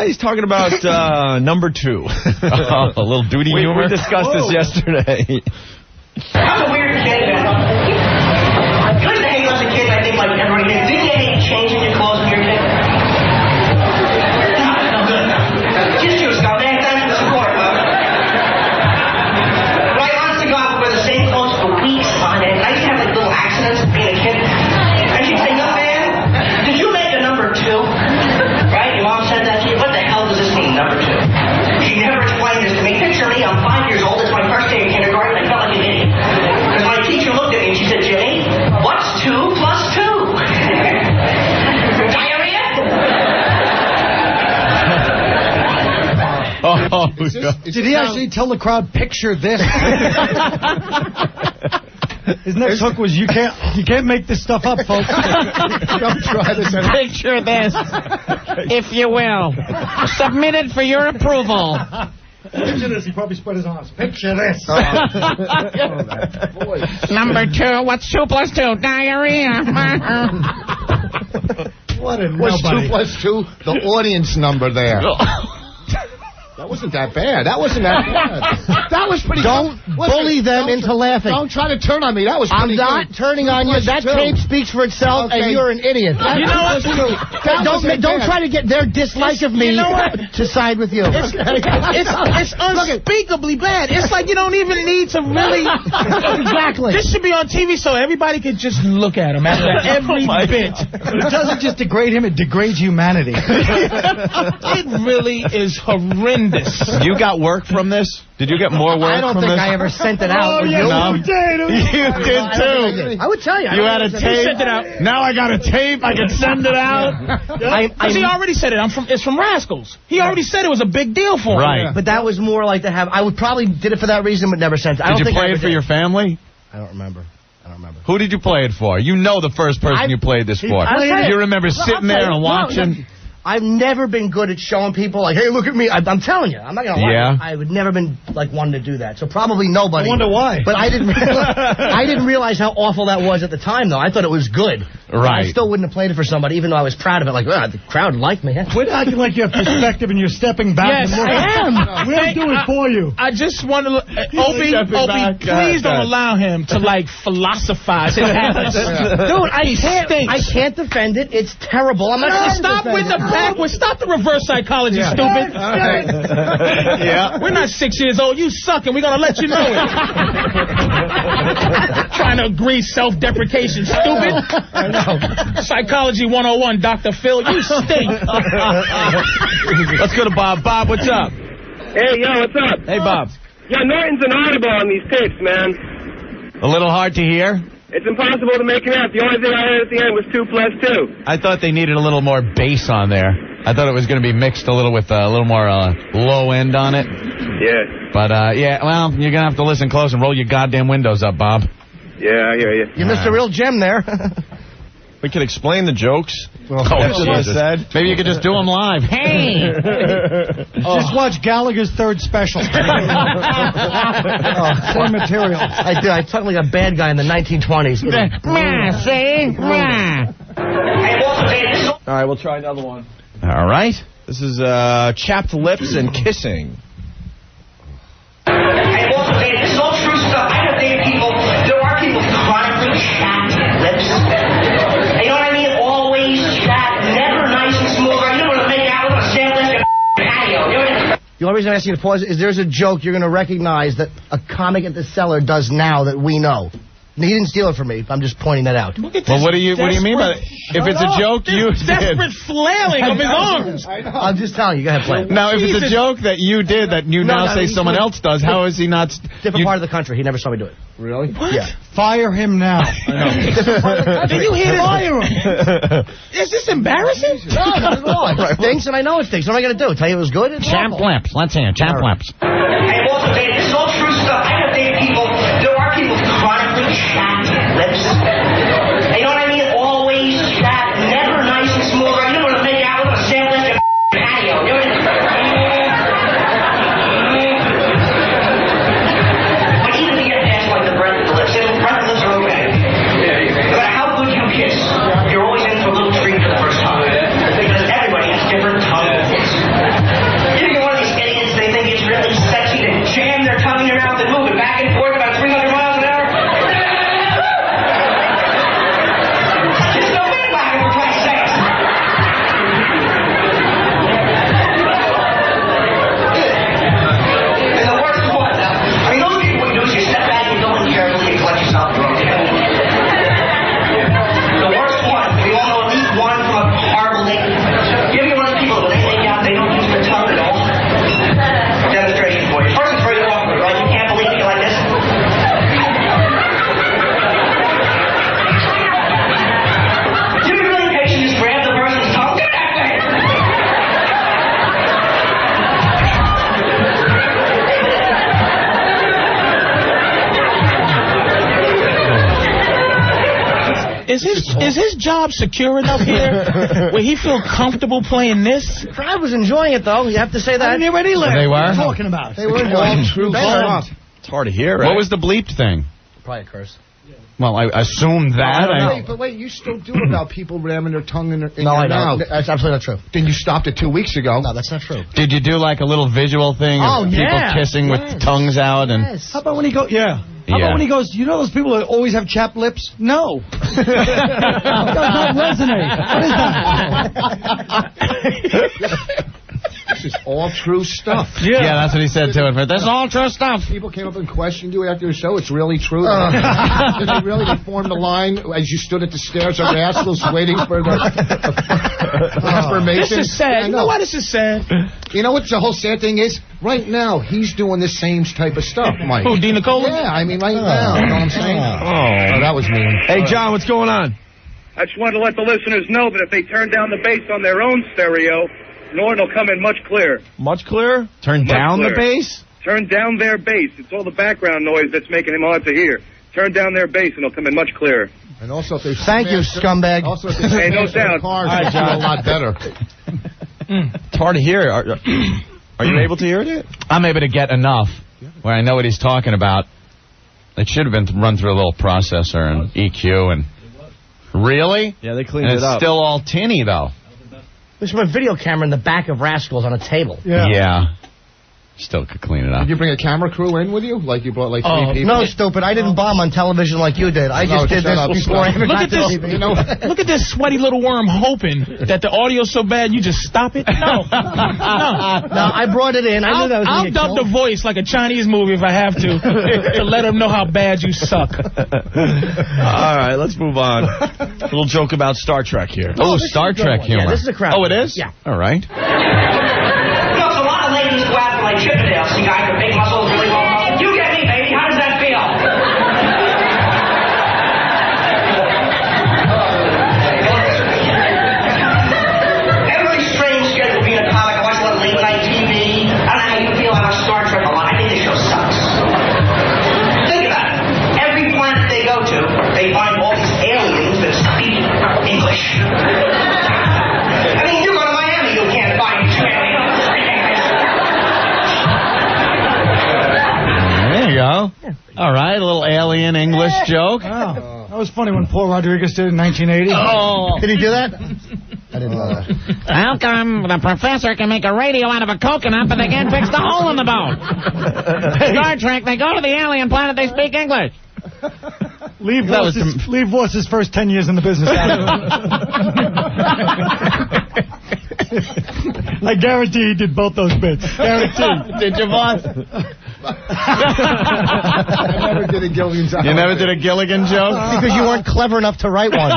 He's talking about number 2. A little duty humor? We discussed this yesterday. I'm a weird kid, man. I couldn't hang as a kid, I think, like everybody did. Did you get any change in your clothes when you were a kid? No good. Kiss you, Scott. Man, thanks for the support, bro. But I honestly God would wear the same clothes for weeks on end. I used to have like little accidents being a kid. And she'd say, no, man, did you make a number 2? Right? Your mom said that to you. What the hell does this mean, number 2? She never explained this to me. Picture me, I'm 5 years old. It's my first day of kindergarten. I felt like an idiot. Because my teacher looked at me and she said, Jimmy, what's 2 plus 2? Diarrhea? Did he actually tell the crowd, picture this? His next hook was, you can't make this stuff up, folks. Don't try this. Picture this, if you will. Submit it for your approval. Picture this. He probably spread his arms. Picture this. Number 2. What's 2 plus 2? Diarrhea. What a What's nobody. 2 plus 2? The audience number there. That wasn't that bad. That wasn't that bad. That was pretty Don't bully them into laughing. Don't try to turn on me. That was I'm pretty not good. turning on you. That tape speaks for itself, and you're an idiot. You know what? Don't try to get their dislike of me to side with you. It's unspeakably bad. It's like you don't even need to really... Exactly. This should be on TV so everybody could just look at him after every bit. It doesn't just degrade him, it degrades humanity. It really is horrendous. You got work from this? Did you get more work I don't from think this? I ever sent it out. Oh, Would yes, you? you did. You did too. I would tell you. You had a tape. Sent it out. Now I got a tape. I can send it out. Because he already said it. It's from Rascals. He already said it was a big deal for him. Right. But that was more like to have. I would probably did it for that reason, but never sent it. Did you play it for your family? I don't remember. Who did you play it for? You know the first person you played this for. You remember sitting there and watching? I've never been good at showing people, like, hey, look at me. I'm telling you, I'm not going to lie. Yeah. I've never been, like, one to do that. So probably nobody. I wonder why. But I didn't realize how awful that was at the time, though. I thought it was good. Right. I still wouldn't have played it for somebody, even though I was proud of it. Like, the crowd liked me. Quit acting like you have perspective and you're stepping back. Yes, and looking. I am. We'll do it for you. I just want to... Opie, please don't allow him to, like, philosophize his habits. Dude, I can't defend it. It's terrible. I'm not going to Stop with the backwards. Stop the reverse psychology, stupid. Yeah. We're not 6 years old. You suck, and we're going to let you know it. Trying to agree self-deprecation, stupid. I know. Psychology 101, Dr. Phil. You stink. Let's go to Bob. Bob, what's up? Hey, yo, what's up? Hey, Bob. Yeah, Norton's an audible on these tapes, man. A little hard to hear? It's impossible to make it out. The only thing I heard at the end was 2 plus 2. I thought they needed a little more bass on there. I thought it was going to be mixed a little with a little more low end on it. Yeah. But, yeah, well, you're going to have to listen close and roll your goddamn windows up, Bob. Yeah, I hear you. You missed a real gem there. We could explain the jokes. Oh, Jesus. Maybe you could just do them live. Hey! Just watch Gallagher's third special. Same material. I do. I talk like a bad guy in the 1920s. See? All right, we'll try another one. All right. This is chapped lips and kissing. Hey, Walter, this is all true stuff. I know people, there are people chronically chapped lips. You know what I mean? Always chapped, never nice and smooth. You don't want to make out with a sandwich and a patio. The only reason I'm asking you to pause is there's a joke you're going to recognize that a comic at the Cellar does now that we know. He didn't steal it from me. I'm just pointing that out. Well, what do you mean by that? If it's a joke, you did. Desperate flailing of his arms. I'm just telling you. Go ahead, play. Now, if it's a joke that you did that you now say someone else does, how is he not? Different part of the country. He never saw me do it. Really? What? Yeah. Fire him now. Did you hear Fire him? Is this embarrassing? No, not at all. It stinks, and I know it stinks. What am I going to do? Tell you it was good? Champ Lips. Let's hear Champ Lips. Hey, also, Dave, this is all true stuff. I know Dave people, there are people chronically chapped lips. You know what I mean? Always chapped, never nice and smooth. Right? You don't want to make out with a sandwich and patio. You know what I mean? But even to get past like the breath of the lips, the breath of the lips are okay. No matter how good you kiss, you're always in for a little treat for the first time. Because everybody has different tongue fits. You get one of these idiots, they think it's really sexy to jam their tongue in your mouth and move it back and forth about 300 miles an hour. Just go in back and for Christ's sake. And the worst one, I mean, those people what you do is you step back, you go in carefully, you collect yourself from the worst one, we all know at least one from a horrible date. Give me one of those people, when they make out, they don't use their tongue at all. Demonstration for you. First, it's very awkward, right? You can't believe me like this. Do you really patient just grab the person's tongue? Get that thing! Is his job secure enough here where he feel comfortable playing this? I was enjoying it, though. You have to say that. I didn't hear any lyrics. They were? What are you talking about? They were all true stuff. It's hard to hear, right? What was the bleeped thing? Probably a curse. Well, I assumed that. But wait, you still do about people ramming their tongue in their No, I your mouth. don't. That's absolutely not true. Then you stopped it 2 weeks ago. No, that's not true. Did you do like a little visual thing Oh, of people yeah. kissing with tongues out and? Yes. How about when he goes? Yeah. How about when he goes? You know those people that always have chapped lips? No. It does not resonate. What is that? This is all true stuff. Yeah, that's what he said to it. But that's all true stuff. People came up and questioned you after the show. It's really true. They formed a line as you stood at the stairs of Rascals waiting for the information. This is sad. You know why this is sad? You know what the whole sad thing is? Right now, he's doing the same type of stuff, Mike. Who, Dean Nicola? Yeah, I mean, right now. You know what I'm saying? Oh, that was mean. Hey, John, what's going on? I just wanted to let the listeners know that if they turn down the bass on their own stereo, Norton will come in much clearer. Much clearer? Turn Much down clearer. the bass? Turn down their bass. It's all the background noise that's making him hard to hear. Turn down their bass and it'll come in much clearer. And also, if they Thank you, scumbag. Also, if they Hey, no doubt. cars, All right, it's John. a lot better. It's hard to hear. Are you able to hear it? I'm able to get enough where I know what he's talking about. It should have been run through a little processor and EQ and. Really? Yeah, they cleaned And it it's up. still all tinny though. There's a video camera in the back of Rascals on a table. Yeah. Still could clean it up. Did you bring a camera crew in with you? Like you brought like three people? No, stupid. I didn't bomb on television like you did. I just did shut this up. before I ever Look got at to this. TV. You know, Look at this sweaty little worm hoping that the audio's so bad you just stop it. No. No, I brought it in. I knew that was I'll going to dub the voice like a Chinese movie if I have to let them know how bad you suck. All right, let's move on. A little joke about Star Trek here. Oh, Star Trek humor. Yeah, this is a crowd. Oh, it is? Yeah. All right. You know, so a lot of ladies go out to like Chippendale, see guys with big muscles, really long muscles. You get me, baby. How does that feel? Everybody's strange schedule being a comic. I watch a lot of late night TV. I don't know how you feel. I watch Star Trek a lot. I think the show sucks. Think about it. Every planet they go to, they find all these aliens that speak English. I mean, you go to Miami, you can't find aliens. There you go. All right, a little alien English joke. Oh, that was funny when Paul Rodriguez did it in 1980. Oh. Did he do that? I didn't know that. How come the professor can make a radio out of a coconut, but they can't fix the hole in the bone? Star Trek, they go to the alien planet, they speak English. Leave Voss's first 10 years in the business. I guarantee he did both those bits. Guarantee. Did you, boss? I never did a Gilligan's Island. You never did a Gilligan joke? Because you weren't clever enough to write one.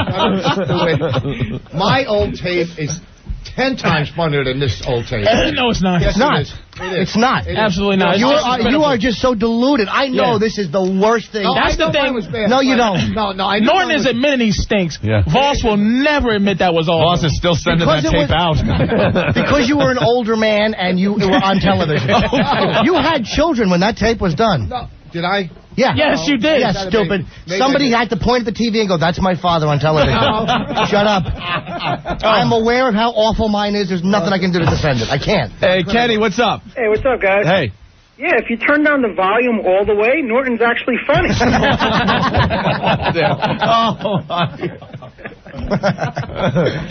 My old tape is 10 times funnier than this old tape. No, it's not. Yes, It's not. It is. It's not. Absolutely not. You are just so deluded. I know this is the worst thing. No, That's I know the thing. mine was bad. No, you don't. No, I know Norton mine is was- admitting he stinks. Yeah. Voss will never admit that was all. Boss is still sending Because that it tape out. Because you were an older man and you were on television. You had children when that tape was done. No, did I? Yeah. Yes, you did. Yeah, stupid. Somebody had to point at the TV and go, "That's my father on television." Shut up. I'm aware of how awful mine is. There's nothing I can do to defend it. I can't. Hey, Kenny, what's up? Hey, what's up, guys? Hey. Yeah, if you turn down the volume all the way, Norton's actually funny.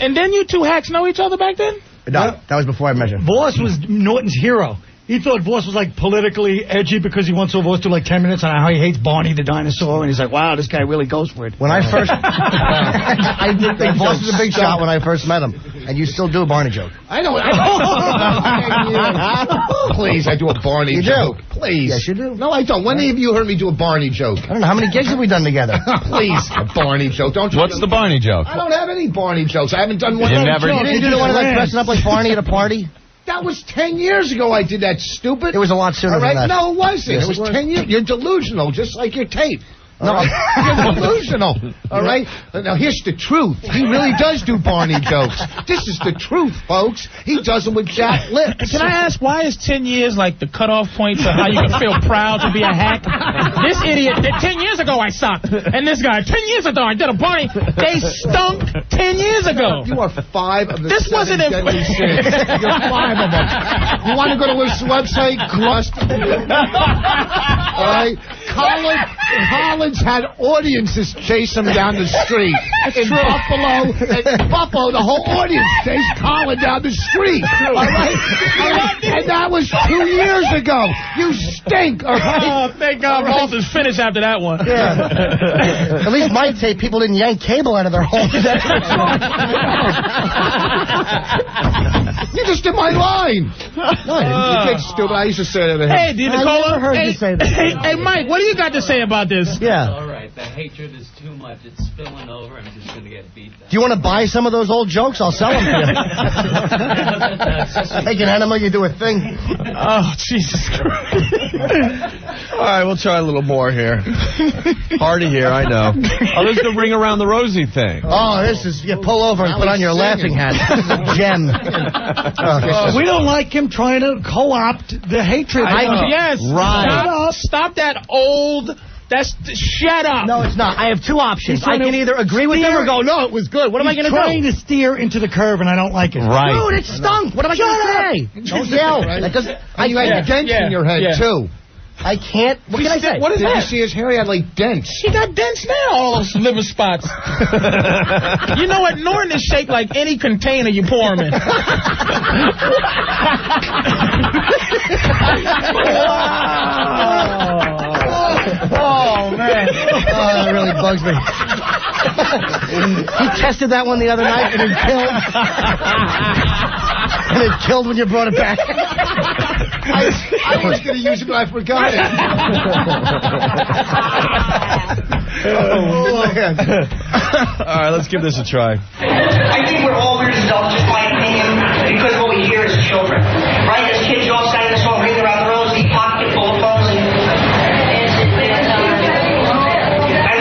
And then you two hacks know each other back then? No, that was before I met him. Voss was Norton's hero. He thought Voss was like politically edgy because he once saw Voss do like 10 minutes on how he hates Barney the dinosaur, and he's like, wow, this guy really goes for it. When I first... I did think Voss was a big shot when I first met him. And you still do a Barney joke. I don't. Please, I do a Barney joke. Please. Yes, you do. No, I don't. When have you heard me do a Barney joke? I don't know. How many gigs have we done together? Please, a Barney joke. Don't you? What's the Barney joke? I don't have any Barney jokes. I haven't done one. You never- You didn't do the one of that dressing up like Barney at a party? That was 10 years ago I did that, stupid. It was a lot sooner All right? than that. No, it wasn't. Yes, it was it was. 10 years. You're delusional, just like your tape. No. You're delusional. All right? Now, here's the truth. He really does do Barney jokes. This is the truth, folks. He does them with Jack lips. Can I ask, why is 10 years like the cutoff point for how you can feel proud to be a hack? This idiot, 10 years ago I sucked. And this guy, 10 years ago I did a Barney. They stunk 10 years ago. You are 5 of the This 7 wasn't in- deadly sins. You're 5 of them. You want to go to his website? Clust. All right? Collins had audiences chase him down the street. In Buffalo, the whole audience chased Colin down the street. All right? And that was 2 years ago. You stink, all right? Oh, thank God Voss is finished after that one. Yeah. At least my tape, people didn't yank cable out of their homes. You just did my line. No, you get stupid. I used to say that to him. Hey, D. Nicola. never heard you say that. Hey, Mike, what do you got to say about this? Yeah. All right, the hatred is too much. It's spilling over. I'm just going to get beat down. Do you want to buy some of those old jokes? I'll sell them to you. Take an animal, you do a thing. Oh, Jesus Christ. All right, we'll try a little more here. Hard to hear, I know. Oh, this is the ring around the rosy thing. Oh, this is, you pull over and put on your laughing hat. This is a gem. We don't like him trying to co-opt the hatred. Yes. Right. Stop that old... shut up. No, it's not. I have two options. He's I trying can to either agree with them or go, no, it was good. What am I going to do? He's trying to steer into the curve, and I don't like it. Right. Dude, it stunk. What am I going to say? Don't yell. That doesn't, You had dents in your head, too. I can't. What can I say? What is Did that? you see his hair? He had, like, dents. He got dents now, all those liver spots. You know what? Norton is shaped like any container you pour him in. Oh, man. Oh, that really bugs me. He tested that one the other night, and it killed. And it killed when you brought it back. I was going to use it, but I forgot it. All right, let's give this a try. I think we're all weird as adults, just my opinion, because what we hear as children. Right? As kids, you all sang the song Ring Around the Rosie, pocket full of phones, and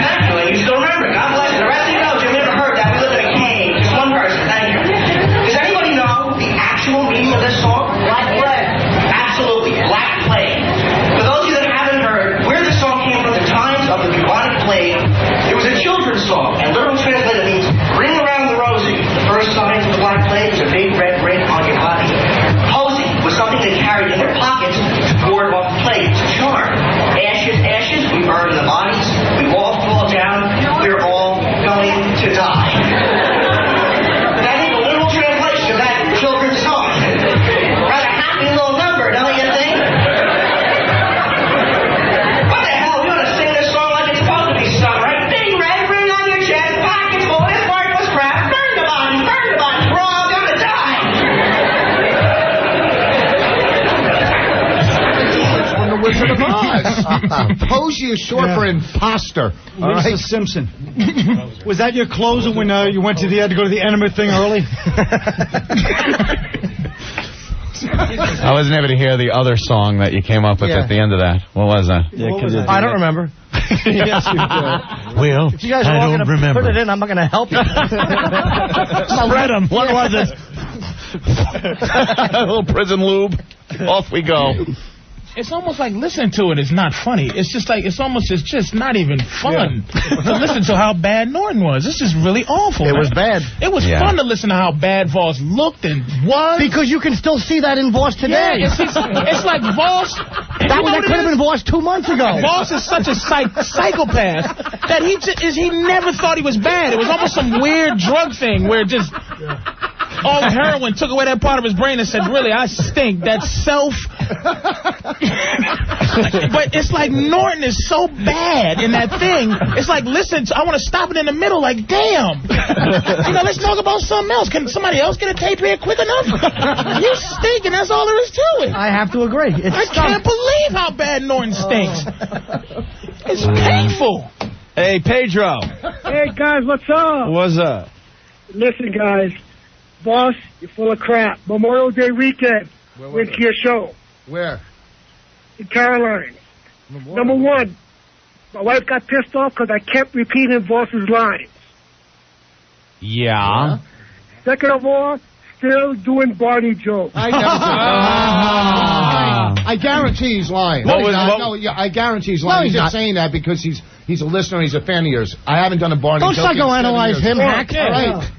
naturally, you still remember it. God bless you. The rest of you know, you've never heard that. We live in a cave. Just one person. Thank you. Does anybody know the actual meaning of this song? Black Plague. Absolutely. Black Plague. For those of you that haven't heard, where this song came from, the times of the bubonic plague, it was a children's song, and literal translated means ring around the rosy. The first signs of the Black Plague is a big red ring on your body. Posy was something they carried in their pockets to ward off the plague. It's a charm. Ashes, ashes, we burn in the bodies. We all fall down. We're all going to die. But I think a literal translation of that children's song. Rather happy little number, don't you think? What the hell? We ought to sing this song like it's supposed to be sung, right? Big red ring on your chest, pockets full of worthless crap. Burn the bodies, we're all gonna die. From the Wizard of Oz. Posey is short for imposter. All Lisa right? Simpson. Was that your closer when you went to had to go to the enema thing early? I wasn't able to hear the other song that you came up with at the end of that. What was that? I don't remember. Yes, you did. Well, if you guys are all going to put it in, I'm not going to help you. Spread them. What was it? A little prison lube. Off we go. It's almost like listening to it is not funny. It's just like, it's just not even fun to listen to how bad Norton was. This is really awful. It was bad. It was fun to listen to how bad Vos looked and was. Because you can still see that in Vos today. Yeah, it's like Vos. That could have been Vos 2 months ago. Vos is such a psychopath that he never thought he was bad. It was almost some weird drug thing where just all the heroin took away that part of his brain and said, really, I stink. That's self. But it's like Norton is so bad in that thing. It's like, listen, I want to stop it in the middle. Like, damn. Let's talk about something else. Can somebody else get a tape here quick enough? You stink, and that's all there is to it. I have to agree. I can't believe how bad Norton stinks. It's painful. Hey, Pedro. Hey, guys, what's up? What's up? Listen, guys. Boss, you're full of crap. Memorial Day weekend. Went to your show. Where? In Carolina. Number one, my wife got pissed off because I kept repeating Voss's lines. Yeah. Second of all, still doing Barney jokes. I guarantee he's lying. I guarantee he's lying. He's just saying that because he's a listener. He's a fan of yours. I haven't done a Barney joke. Don't psychoanalyze him, hack.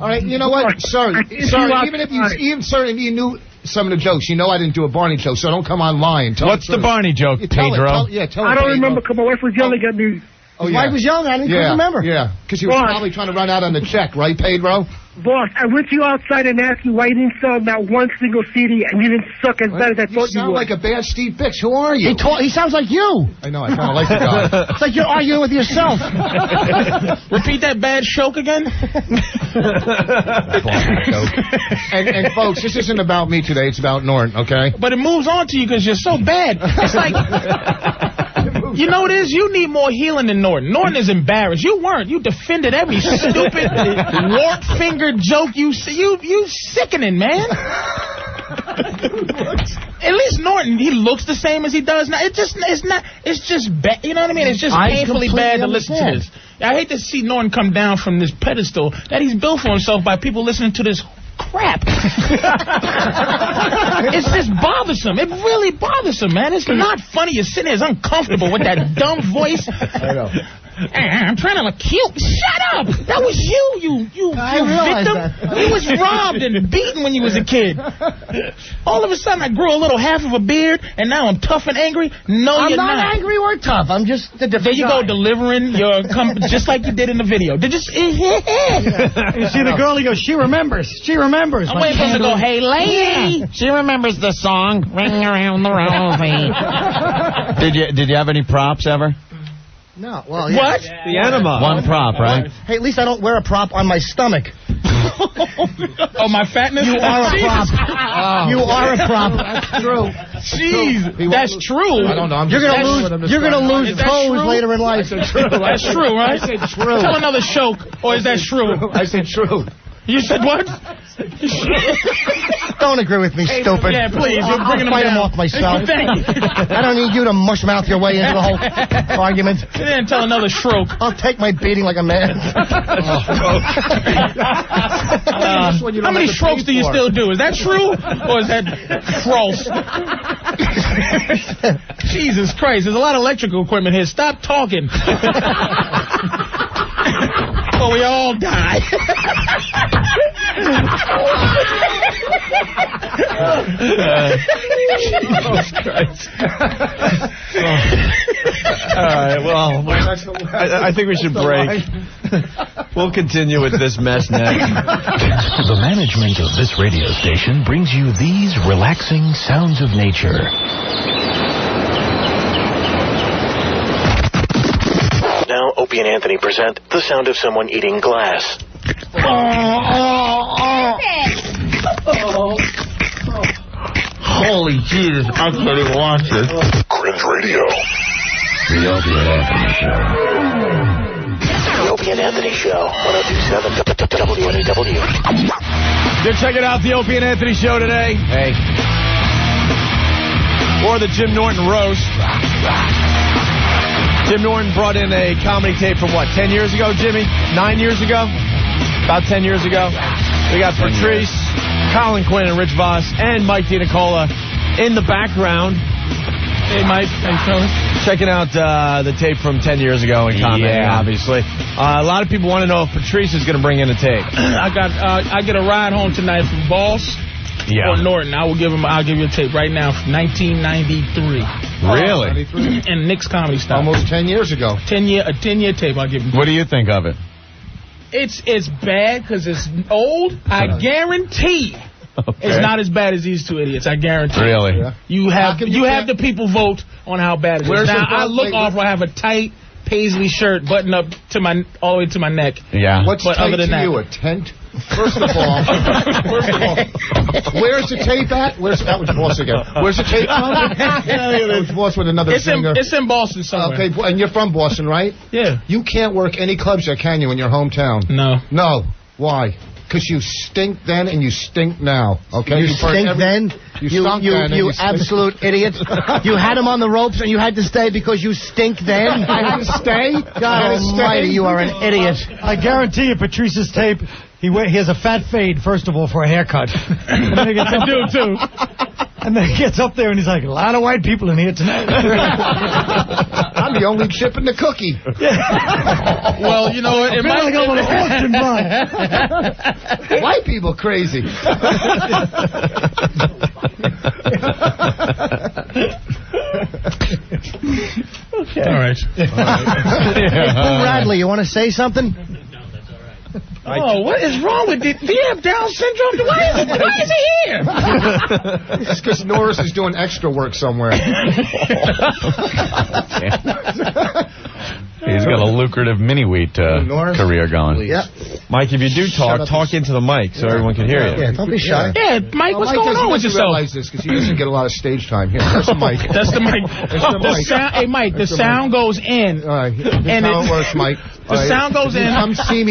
All right. You know what, sir? Even if you knew some of the jokes, I didn't do a Barney joke, so don't come on lying. What's the Barney joke, Pedro? I don't remember because my wife was yelling at me. His wife was young. I didn't remember. Yeah, because he was probably trying to run out on the check, right, Pedro? Boss, I went to you outside and asked you why you didn't sell not one single CD and you didn't suck as bad as I thought you would. You sound like a bad Steve Bix. Who are you? He sounds like you. I know. I kind of like the guy. It's like you're arguing with yourself. Repeat that bad joke again. And folks, this isn't about me today. It's about Norton, okay? But it moves on to you because you're so bad. It's like... You know what it is? You need more healing than Norton. Norton is embarrassed. You weren't. You defended every stupid wart-fingered joke you sickening, man. At least Norton, he looks the same as he does now. It's just bad. You know what I mean? It's just painfully bad to listen to this. I hate to see Norton come down from this pedestal that he's built for himself by people listening to this crap. It's just bothersome. It really bothers him, man. It's not funny. You're sitting there, it's uncomfortable with that dumb voice. I know. I'm trying to look cute. Shut up! That was you victim. You was robbed and beaten when you was a kid. All of a sudden, I grew a little half of a beard, and now I'm tough and angry. No, you're not. I'm not angry or tough. I'm just the different There you go, delivering your just like you did in the video. Did you see the girl? He goes, she remembers. She remembers. I'm waiting for him to go, hey, lady. She remembers the song, Ring Around the Rosie. Did you have any props ever? No. Well, what? The enema. One prop, right? Hey, at least I don't wear a prop on my stomach. Oh, my fatness? You are a prop. You are a prop. That's true. Jeez, that's true. I don't know. You're gonna lose toes later in life. That's true, right? I said true. Tell another joke, or is that true? I said true. You said what? Don't agree with me, stupid. Yeah, please. You're bringing I'll fight him him down. off myself. Thank you. I don't need you to mush mouth your way into the whole argument. You didn't tell another stroke. I'll take my beating like a man. How many strokes do you still do? Is that true, or is that false? Jesus Christ, there's a lot of electrical equipment here. Stop talking. Or we all die. Jesus Christ. All right, well, I think we should break. We'll continue with this mess next. The management of this radio station brings you these relaxing sounds of nature. Now, Opie and Anthony present the sound of someone eating glass. Holy Jesus, I couldn't watch it. Cringe Radio. The Opie and Anthony Show. The Opie and Anthony Show, 102.7 WNEW. Go check it out, the Opie and Anthony Show today. Hey. Or the Jim Norton roast. Jim Norton brought in a comedy tape from, 10 years ago, Jimmy? 9 years ago? About 10 years ago. We got Patrice, Colin Quinn, and Rich Vos, and Mike DiNicola in the background. Hey, Mike. How you feeling? Checking out the tape from 10 years ago and commenting, obviously. A lot of people want to know if Patrice is going to bring in a tape. I get a ride home tonight from Vos or Norton. I'll give you a tape right now from 1993. Really? And Nick's Comedy Style. Almost 10 years ago. A 10-year tape I'll give him. What do you think of it? It's bad because it's old. I guarantee it's not as bad as these two idiots. I guarantee. Really? Yeah. You have the people vote on how bad it is. Now I look awful. I have a tight paisley shirt buttoned up to all the way to my neck. Yeah. What's tight other than to that, you? A tent? First of all, where's the tape at? That was Boss again. Where's the tape from? It was Boss with another singer. It's in Boston somewhere. Okay, and you're from Boston, right? Yeah. You can't work any clubs there, can you, in your hometown? No. No. Why? Because you stink then and you stink now. Okay. You stink then. You absolute idiot. You had him on the ropes and you had to stay because you stink then. I had to stay. God Almighty, you are an idiot. I guarantee you, Patrice's tape. He has a fat fade, first of all, for a haircut. I do, too. And then he gets up there and he's like, a lot of white people in here tonight. I'm the only chip in the cookie. Yeah. Well, you know what? It might like I'm on a Boston run. White people crazy. Okay. All right. Hey, Boo Radley, you want to say something? Oh, what is wrong with you? Do you have Down syndrome? Why is he here? It's because Norris is doing extra work somewhere. He's got a lucrative mini-wheat career going. Yep. Mike, if you do talk into the mic so everyone can hear you. Yeah, don't be shy. Yeah, Mike, what's going on with yourself? Realize this because he doesn't get a lot of stage time. Here, that's the mic. That's the mic. Hey, Mike, the sound goes in. All right, here's how it works, Mike. The sound goes in. Come see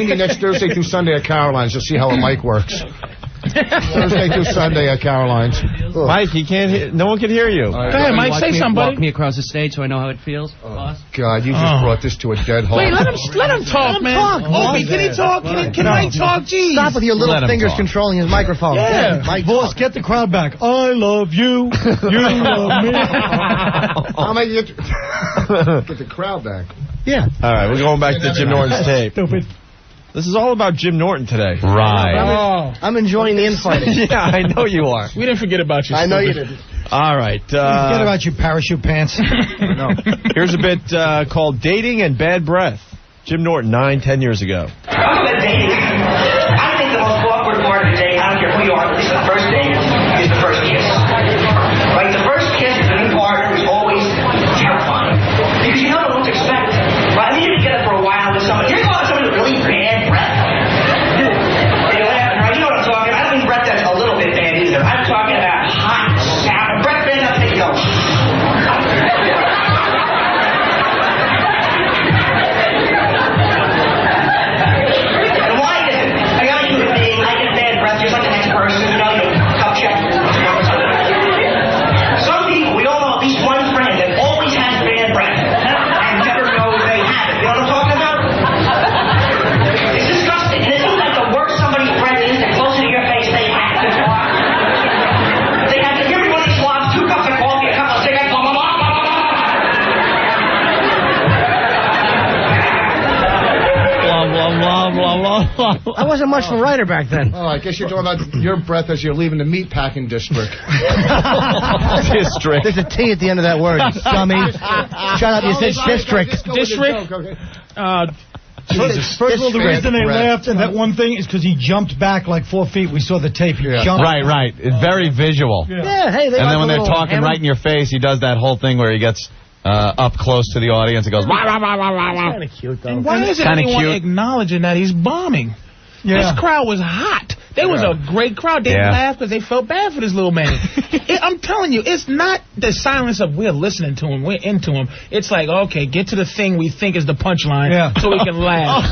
me next Thursday through Sunday at Caroline's. You'll see how a mic works. Thursday through Sunday at Caroline's. Mike, he can't hear. No one can hear you. Go ahead, Mike. Say somebody. Walk me across the stage so I know how it feels. Oh, God, you just brought this to a dead halt. Wait, let him talk, man. Opie, can he talk? Can Mike talk? Jeez. Stop with your little fingers controlling his microphone. Yeah. Mike, Boss, get the crowd back. I love you. You love me. I'll make you get the crowd back. Yeah. All right, we're going back to Jim Norton's tape. Stupid. This is all about Jim Norton today. Right. I'm enjoying the infighting. Yeah, I know you are. We didn't forget about you. I know you didn't. All right. Forget about your parachute pants. No. Here's a bit called Dating and Bad Breath. Jim Norton, 10 years ago. Talking about dating, I think the most awkward part of the day, I don't care who you are, at least the first date, is the first kiss. Like, the first kiss with a new partner is always terrifying. Because you don't know what to expect. Right? I mean, you can get it for a while with somebody. You're going to somebody with really bad breath. You know what I'm talking about? I don't mean breath that's a little bit bad either. I'm talking about hot, sour breath bad enough that you go. And why is it? I mean, I'm a human being. I get bad breath just like the next person. You know, cup check. Some people, we all know at least one friend that always has bad breath. And never knows they have it. You know what I'm talking about? It's disgusting. And it seems like the worse somebody's breath is, the closer to your face they have to talk. They have to give everybody swabs, 2 cups of coffee, a couple of cigarettes, blah, blah, blah, blah, blah. Blah, blah, blah, blah. I wasn't much of a writer back then. Oh, I guess you're talking about your breath as you're leaving the meatpacking district. District. There's a T at the end of that word, dummy. Shut up, you said district. District? First of all, the reason they laughed at that one thing is because he jumped back like 4 feet. We saw the tape. He jumped. Right. It's very visual. Yeah, hey, they and then when they're little talking right in your face, he does that whole thing where he gets up close to the audience and goes, wah, wah, wah, wah, wah, wah. Kind of cute, though. And why isn't anyone acknowledging that he's bombing? This crowd was hot. They was a great crowd. They laughed because they felt bad for this little man. I'm telling you, it's not the silence of we're listening to him, we're into him. It's like, okay, get to the thing we think is the punchline so we can laugh.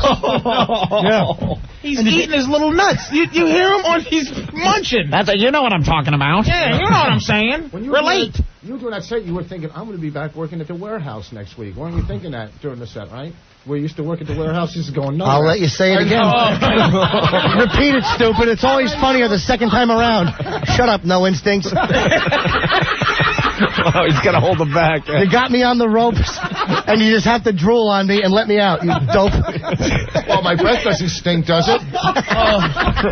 He's eating his little nuts. You hear him on he's munching. You know what I'm talking about. Yeah, you know what I'm saying. Relate. You were doing that set, you were thinking, I'm going to be back working at the warehouse next week. Weren't you thinking that during the set, right? We used to work at the warehouse. This is going nowhere. I'll let you say it again. Repeat it, stupid. It's always funnier the second time around. Shut up, no instincts. Oh, he's got to hold them back. You got me on the ropes, and you just have to drool on me and let me out, you dope. Well, my breath doesn't stink, does it?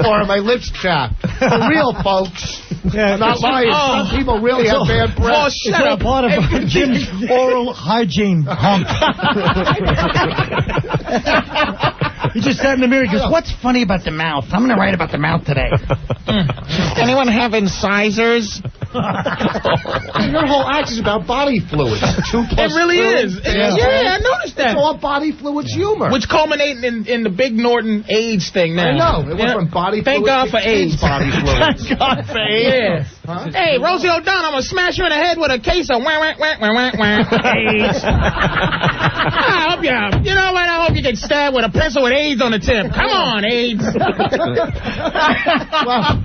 Or my lips chapped. For real, folks. I'm not lying. Some people really have bad breath. It's all part of Jim's oral hygiene hump. He just sat in the mirror. He goes, "What's funny about the mouth? I'm going to write about the mouth today." Anyone have incisors? Your whole act is about body fluids. 2 + It really 2. is. Yeah, I noticed that. It's all body fluids humor. Which culminated in the Big Norton AIDS thing now. I know. It went from body Thank fluids God for to AIDS. body fluids. Thank God for AIDS. Yeah. Huh? Hey, Rosie O'Donnell, I'm going to smash you in the head with a case of AIDS. I hope you know what? I hope you get stabbed with a pencil with AIDS on the tip. Come on, AIDS. Well,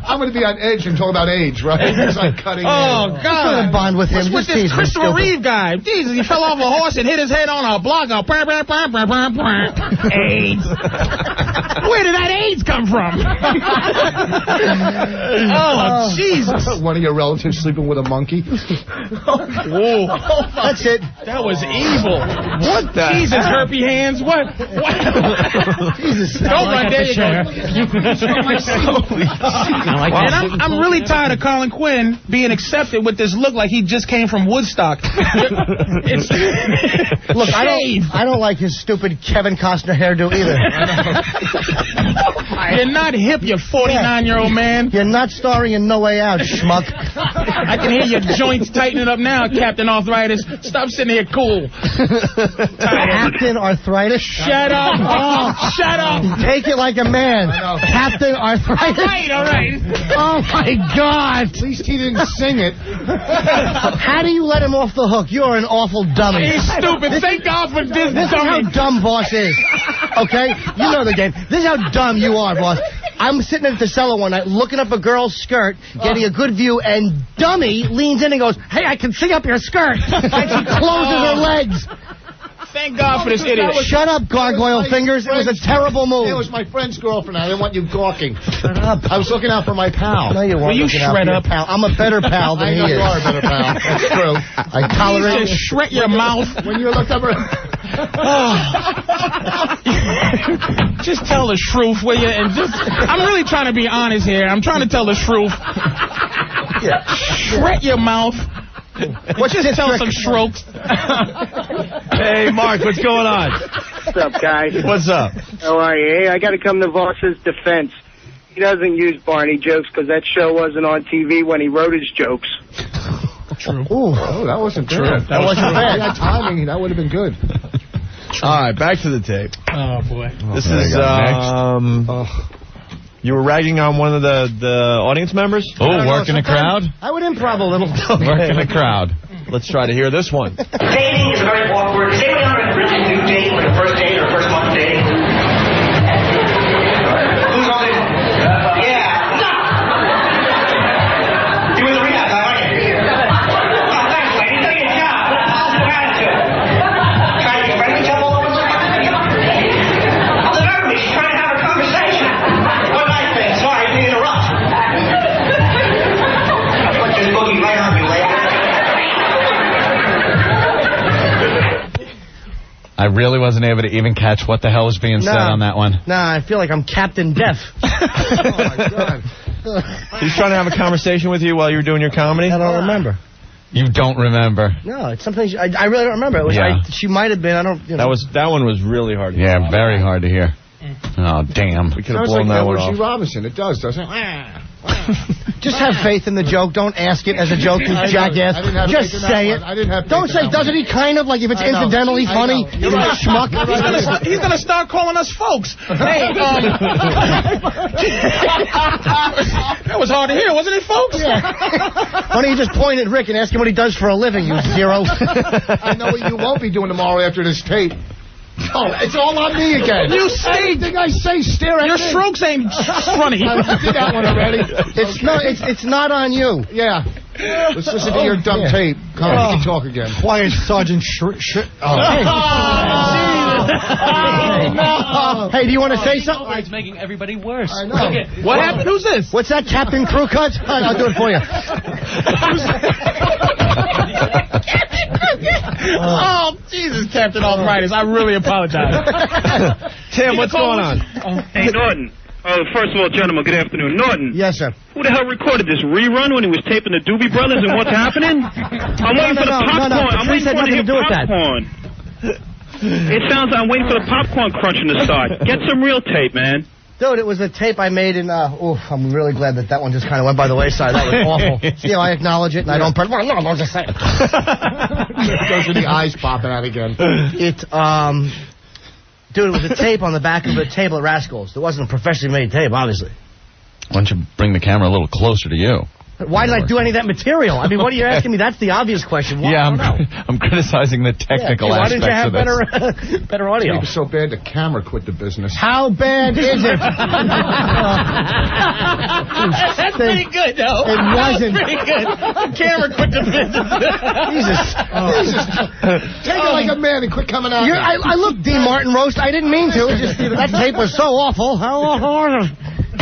I'm going to be on edge and talk about AIDS, right? It's like cutting God. I'm bond with him. What's with this Christopher Reeve guy? Jesus, he fell off a horse and hit his head on a block. AIDS. Where did that AIDS come from? Oh, Jesus. One of your relatives sleeping with a monkey. Whoa. That's it. That was evil. What the Jesus, herpy hands. What? Jesus. Don't run there, you go. And I'm really tired of Colin Quinn being accepted with this look like he just came from Woodstock. Look, I don't like his stupid Kevin Costner hairdo either. You're not hip, you 49-year-old man. You're not starring in No Way Out, schmuck. I can hear your joints tightening up now, Captain Arthritis. Stop sitting here cool. Captain Arthritis? Shut up. Oh, shut up. Take it like a man. Captain Arthritis? All right. Oh, my God. At least he didn't sing it. How do you let him off the hook? You're an awful dummy. He's stupid. Thank God for this This is how dumb Vos is. Okay? You know the game. This is how dumb you are, Vos. I'm sitting at the cellar one night looking up a girl's skirt, getting a good view, and dummy leans in and goes, "Hey, I can see up your skirt." And she closes her legs. Thank God for this idiot. Shut up, gargoyle fingers. It was a terrible move. It was my friend's girlfriend. I didn't want you gawking. Shut up. I was looking out for my pal. No, you weren't. Will you looking out shred for your up? pal. I'm a better pal than I he know is. you are a better pal. That's true. I tolerate Just shred your mouth. When you looked up her... Just tell the truth, will you? And I'm really trying to be honest here. I'm trying to tell the truth. Shred your mouth. Just tell some strokes. Hey, Mark, what's going on? What's up, guys? What's up? How are you? Hey, I got to come to Voss's defense. He doesn't use Barney jokes because that show wasn't on TV when he wrote his jokes. True. Ooh, that wasn't true. That wasn't bad. That timing, that would have been good. All right, back to the tape. Oh, boy. This is, you were ragging on one of the audience members? Oh, working the crowd? I would improv a little. Working the crowd. Let's try to hear this one. Dating is very awkward. Does anyone ever really do date, like a first date or first month dating? Who's on it? Yeah. You were the rehab, I like it. Oh, thanks, lady. Do your job. How's your attitude? Trying to be friendly, jump all over the Oh, the nerve of me. She's trying to have a conversation. What night thing? Sorry to interrupt. I'll put this boogie right on you, lady. I really wasn't able to even catch what the hell was being said on that one. Nah, I feel like I'm Captain Death. Oh, my God. He's trying to have a conversation with you while you were doing your comedy? I don't remember. You don't remember? No, it's something I really don't remember. It was she might have been. I don't. You know. That one was really hard to hear. Yeah, very hard to hear. Oh, damn. We could have Sounds blown like that one Edward off. G. Robinson. It does, doesn't it? Just have faith in the joke. Don't ask it as a joke, you jackass. Just say it. Don't say, doesn't he kind of, like if it's incidentally funny, you schmuck. He's going to start calling us folks. Hey, that was hard to hear, wasn't it, folks? Yeah. Why don't you just point at Rick and ask him what he does for a living, you zero? I know what you won't be doing tomorrow after this tape. Oh, it's all on me again. You stink. Everything I say, stare at Your me. strokes ain't funny. I did that one already. It's not on you. Yeah. Let's listen to your dumb tape. Come on, we can talk again. Quiet, Sergeant Hey, do you want to say something? It's making everybody worse. I know. What happened? Who's this? What's that, Captain Crew Cut? I'll do it for you. Oh, Jesus, Captain Arthritis. I really apologize. Tim, what's going on? Hey, Norton. First of all, gentlemen, good afternoon. Norton. Yes, sir. Who the hell recorded this rerun when he was taping the Doobie Brothers and what's happening? I'm waiting for the popcorn. I'm waiting for the popcorn. It sounds like I'm waiting for the popcorn crunching to start. Get some real tape, man. Dude, it was a tape I made in, I'm really glad that one just kind of went by the wayside. That was awful. See how I acknowledge it and I don't... Well, no, just say it. Those are the eyes popping out again. Dude, it was a tape on the back of a table at Rascals. It wasn't a professionally made tape, obviously. Why don't you bring the camera a little closer to you? Why did I do any of that material? I mean, what are you asking me? That's the obvious question. Why? Yeah, I'm criticizing the technical why didn't you have of this. better audio? It was so bad the camera quit the business. How bad is it? That's pretty good, though. It wasn't. That's pretty good. The camera quit the business. Jesus. Take it like a man and quit coming out. I looked Dean Martin roast. I didn't mean to. It just, that tape was so awful.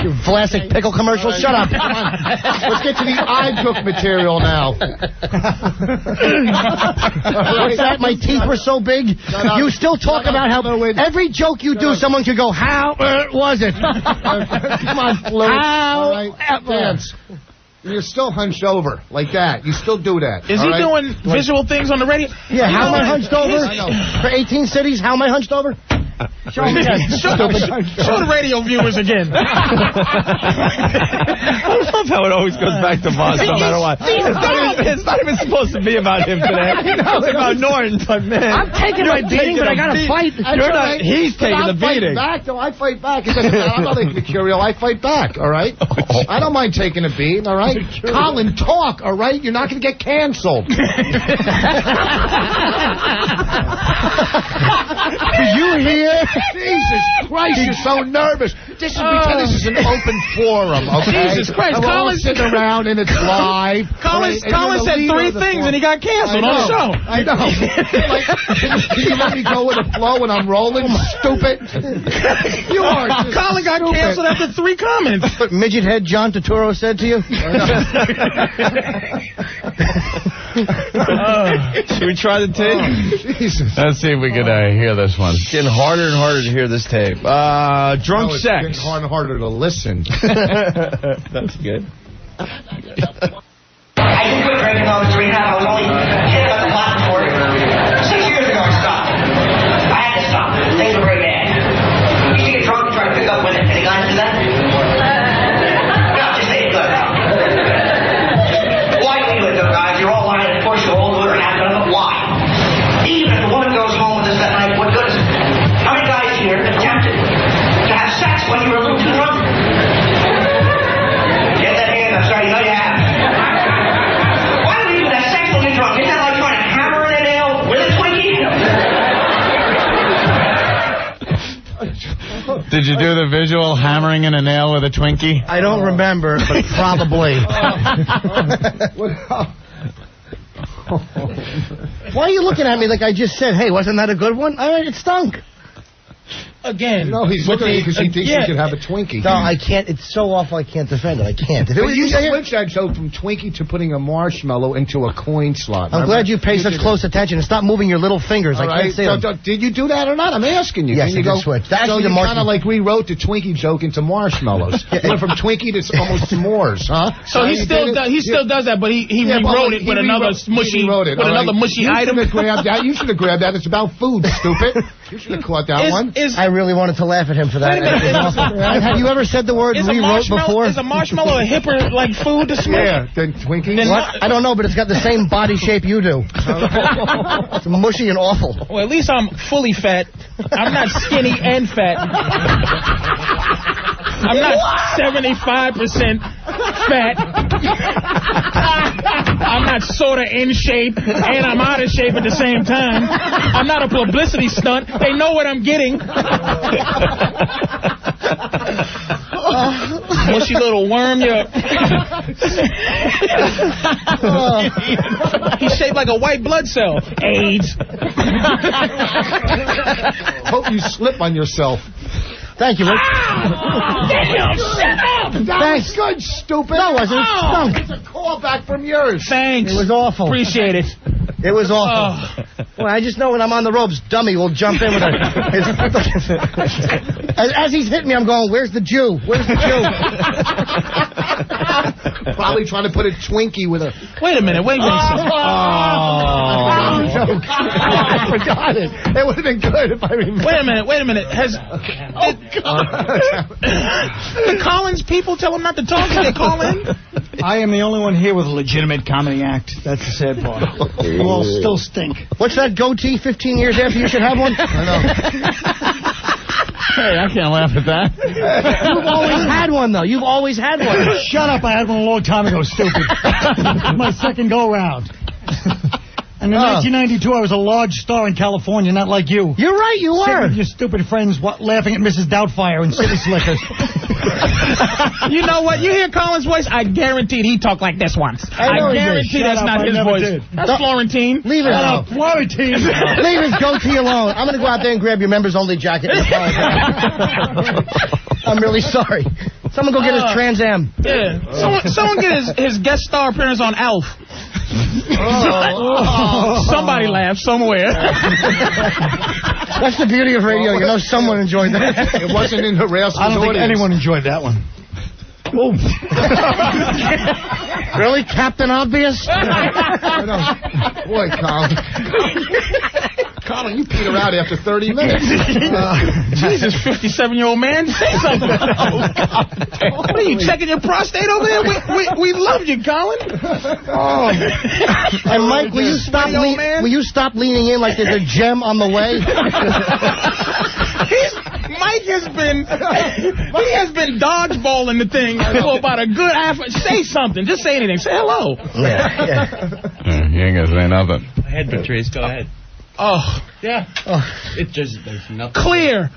You Vlasic pickle commercial. Shut up. Come on. Let's get to the iCook material now. What's that? My teeth were so big. You still talk about how every joke you do, someone could go, how was it? Come on, Flu. How dance. You're still hunched over like that. You still do that. Is he doing visual things on the radio? Yeah, how am I hunched over? For 18 cities, how am I hunched over? Show the radio viewers again. I love how it always goes back to Vos no matter what. It's not even supposed to be about him today. It's about Norton, but man. I'm taking my beating, but I got to fight. He's taking the beating. I fight back. I'm not like Mercurial. I fight back, all right? I don't mind taking a beating, all right? Colin, talk, all right? You're not going to get canceled. Do you hear? Jesus Christ, you're so nervous. Pretend this is an open forum, okay? Jesus Christ, and Colin sitting around and it's live. Colin said 3 things and he got canceled on the show. I know. Can you let me go with a flow when I'm rolling, stupid? You are just Colin got canceled after 3 comments. Midget head John Turturro said to you? Should we try the tape? Jesus. Let's see if we can hear this one. It's getting harder and harder to hear this tape. Drunk it's sex. getting harder and harder to listen. That's good. I didn't quit drinking though, Mr. Rehab. I was only hit about the laboratory. 6 years ago I stopped. I had to stop. Things were very bad. You used to get drunk and try to pick up women. Any guys do that? No, just say it good. Why do you do it, though, guys? You're all lying. Of course, you're all doing it or half done, but why? Even if the woman goes home with us that night, what good is it? How many guys here attempted to have sex when you were a little too drunk? Get that hand up. Sorry, you know you have. Why do you even have sex when you're drunk? Isn't that like trying to hammer in a nail with a Twinkie? Did you do the visual hammering in a nail with a Twinkie? I don't remember, but probably. Why are you looking at me like I just said, hey, wasn't that a good one? It stunk. Again. No, he's looking at you because he thinks he could have a Twinkie. No, I can't. It's so awful I can't defend it. I can't. If it But was, you switched that joke from Twinkie to putting a marshmallow into a coin slot. I'm glad you pay such close attention and stop moving your little fingers. All I can't see them. Did you do that or not? I'm asking you. Yes, Can you I go did switch. So Actually, you kind of like rewrote the Twinkie joke into marshmallows. Went from Twinkie to almost s'mores, huh? So he still does that, but he rewrote it with another mushy item. You should have grabbed that. It's about food, stupid. You should have caught that one. I really wanted to laugh at him for that. Wait a minute. Have you ever said the word rewrote before? Is a marshmallow a hipper like food to smoke? Yeah, then Twinkie. What? I don't know, but it's got the same body shape you do. It's mushy and awful. Well, at least I'm fully fat. I'm not skinny and fat. I'm not 75% fat. I'm not sort of in shape, and I'm out of shape at the same time. I'm not a publicity stunt. They know what I'm getting. Mushy little worm, He's shaped like a white blood cell. AIDS. Hope you slip on yourself. Thank you, Rick. Damn, shut up! That was good, stupid. No, it wasn't. It's a callback from yours. Thanks. It was awful. Appreciate it. It was awful. Well, I just know when I'm on the ropes, dummy will jump in with as he's hitting me, I'm going, where's the Jew? Where's the Jew? Probably trying to put a Twinkie with a... Wait a minute. I forgot it. It would have been good if I remember. Wait a minute. The Collins people tell him not to talk? They call in? I am the only one here with a legitimate comedy act. That's the sad part. You all still stink. What's that goatee 15 years after you should have one? I know. Hey, I can't laugh at that. You've always had one, though. You've always had one. Shut up. I had one a long time ago, stupid. My second go-round. And in 1992, I was a large star in California, not like you. You're right, you were. Sitting with your stupid friends laughing at Mrs. Doubtfire and City Slickers. You know what? You hear Colin's voice? I guaranteed he talked like this once. I guarantee that's not his voice. Did. That's Florentine. Leave it alone. Florentine. Leave his goatee alone. I'm going to go out there and grab your members-only jacket and apologize. I'm really sorry. Someone go get his Trans Am. Yeah. Someone get his guest star appearance on Alf. Somebody laughed somewhere. That's the beauty of radio. You know someone enjoyed that. It wasn't in Harassment's I don't think audience. anyone enjoyed that one. Oh. Really? Captain Obvious? Boy, Colin. Colin, you peter out after 30 minutes. Jesus, 57-year-old man, say something. Oh, God. What are you, checking your prostate over there? We love you, Colin. Oh. And Mike, will you stop leaning in like there's a gem on the way? Mike has been dodgeballing the thing for about a good half. Say something. Just say anything. Say hello. Yeah. You ain't gonna say nothing. Go ahead, Patrice. Go ahead. Oh. Yeah. Oh. It just, there's nothing. Clear.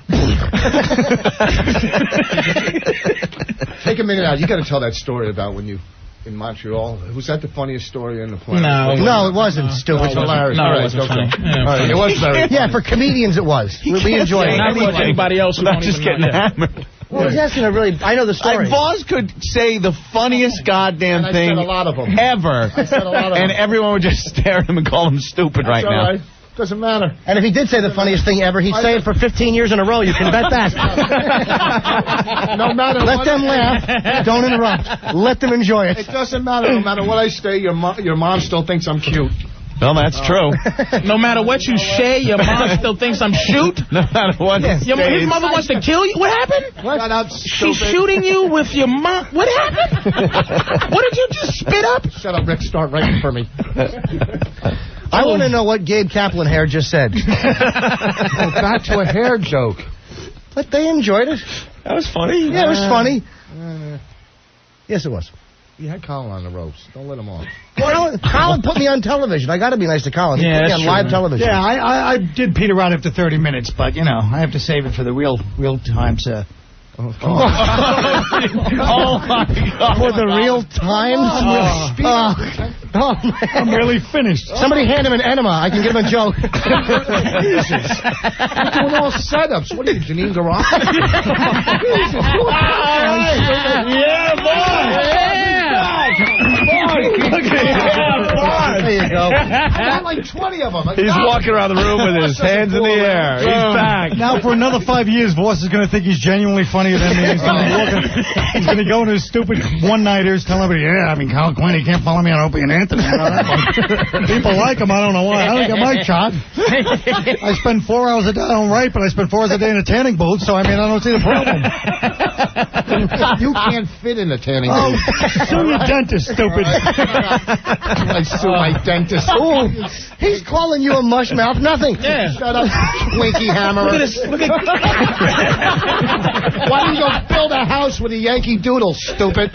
Take a minute out. You got to tell that story about when you... in Montreal. Was that the funniest story in the planet? No, it wasn't. Stupid. It's hilarious. No, it wasn't funny. Yeah, it was very funny. Yeah, for comedians it was. We enjoyed it. Not for anybody else who's not just getting hammered. Well, I was asking a really... I know the story. Vos could say the funniest goddamn thing a lot of them. ever. I said a lot of and them. everyone would just stare at him and call him stupid That's right now. Right. Doesn't matter. And if he did say the funniest thing ever, he'd say it for 15 years in a row. You can bet that. No matter Let what them laugh. Don't interrupt. Let them enjoy it. It doesn't matter. No matter what I say, your mom still thinks I'm cute. Well, that's true. No matter what you say, your mom still thinks I'm shoot. No matter what. His mother wants to kill you. What happened? What? She's shooting you with your mom. What happened? What did you just spit up? Shut up, Rick. Start writing for me. I want to know what Gabe Kaplan hair just said. Back to a hair joke. But they enjoyed it. That was funny. Yeah, it was funny. Yes, it was. You had Colin on the ropes. Don't let him off. Well, Colin put me on television. I got to be nice to Colin. He put me on live television. Yeah, I did peter out after 30 minutes, but, you know, I have to save it for the real times. Oh, my God. For the real times? Oh, man. I'm really finished. Somebody hand him an enema. I can give him a joke. Jesus. You're doing all setups. What are you, Janine Garage? Jesus. Yeah, boy. There you go. got like 20 of them. He's walking around the room with his hands in the air. He's back. Now, for another 5 years, Vos is going to think he's genuinely funnier than me. He's going to go into his stupid one-nighters, tell everybody, yeah, I mean, Colin Quinn, he can't follow me on Opie and Anthony. People like him. I don't know why. I don't get my shot. I spend 4 hours a day. I don't write, but I spend 4 hours a day in a tanning booth, so, I mean, I don't see the problem. You can't fit in a tanning booth. Sue your dentist, stupid. I sue my dentist. Ooh, he's calling you a mush mouth. Nothing. Yeah. Shut up, Twinkie Hammer. Look at this. Look at. Why don't you go build a house with a Yankee Doodle, stupid?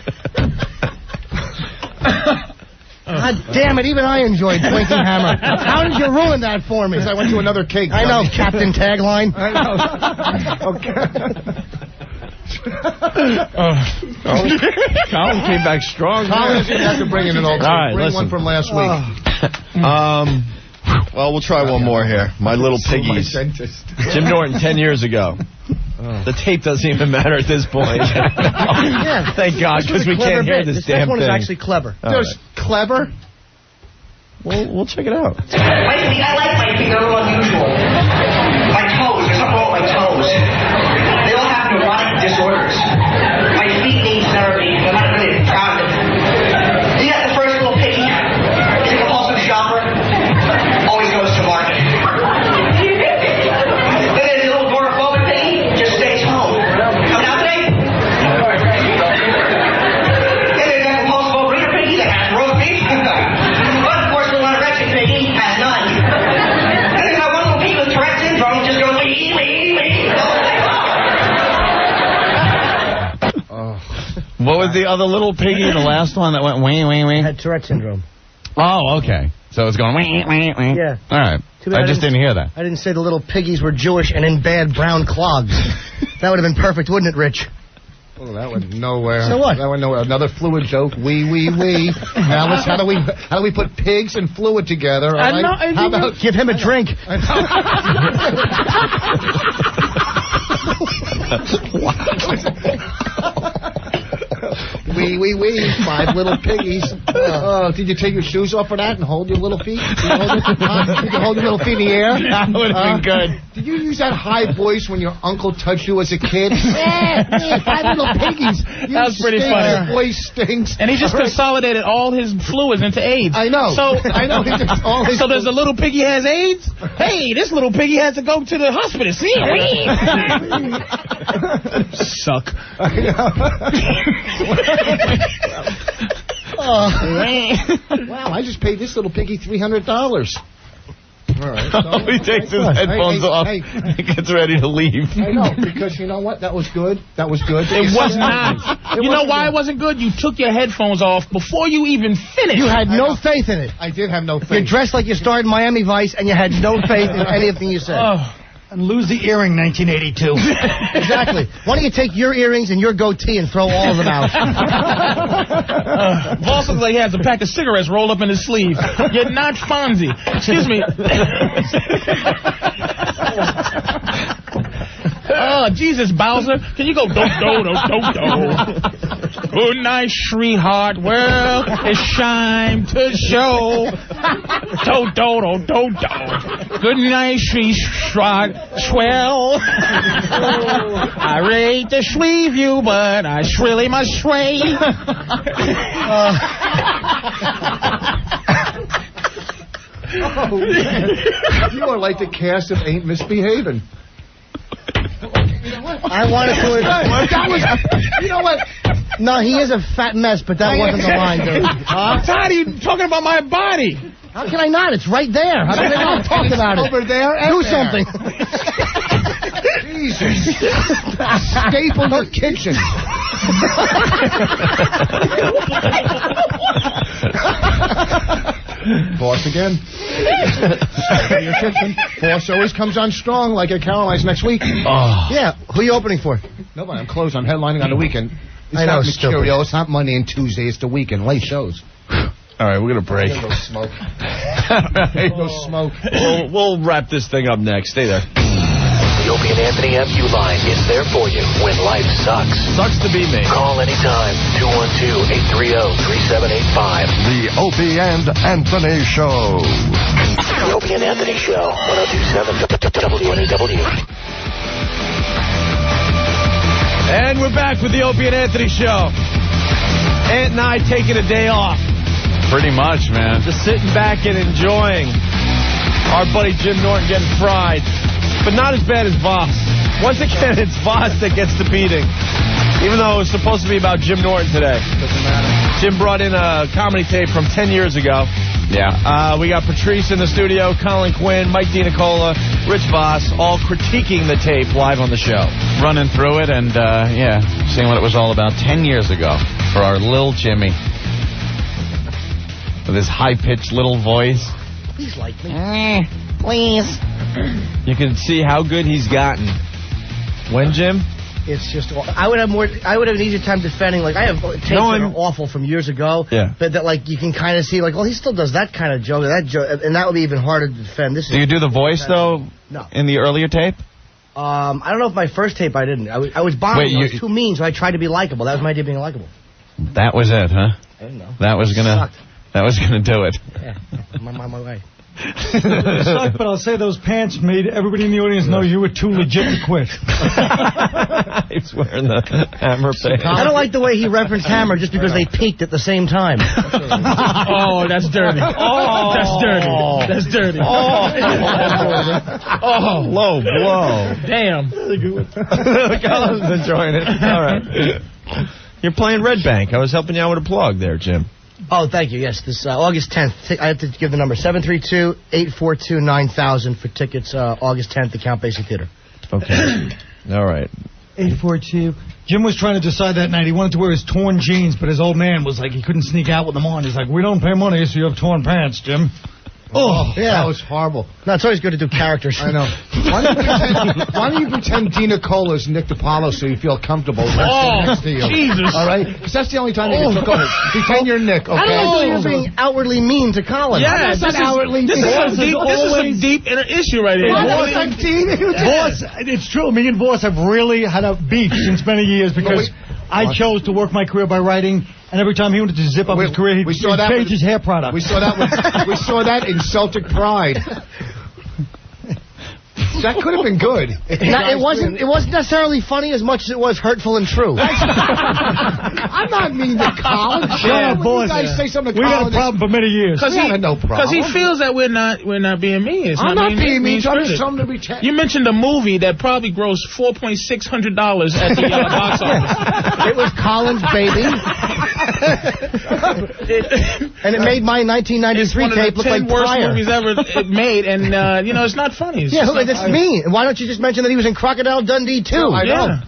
God damn it, even I enjoyed Twinkie Hammer. How did you ruin that for me? Because I went to another cake. I know, Captain Tagline. I know. Okay. Colin came back strong. Colin didn't have to bring in an old right, bring listen. one from last week. Well, we'll try one more here. My Little Piggies. Jim Norton, 10 years ago. The tape doesn't even matter at this point. Yeah. Thank God, because we can't hear this damn one thing. is actually clever. There's clever? We'll check it out. I like my feet. They're a little unusual. My toes. There's something wrong with my toes. They all have neurotic disorders. My feet need therapy. I'm not really proud of it. You got the first little piggy. He's a compulsive shopper. Always goes to market. Then there's a little agoraphobic piggy. Just stays home. Coming out today? Then there's that compulsive overeater piggy that has roast beef. But of course, the anorexic piggy has none. Then there's that one little piggy with Tourette syndrome who just goes wee, wee, wee. What was the other little piggy, the last one that went wee, wee, wee? Had Tourette syndrome. Oh, okay. So it's going wee, wee, wee. Yeah. All right. I just didn't hear that. I didn't say the little piggies were Jewish and in bad brown clogs. That would have been perfect, wouldn't it, Rich? Oh, that went nowhere. So what? That went nowhere. Another fluid joke. Wee, wee, wee. Now let's, how do we put pigs and fluid together? All right? How about give him a drink? Wee, wee, wee. 5 little piggies. Oh, did you take your shoes off for that and hold your little feet? Did you hold your little feet in the air? That would have been good. Did you use that high voice when your uncle touched you as a kid? Yeah, 5 little piggies. That was pretty funny. Your voice stinks. And he just consolidated all his fluids into AIDS. I know. So I know. So does the little piggy has AIDS? Hey, this little piggy has to go to the hospital. See? Suck. Wow, I just paid this little piggy $300. All right. So, he takes his headphones off and gets ready to leave. I know, because you know what? That was good. That was good. It was not. You know why it wasn't good? You took your headphones off before you even finished. You had no faith in it. I did have no faith. You're dressed like you starred in Miami Vice, and you had no faith in anything you said. And lose the earring, 1982. Exactly. Why don't you take your earrings and your goatee and throw all of them out? Boss looks like he has a pack of cigarettes rolled up in his sleeve. You're not Fonzie. Excuse me. Oh, Jesus, Bowser. Can you go do-do-do-do-do? Good night, sweetheart. Well, it's time to show. Do-do-do-do-do. Good night, sweetheart. Swell. I rate to leave you, but I really must stray. Oh, man. You are like the cast of Ain't Misbehaving. I wanted to... That was... You know what? No, he is a fat mess, but that wasn't the line, dude. I'm tired of you talking about my body. How can I not? It's right there. How can I not talk about it? Over there and do there. something. Jesus. Staple your kitchen. Boss again. Staple your kitchen. Boss always comes on strong like at Caroline's next week. Oh. Yeah. Who are you opening for? Nobody. I'm closed. I'm headlining on the weekend. It's I know, not Mercurio. It's not Monday and Tuesday. It's the weekend. Late shows. All right, we're going to break. Go smoke. Go smoke. We'll wrap this thing up next. Stay there. Opie and Anthony FU line is there for you when life sucks. Sucks to be me. Call anytime. 212-830-3785. The Opie and Anthony Show. The Opie and Anthony Show. 102.7 WNEW. And we're back with the Opie and Anthony Show. Ant and I taking a day off. Pretty much, man. Just sitting back and enjoying our buddy Jim Norton getting fried. But not as bad as Vos. Once again, it's Vos that gets the beating. Even though it was supposed to be about Jim Norton today. Doesn't matter. Jim brought in a comedy tape from 10 years ago. Yeah. We got Patrice in the studio, Colin Quinn, Mike DiNicola, Rich Vos, all critiquing the tape live on the show. Running through it and, seeing what it was all about 10 years ago for our little Jimmy. With his high-pitched little voice. Please like me. Please. You can see how good he's gotten. When, Jim? It's just, I would have an easier time defending. Like, I have tapes that are awful from years ago. Yeah. But that, like, you can kind of see, like, well, he still does that kind of joke, and that would be even harder to defend. Do you do the voice, though, no. in the earlier tape? I don't know if my first tape I didn't. I was bombing. I was too mean, so I tried to be likable. That was my idea of being likable. That was it, huh? I didn't know. That was gonna do it. Yeah, I'm on my way. It sucked, but I'll say those pants made everybody in the audience know you were too legit to quit. He's wearing the Hammer pants. I don't like the way he referenced Hammer just because they peaked at the same time. Oh, that's dirty. Oh, that's dirty. That's dirty. Oh, low blow. Damn. Colin's enjoying it. All right. You're playing Red Bank. I was helping you out with a plug there, Jim. Oh, thank you. Yes, this August 10th. I have to give the number 732-842-9000 for tickets. August 10th, the Count Basie Theater. Okay. All right. 842. Jim was trying to decide that night. He wanted to wear his torn jeans, but his old man was like, he couldn't sneak out with them on. He's like, we don't pay money, so you have torn pants, Jim. Oh, yeah. That was horrible. No, it's always good to do characters. I know. Why don't you pretend DiNicola's Nick DiPaolo so you feel comfortable next to you? Jesus. All right? Because that's the only time you can go. Pretend you're Nick, okay? I don't know you're being outwardly mean to Colin. Yeah, this is some deep inner issue right here. Vos, it's true. Me and Vos have really had a beef since many years because I chose to work my career by writing, and every time he wanted to zip up his career, he'd change his hair product. We saw that in Celtic Pride. That could have been good. It wasn't necessarily funny as much as it was hurtful and true. I'm not mean to Colin. Yeah, boss. You guys say something to Colin. We had a problem for many years. We had no problem. Because he feels that we're not being mean. I'm not being mean. I'm just telling him to be You mentioned a movie that probably grossed $4,600 at the box office. It was Colin's baby. And it made my 1993 tape look like worst Pryor. movies ever made, and it's not funny. It's me. Why don't you just mention that he was in Crocodile Dundee too? I know.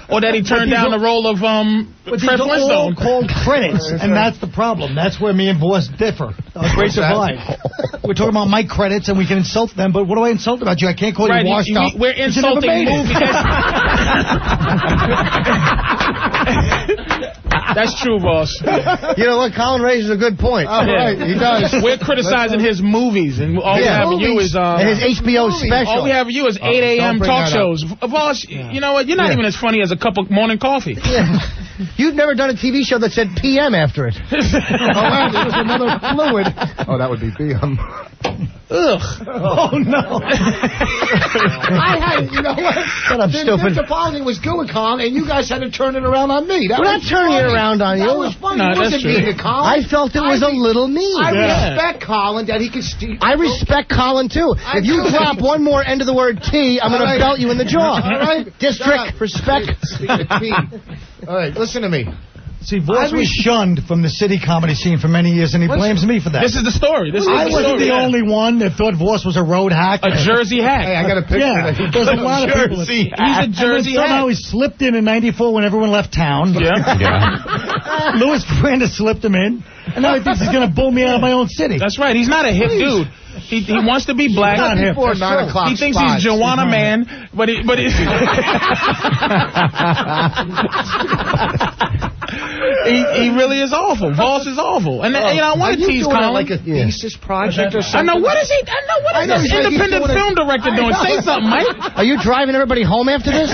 Or that he turned down the role of Fred Flintstone. All called credits, and that's the problem. That's where me and Vos differ. Great divide. We're talking about my credits, and we can insult them, but what do I insult about you? I can't call you washed up. We're insulting movies. That's true, boss. You know what? Colin raises a good point. Oh, right, he does. We're criticizing his movies, and all we have of you is and his HBO special. All we have of you is 8 a.m. talk shows. Boss, you know what? You're not even as funny as a cup of morning coffee. Yeah. You've never done a TV show that said PM after it. There was another fluid. Oh, that would be PM. Ugh. Oh, no. You know what? Shut up, stupid. The following was good with Colin, and you guys had to turn it around on me. We're not turning it around on you. That was funny. No, It wasn't mean to Colin. I felt it was a little mean. I respect Colin that he could steal. I respect Colin, too. If you drop one more end of the word T, I'm going to belt you in the jaw. All right? District, respect. All right, listen to me. See, Vos was shunned from the city comedy scene for many years, and he blames me for that. This is the story. I wasn't the only one that thought Vos was a road hack. A Jersey hack. Hey, I got a picture. Yeah, there's a lot of people. He's a Jersey hack. Somehow he slipped in '94 when everyone left town. Yeah. Louis Branda slipped him in, and now he thinks he's going to bull me out of my own city. That's right. He's not a hip dude. He wants to be black. Not hip. Before 9 o'clock. He thinks he's Joanna Man, but He really is awful. Vos is awful. And you know, I want to tease Colin. Like a thesis project or something? I know. What is he? I know. What is this independent film director doing? Say something, Mike. Are you driving everybody home after this?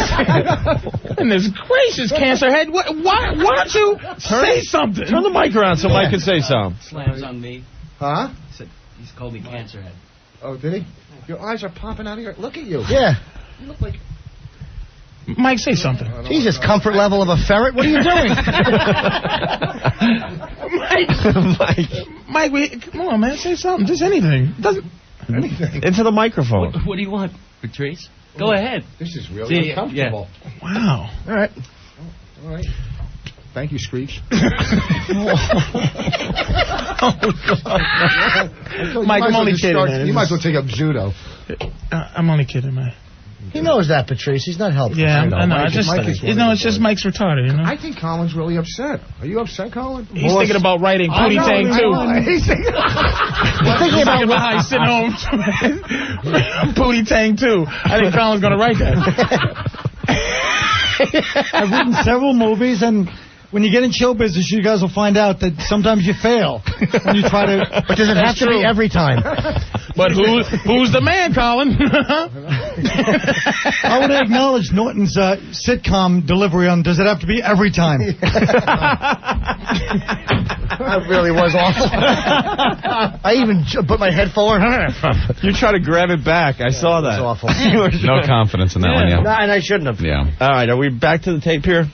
Goodness gracious, cancer head. Why don't you say something? Turn the mic around so Mike can say something. Slams on me. Huh? He said he's called me cancer head. Oh, did he? Your eyes are popping out of your... Look at you. Yeah. You look like... Mike, say something. Jesus, comfort level of a ferret. What are you doing? Mike, come on, man. Say something. Just anything. Anything. Into the microphone. What do you want, Patrice? Go ahead. This is really uncomfortable. Yeah. Wow. All right. All right. Thank you, Screech. Mike, I'm only kidding, man. You might as well take up judo. I'm only kidding, man. He knows that, Patrice. He's not helping. Yeah, I know. It's just Mike's retarded, you know? I think Colin's really upset. Are you upset, Colin? He's thinking about writing Pootie Tang, too. He's thinking about how he's sitting home. Pootie Tang, too. I think Colin's going to write that. I've written several movies, and when you get in show business, you guys will find out that sometimes you fail when you try to... But does it have to be every time? But who's the man, Colin? I want to acknowledge Norton's sitcom delivery on Does It Have to Be Every Time? That really was awful. I even put my head forward. You try to grab it back. I saw that. It was awful. No confidence in that one, yeah. No, and I shouldn't have. Yeah. All right, are we back to the tape here?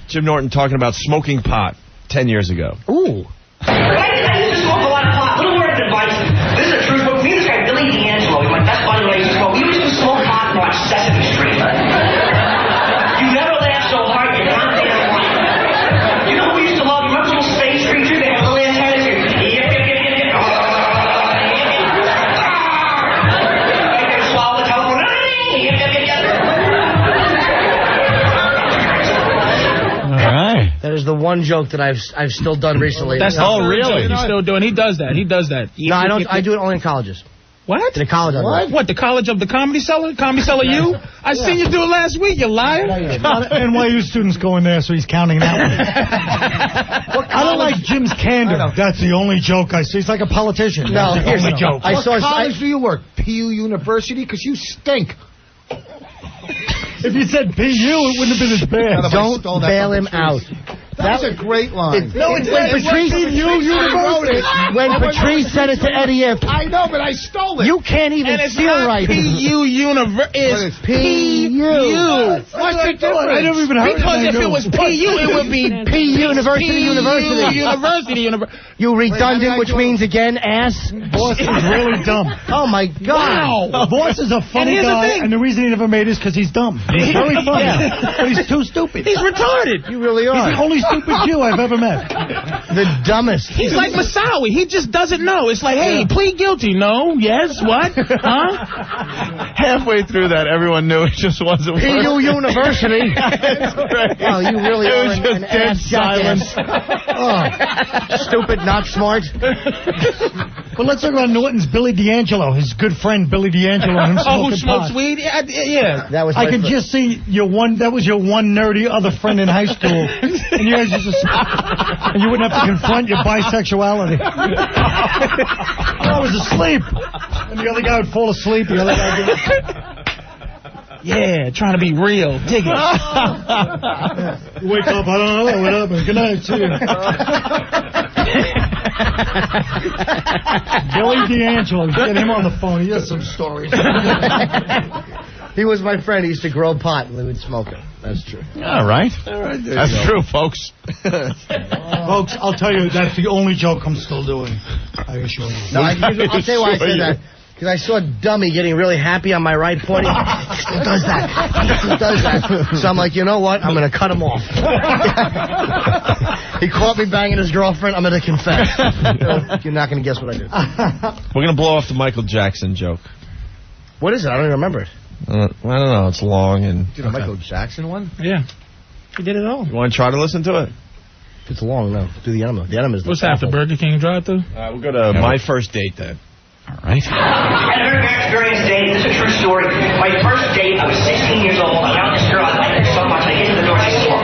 Jim Norton talking about smoking pot 10 years ago. Ooh. I used to smoke a lot of pot. Little word of advice. This is a true story. Me and this guy, Billy D'Angelo, my best buddy when I used to smoke. We used to smoke pot and watch Sesame Street. You never laugh so hard, you're not damn right. You know who we used to love? You remember little space creatures? They have little antennas here. Swallow the telephone. All right. That is the one joke that I've still done recently. That's really? He's still doing. He does that. No, I don't. I do it only in colleges. What? In the college. What? The College of the Comedy Cellar? Comedy Cellar U? I seen you do it last week, you liar. NYU students go in there, so he's counting that one. I don't like Jim's candor. That's the only joke I see. He's like a politician. No, here's the joke. What college do you work? PU University? Because you stink. If you said PU, it wouldn't have been as bad. Don't bail him out. That's a great line. When Patrice said it to Eddie If. I know, but I stole it. You can't even steal right. PU University. It's PU. What's the difference? I never even heard Because if it was PU, it would be PU University. You redundant, which means again, ass. Vos is really dumb. Oh, my God. Wow. Vos is a funny guy, and the reason he never made it is because he's dumb. He's really funny, but he's too stupid. He's retarded. You really are. He's the only stupid Jew I've ever met. The dumbest. He's like Masawi. He just doesn't know. It's like, hey, plead guilty. No. Yes. What? Huh? Halfway through that, everyone knew it just wasn't working. PU University. Oh, you really it are was just dead silence. Stupid, not smart. But let's talk about Norton's Billy D'Angelo, his good friend Billy D'Angelo. And him who smoking smokes pot. weed? Yeah. That was I could just see that was your one nerdy other friend in high school, and you guys used to and you wouldn't have to confront your bisexuality. I was asleep, and the other guy would fall asleep. The other guy would... Yeah, trying to be real. Dig it. You wake up, I don't know what happened. Good night, see you. Billy D'Angelo, get him on the phone. He has some stories. He was my friend. He used to grow pot and we would smoke it. That's true. All right. That's true, folks. Folks, I'll tell you, that's the only joke I'm still doing. I assure you. No, I'll tell you why I said that. Because I saw Dummy getting really happy on my right foot. He still does that. He still does that. So I'm like, you know what? I'm going to cut him off. He caught me banging his girlfriend. I'm going to confess. You're not going to guess what I did. We're going to blow off the Michael Jackson joke. What is it? I don't even remember it. I don't know. It's long and... Did a Michael Jackson one? Yeah. He did it all. You want to try to listen to it? If it's long, no. Do the enema. The enema is What's after Burger King drive-thru? We'll go to My First Date then. All right. I had a very bad experience today. This is a true story. My first date, I was 16 years old. I found this girl. I liked her so much. I get to the door. She says, well,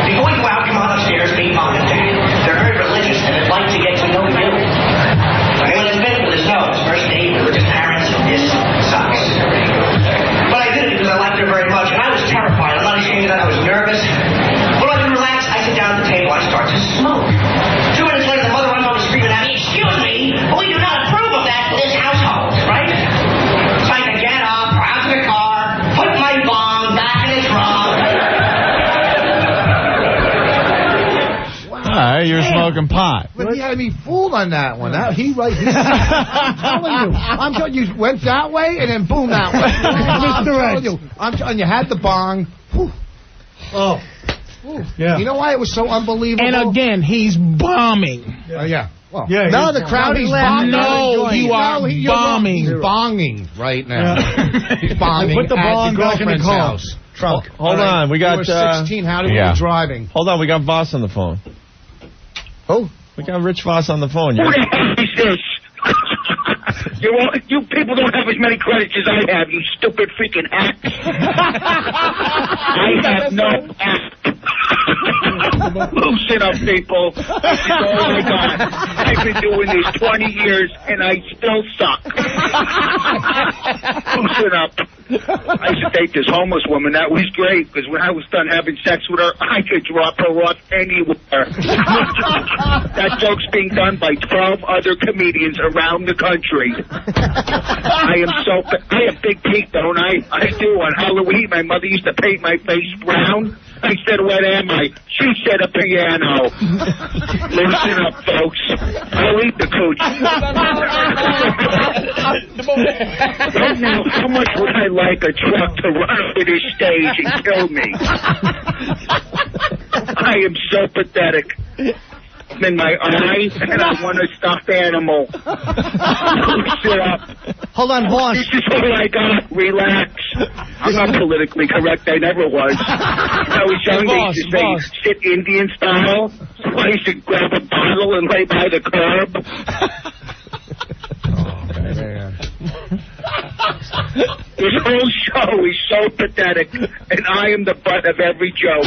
before you go out, come on upstairs. Meet right? You were smoking pot. But he had me fooled on that one. I'm telling you, you went that way and then boom that way. I'm telling you, had the bong. Whew. Oh. Yeah. You know why it was so unbelievable? And again, he's bombing. Yeah. Well, no, the crowd is laughing. No, you are bombing. He's bonging right now. He's bonging Put the bong back in the house. Trunk. Hold on, we got... You were 16, how did you be driving? Hold on, we got Vos on the phone. Who? We got Rich Vos on the phone. Who the hell is this? You people don't have as many credits as I have, you stupid freaking hacks. I have no act. Loosen up, people. This is all I got. I've been doing this 20 years, and I still suck. Loosen up. I used to date this homeless woman. That was great, because when I was done having sex with her, I could drop her off anywhere. That joke's being done by 12 other comedians around the country. I have big teeth, don't I? I do. On Halloween, my mother used to paint my face brown. I said, what am I? She said a piano. Listen up, folks. I'll eat the cooch. Right now, how much would I like a truck to run over this stage and kill me? I am so pathetic. In my eye, and I want a stuffed animal. Sit up. Hold on, Vos. This is all I got. Relax. I'm not politically correct. I never was. I was young. They used to say, sit Indian style. So I used to grab a bottle and lay by the curb. Oh, man. This whole show is so pathetic, and I am the butt of every joke.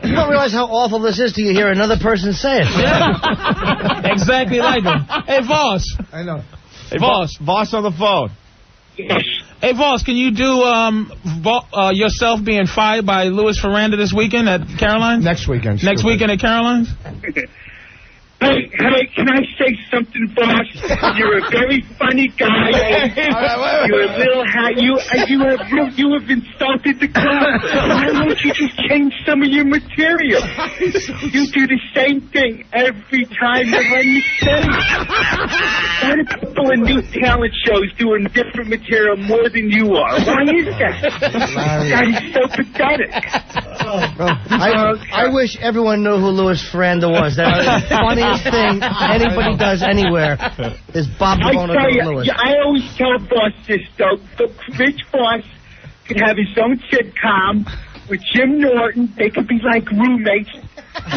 You don't realize how awful this is till you hear another person say it. Yeah. Exactly like him. Hey, Vos. I know. Hey, Vos on the phone. Yes. Hey, Vos, can you do yourself being fired by Louis Ferranda this weekend at Caroline's? Next weekend. Next weekend at Caroline's? Hey, can I say something, Vos? You're a very funny guy. You're a little you have insulted the crowd. Why don't you just change some of your material? You do the same thing every time you're on the stage. Why do people in new talent shows doing different material more than you are? Why is that? That is so pathetic. I wish everyone knew who Louis Ferranda was. That's the funniest thing anybody does anywhere is Bob Bono and Louis. I always tell Vos this, though. Rich Vos could have his own sitcom with Jim Norton. They could be like roommates.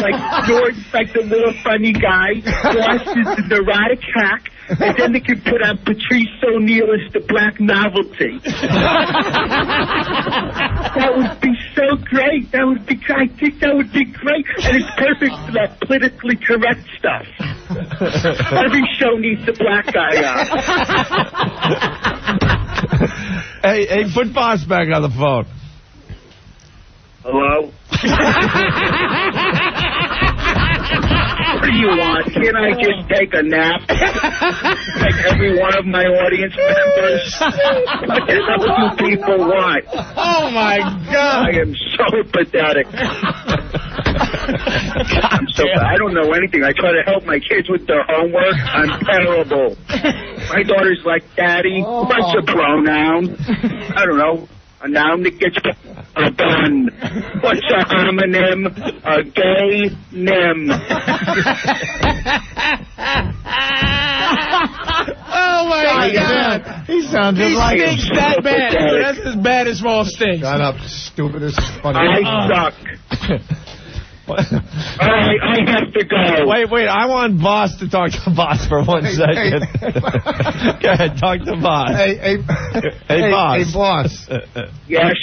Like Norton's like the little funny guy. Vos is the neurotic hack. And then they could put on Patrice O'Neill as the black novelty. That would be so great. I think that would be great. And it's perfect for that politically correct stuff. Every show needs a black guy on. Hey, put Vos back on the phone. Hello? What do you want? Can I just take a nap? Like every one of my audience members? What the hell do people want? Oh, my God. I am so pathetic. I don't know anything. I try to help my kids with their homework. I'm terrible. My daughter's like, Daddy, what's a pronoun? I don't know. A noun that gets done. What's a homonym? A gay nym. Oh, my God. He sounds just like him. He stinks that bad. That's as bad as Vos stinks. Shut up, stupid. This is funny. I suck. All right, I have to go. Wait. I want Vos to talk to Vos for 1 second. Go ahead, talk to Vos. Hey, Vos. Hey, Vos. Yes?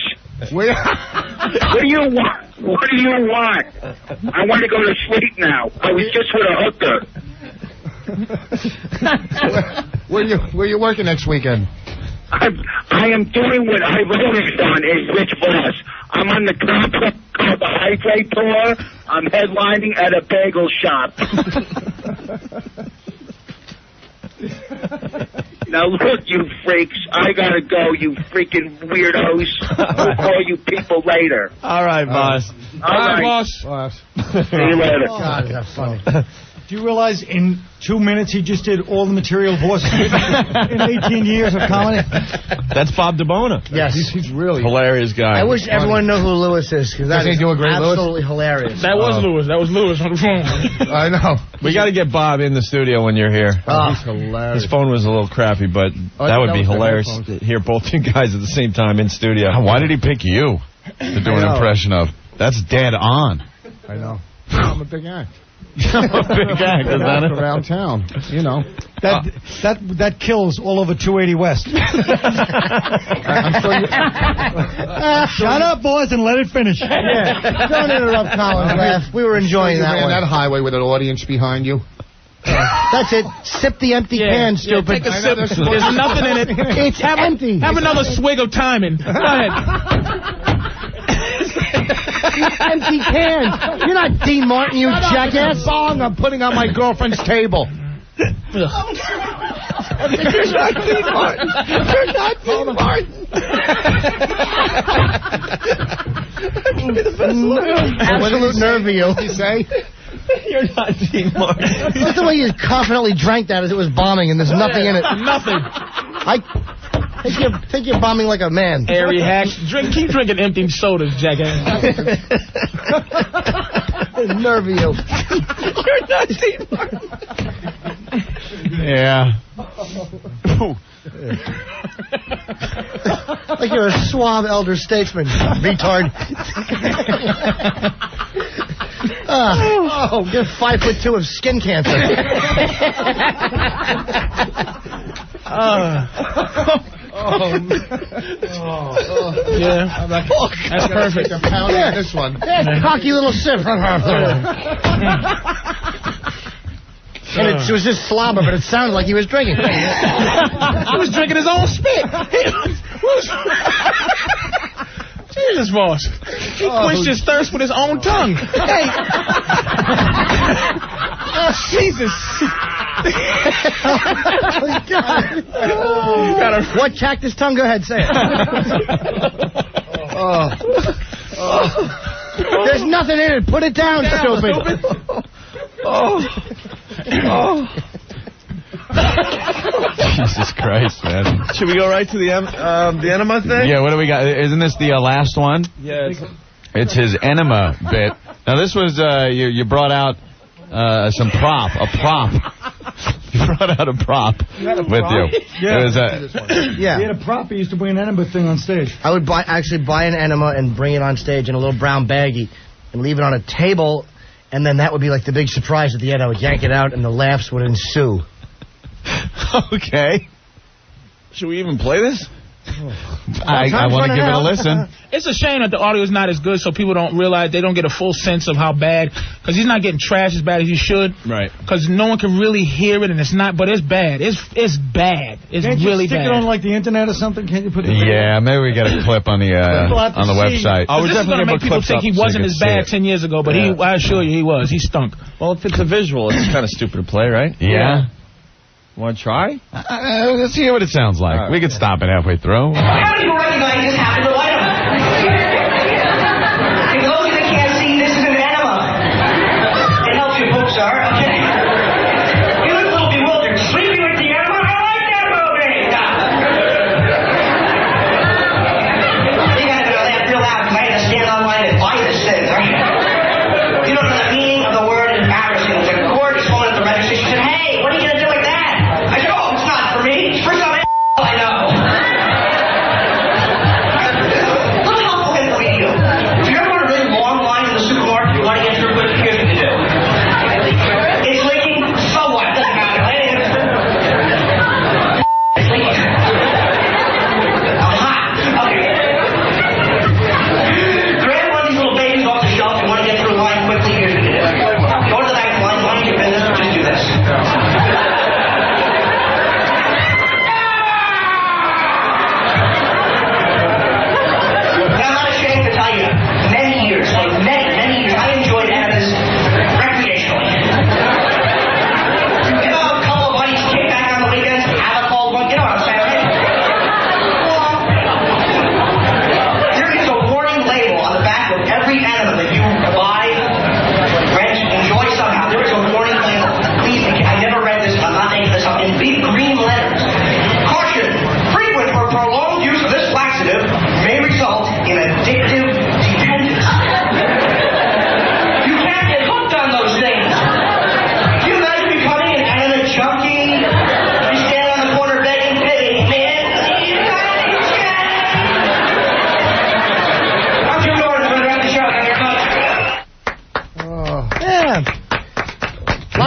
What do you want? What do you want? I want to go to sleep now. I was just with a hooker. Where you working next weekend? I am doing what I've always done as Rich Vos. I'm on the complex Carbohydrate tour. I'm headlining at a bagel shop. Now look, you freaks, I gotta go, you freaking weirdos. I'll call you people later. All right, boss. All right, boss. See you later. God, that's funny. Do you realize in 2 minutes he just did all the material Voss in 18 years of comedy? That's Bob DeBona. Yes. He's really hilarious guy. I wish everyone knew who Lewis is, because that Does he is do a great Lewis? absolutely hilarious. That was Lewis. That was Lewis on the phone. I know. We got to get Bob in the studio when you're here. He's hilarious. His phone was a little crappy, but that would be hilarious to hear both you guys at the same time in studio. Why did he pick you to do an impression of? That's dead on. I know. I'm a big act. I'm a big act, is that it? Around town, you know. That kills all over 280 West. Shut up, boys, and let it finish. Yeah. Don't interrupt Colin's laugh. We were enjoying that one. That highway with an audience behind you. That's it. Sip the empty can, stupid. Take a sip. There's nothing in it. It's empty. Have another swig of timing. Go ahead. Empty cans. You're not Dean Martin, you jackass. Song I'm putting on my girlfriend's table. You're not Dean Martin. You're not Dean Martin. Absolute nerve of you. What did you say? You're not Dean Martin. Look the way you confidently drank that as it was bombing, and there's nothing in it. Nothing. Think you're bombing like a man. Airy hack. Keep drinking empty sodas, jackass. Nerve of you. You're not Dean Martin. Yeah. Like you're a suave elder statesman, retard. You're 5'2" of skin cancer. Yeah. That's perfect. I'm pounding on this one. Cocky little sip. And it was just slobber, but it sounded like he was drinking. He was drinking his own spit. Jesus, boss. He quenched his thirst with his own tongue. Hey. Oh, Jesus. What cactus tongue? Go ahead, say it. There's nothing in it. Put it down, stupid. Jesus Christ, man. Should we go right to the enema thing? Yeah, what do we got? Isn't this the last one? Yeah. It's his enema bit. Now, this was, you brought out a prop. You brought out a prop with you. Yeah. It was He had a prop. He used to bring an enema thing on stage. I would actually buy an enema and bring it on stage in a little brown baggie and leave it on a table, and then that would be like the big surprise at the end. I would yank it out, and the laughs would ensue. Okay. Should we even play this? I want to give it a listen. It's a shame that the audio is not as good, so people don't realize, they don't get a full sense of how bad, because he's not getting trashed as bad as he should. Right. Because no one can really hear it, and it's not, but it's bad. It's bad. It's Can't really you stick bad. it on like the internet or something? Can't you put it? Yeah, maybe we get a clip on the website. Oh, this is going to make people think he wasn't as bad 10 years ago, but I assure you he was. He stunk. Well, if it's a visual, it's kind of stupid to play, right? Yeah. Want to try? Let's hear what it sounds like. Right. We could stop it halfway through. How do you recognize this happened to light 'em? For those of you that can't see, this is an enema. It helps your books, sir. Okay. You look a little bewildered. Sleeping with the enema? I like that movie. You gotta go laugh real loud because I had to stand online and buy this thing. You don't know the meaning of the word embarrassing. It's a gorgeous woman at the register. She said, "Hey, what are you gonna do with that?" I said, "Oh, it's not for me. It's for some I know."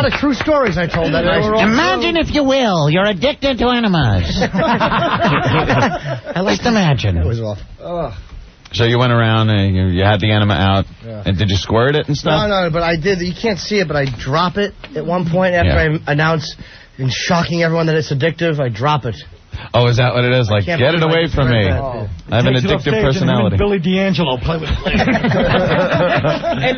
lot of true stories I told that. Imagine, if you will, you're addicted to enemas. At least imagine. That was awful. So you went around and you had the enema out, and did you squirt it and stuff? No, but I did. You can't see it, but I drop it at one point after I announce, in shocking everyone that it's addictive, I drop it. Oh, is that what it is? Like, get it away from me. I have an addictive personality. Billy D'Angelo play with it later.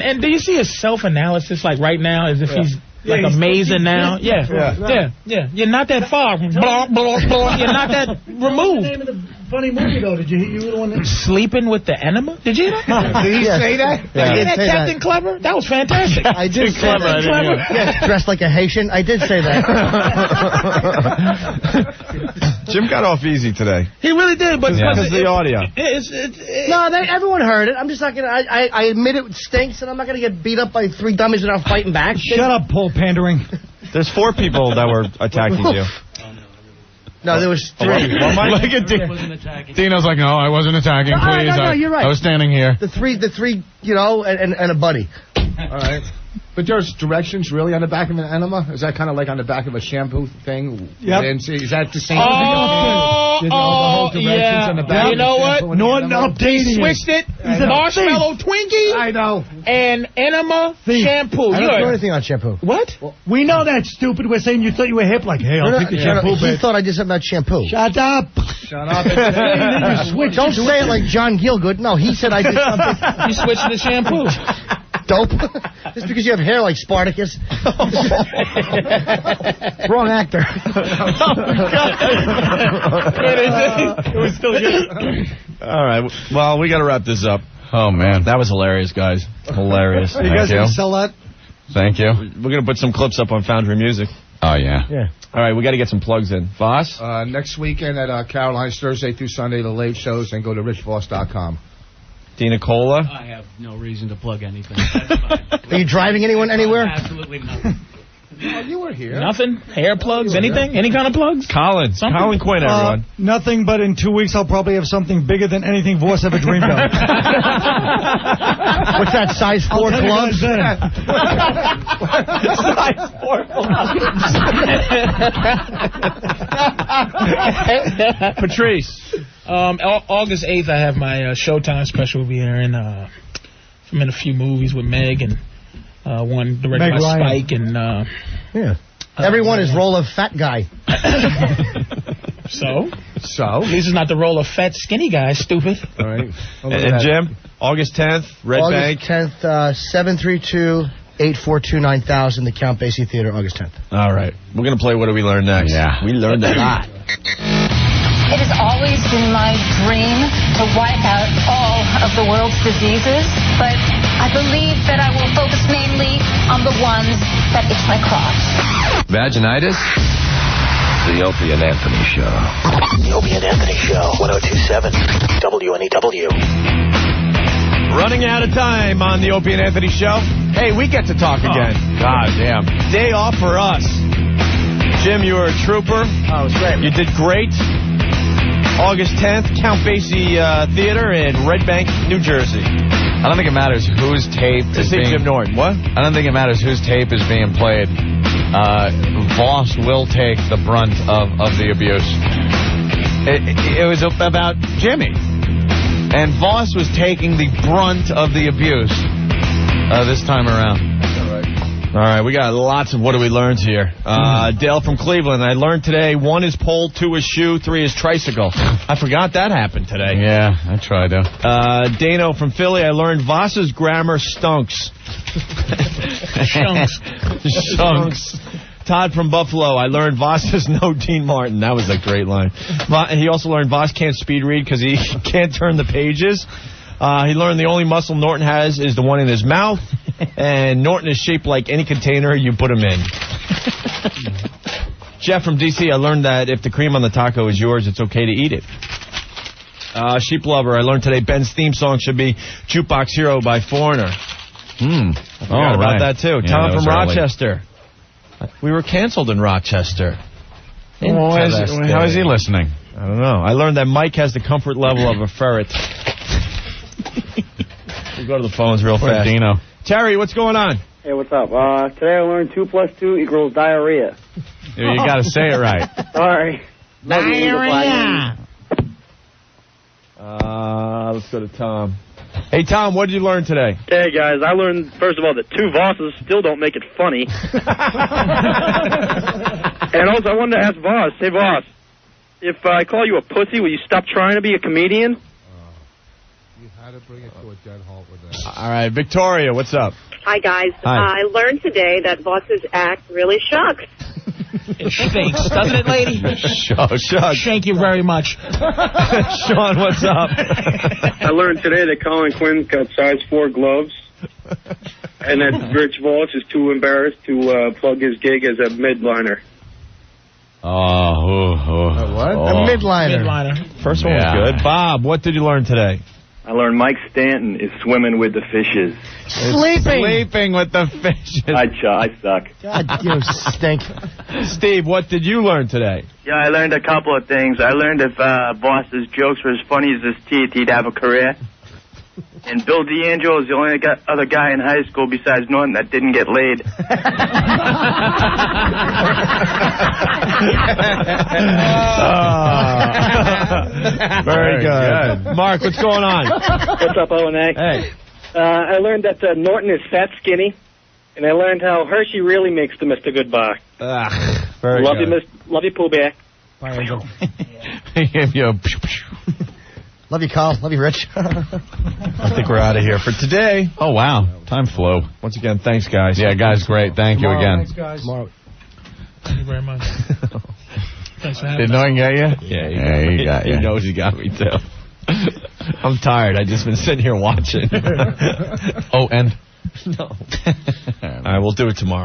And do you see his self-analysis, like, right now, as if he's... Like amazing now? Yeah. You're not that far. Blah, blah, blah. You're not that removed. What's the name of the funny movie, though? Did you hear the one that... Sleeping with the enema? Did you hear that? Did he say that? Yeah, Did that Captain Clever? That was fantastic. I did say that. Clever. Yes, dressed like a Haitian. I did say that. Jim got off easy today. He really did, but because of the audio. No, everyone heard it. I'm just not going to... I admit it stinks, and I'm not going to get beat up by 3 dummies that are fighting back. Shut up, Paul Pandering. There's 4 people that were attacking you. No, there was 3. Dino's like, no, I wasn't attacking, please. No, you're right. I was standing here. The three, and a buddy. All right. But there's directions really on the back of an enema? Is that kind of like on the back of a shampoo thing? Yep. Is that the same? Yeah. On the back You know what? Norton updating switched it. Marshmallow Twinkie. I know. And enema shampoo. I don't know anything on shampoo. What? We know that's stupid. We're saying you thought you were hip. Like, hey, I'll take the shampoo back. He thought I did something about shampoo. Shut up. Shut up. Don't say it like John Gielgud. No, he said I did something. You switched to the shampoo. Dope. Just because you have hair like Spartacus. Wrong actor. It was still good. All right. Well, we got to wrap this up. Oh, man. That was hilarious, guys. Hilarious. Are you guys going to sell that? Thank you. We're going to put some clips up on Foundry Music. Oh, yeah. All right, we got to get some plugs in. Vos? Next weekend at Caroline's, Thursday through Sunday, the late shows, and go to richvoss.com. Dina Cola? I have no reason to plug anything. That's fine. Are you driving anyone anywhere? Absolutely nothing. Oh, you were here. Nothing? Hair plugs? Anything? Any kind of plugs? Colin Quinn, everyone. Nothing, but in 2 weeks I'll probably have something bigger than anything Vos ever dreamed of. What's that, size 4 gloves? Size 4 gloves. Patrice. August 8th, I have my Showtime special. We'll be airing. I'm in a few movies with Meg and one directed by Spike and. Everyone is role of fat guy. So? At least it's not the role of fat skinny guy. Stupid. All right. And Jim, August 10th, Red Bank. August 10th, 732-842-9000, the Count Basie Theater, August 10th. All right. We're going to play What Do We Learn Next? Yeah. We learned a lot. It has always been my dream to wipe out all of the world's diseases, but I believe that I will focus mainly on the ones that itch my crotch. Vaginitis? The Opie and Anthony Show. The Opie and Anthony Show, 102.7 WNEW. Running out of time on the Opie and Anthony Show. Hey, we get to talk again. God damn. Day off for us. Jim, you were a trooper. Oh, it was great. You did great. August 10th, Count Basie Theater in Red Bank, New Jersey. I don't think it matters whose tape is being... Jim Norton. What? I don't think it matters whose tape is being played. Vos will take the brunt of the abuse. It was about Jimmy. And Vos was taking the brunt of the abuse this time around. All right, we got lots of What Do We Learn here. Dale from Cleveland, I learned today 1 is pole, 2 is shoe, 3 is tricycle. I forgot that happened today. Yeah, I tried to. Dano from Philly, I learned Voss's grammar stunks. Shunks. Todd from Buffalo, I learned Vos is no Dean Martin. That was a great line. And he also learned Vos can't speed read because he can't turn the pages. He learned the only muscle Norton has is the one in his mouth, and Norton is shaped like any container you put him in. Jeff from D.C., I learned that if the cream on the taco is yours, it's okay to eat it. Sheep Lover, I learned today Ben's theme song should be Jukebox Hero by Foreigner. I forgot about that, too. Yeah, Tom from Rochester. We were canceled in Rochester. How is he listening? I don't know. I learned that Mike has the comfort level of a ferret. We'll go to the phones real fast. Dino. Terry, what's going on? Hey, what's up? Today I learned 2 + 2 = diarrhea. Yeah, you got to say it right. Sorry. Diarrhea. Let's go to Tom. Hey, Tom, what did you learn today? Hey, guys, I learned, first of all, that 2 Vosses still don't make it funny. And also, I wanted to ask Vos, hey, Vos, if I call you a pussy, will you stop trying to be a comedian? You had to bring it to a dead halt with that. All right, Victoria, what's up? Hi, guys. Hi. I learned today that Vos's act really shucks. It stinks, doesn't it, lady? Shucks. Thank you very much. Sean, what's up? I learned today that Colin Quinn's got size 4 gloves, and that Rich Voss is too embarrassed to plug his gig as a midliner. What? A midliner. First one was good. Bob, what did you learn today? I learned Mike Stanton is swimming with the fishes. Sleeping with the fishes. I suck. God, you stink. Steve, what did you learn today? Yeah, I learned a couple of things. I learned if Voss's jokes were as funny as his teeth, he'd have a career. And Bill D'Angelo is the only other guy in high school besides Norton that didn't get laid. Very good. Mark, what's going on? What's up, O&A? Hey. I learned that Norton is fat skinny, and I learned how Hershey really makes the Mr. Goodbye. Very Love good. you, Love you, Pooh Bear. Bye, Angel. Love you, Carl. Love you, Rich. I think we're out of here for today. Oh, wow. Time flew. Once again, thanks, guys. Yeah, guys, great. Thank you again. Thanks, guys. Thank you very much. Thanks for having Did me. Norton get you? Yeah, he got you. He knows he got me, too. I'm tired. I've just been sitting here watching. Oh, and? No. All right, we'll do it tomorrow.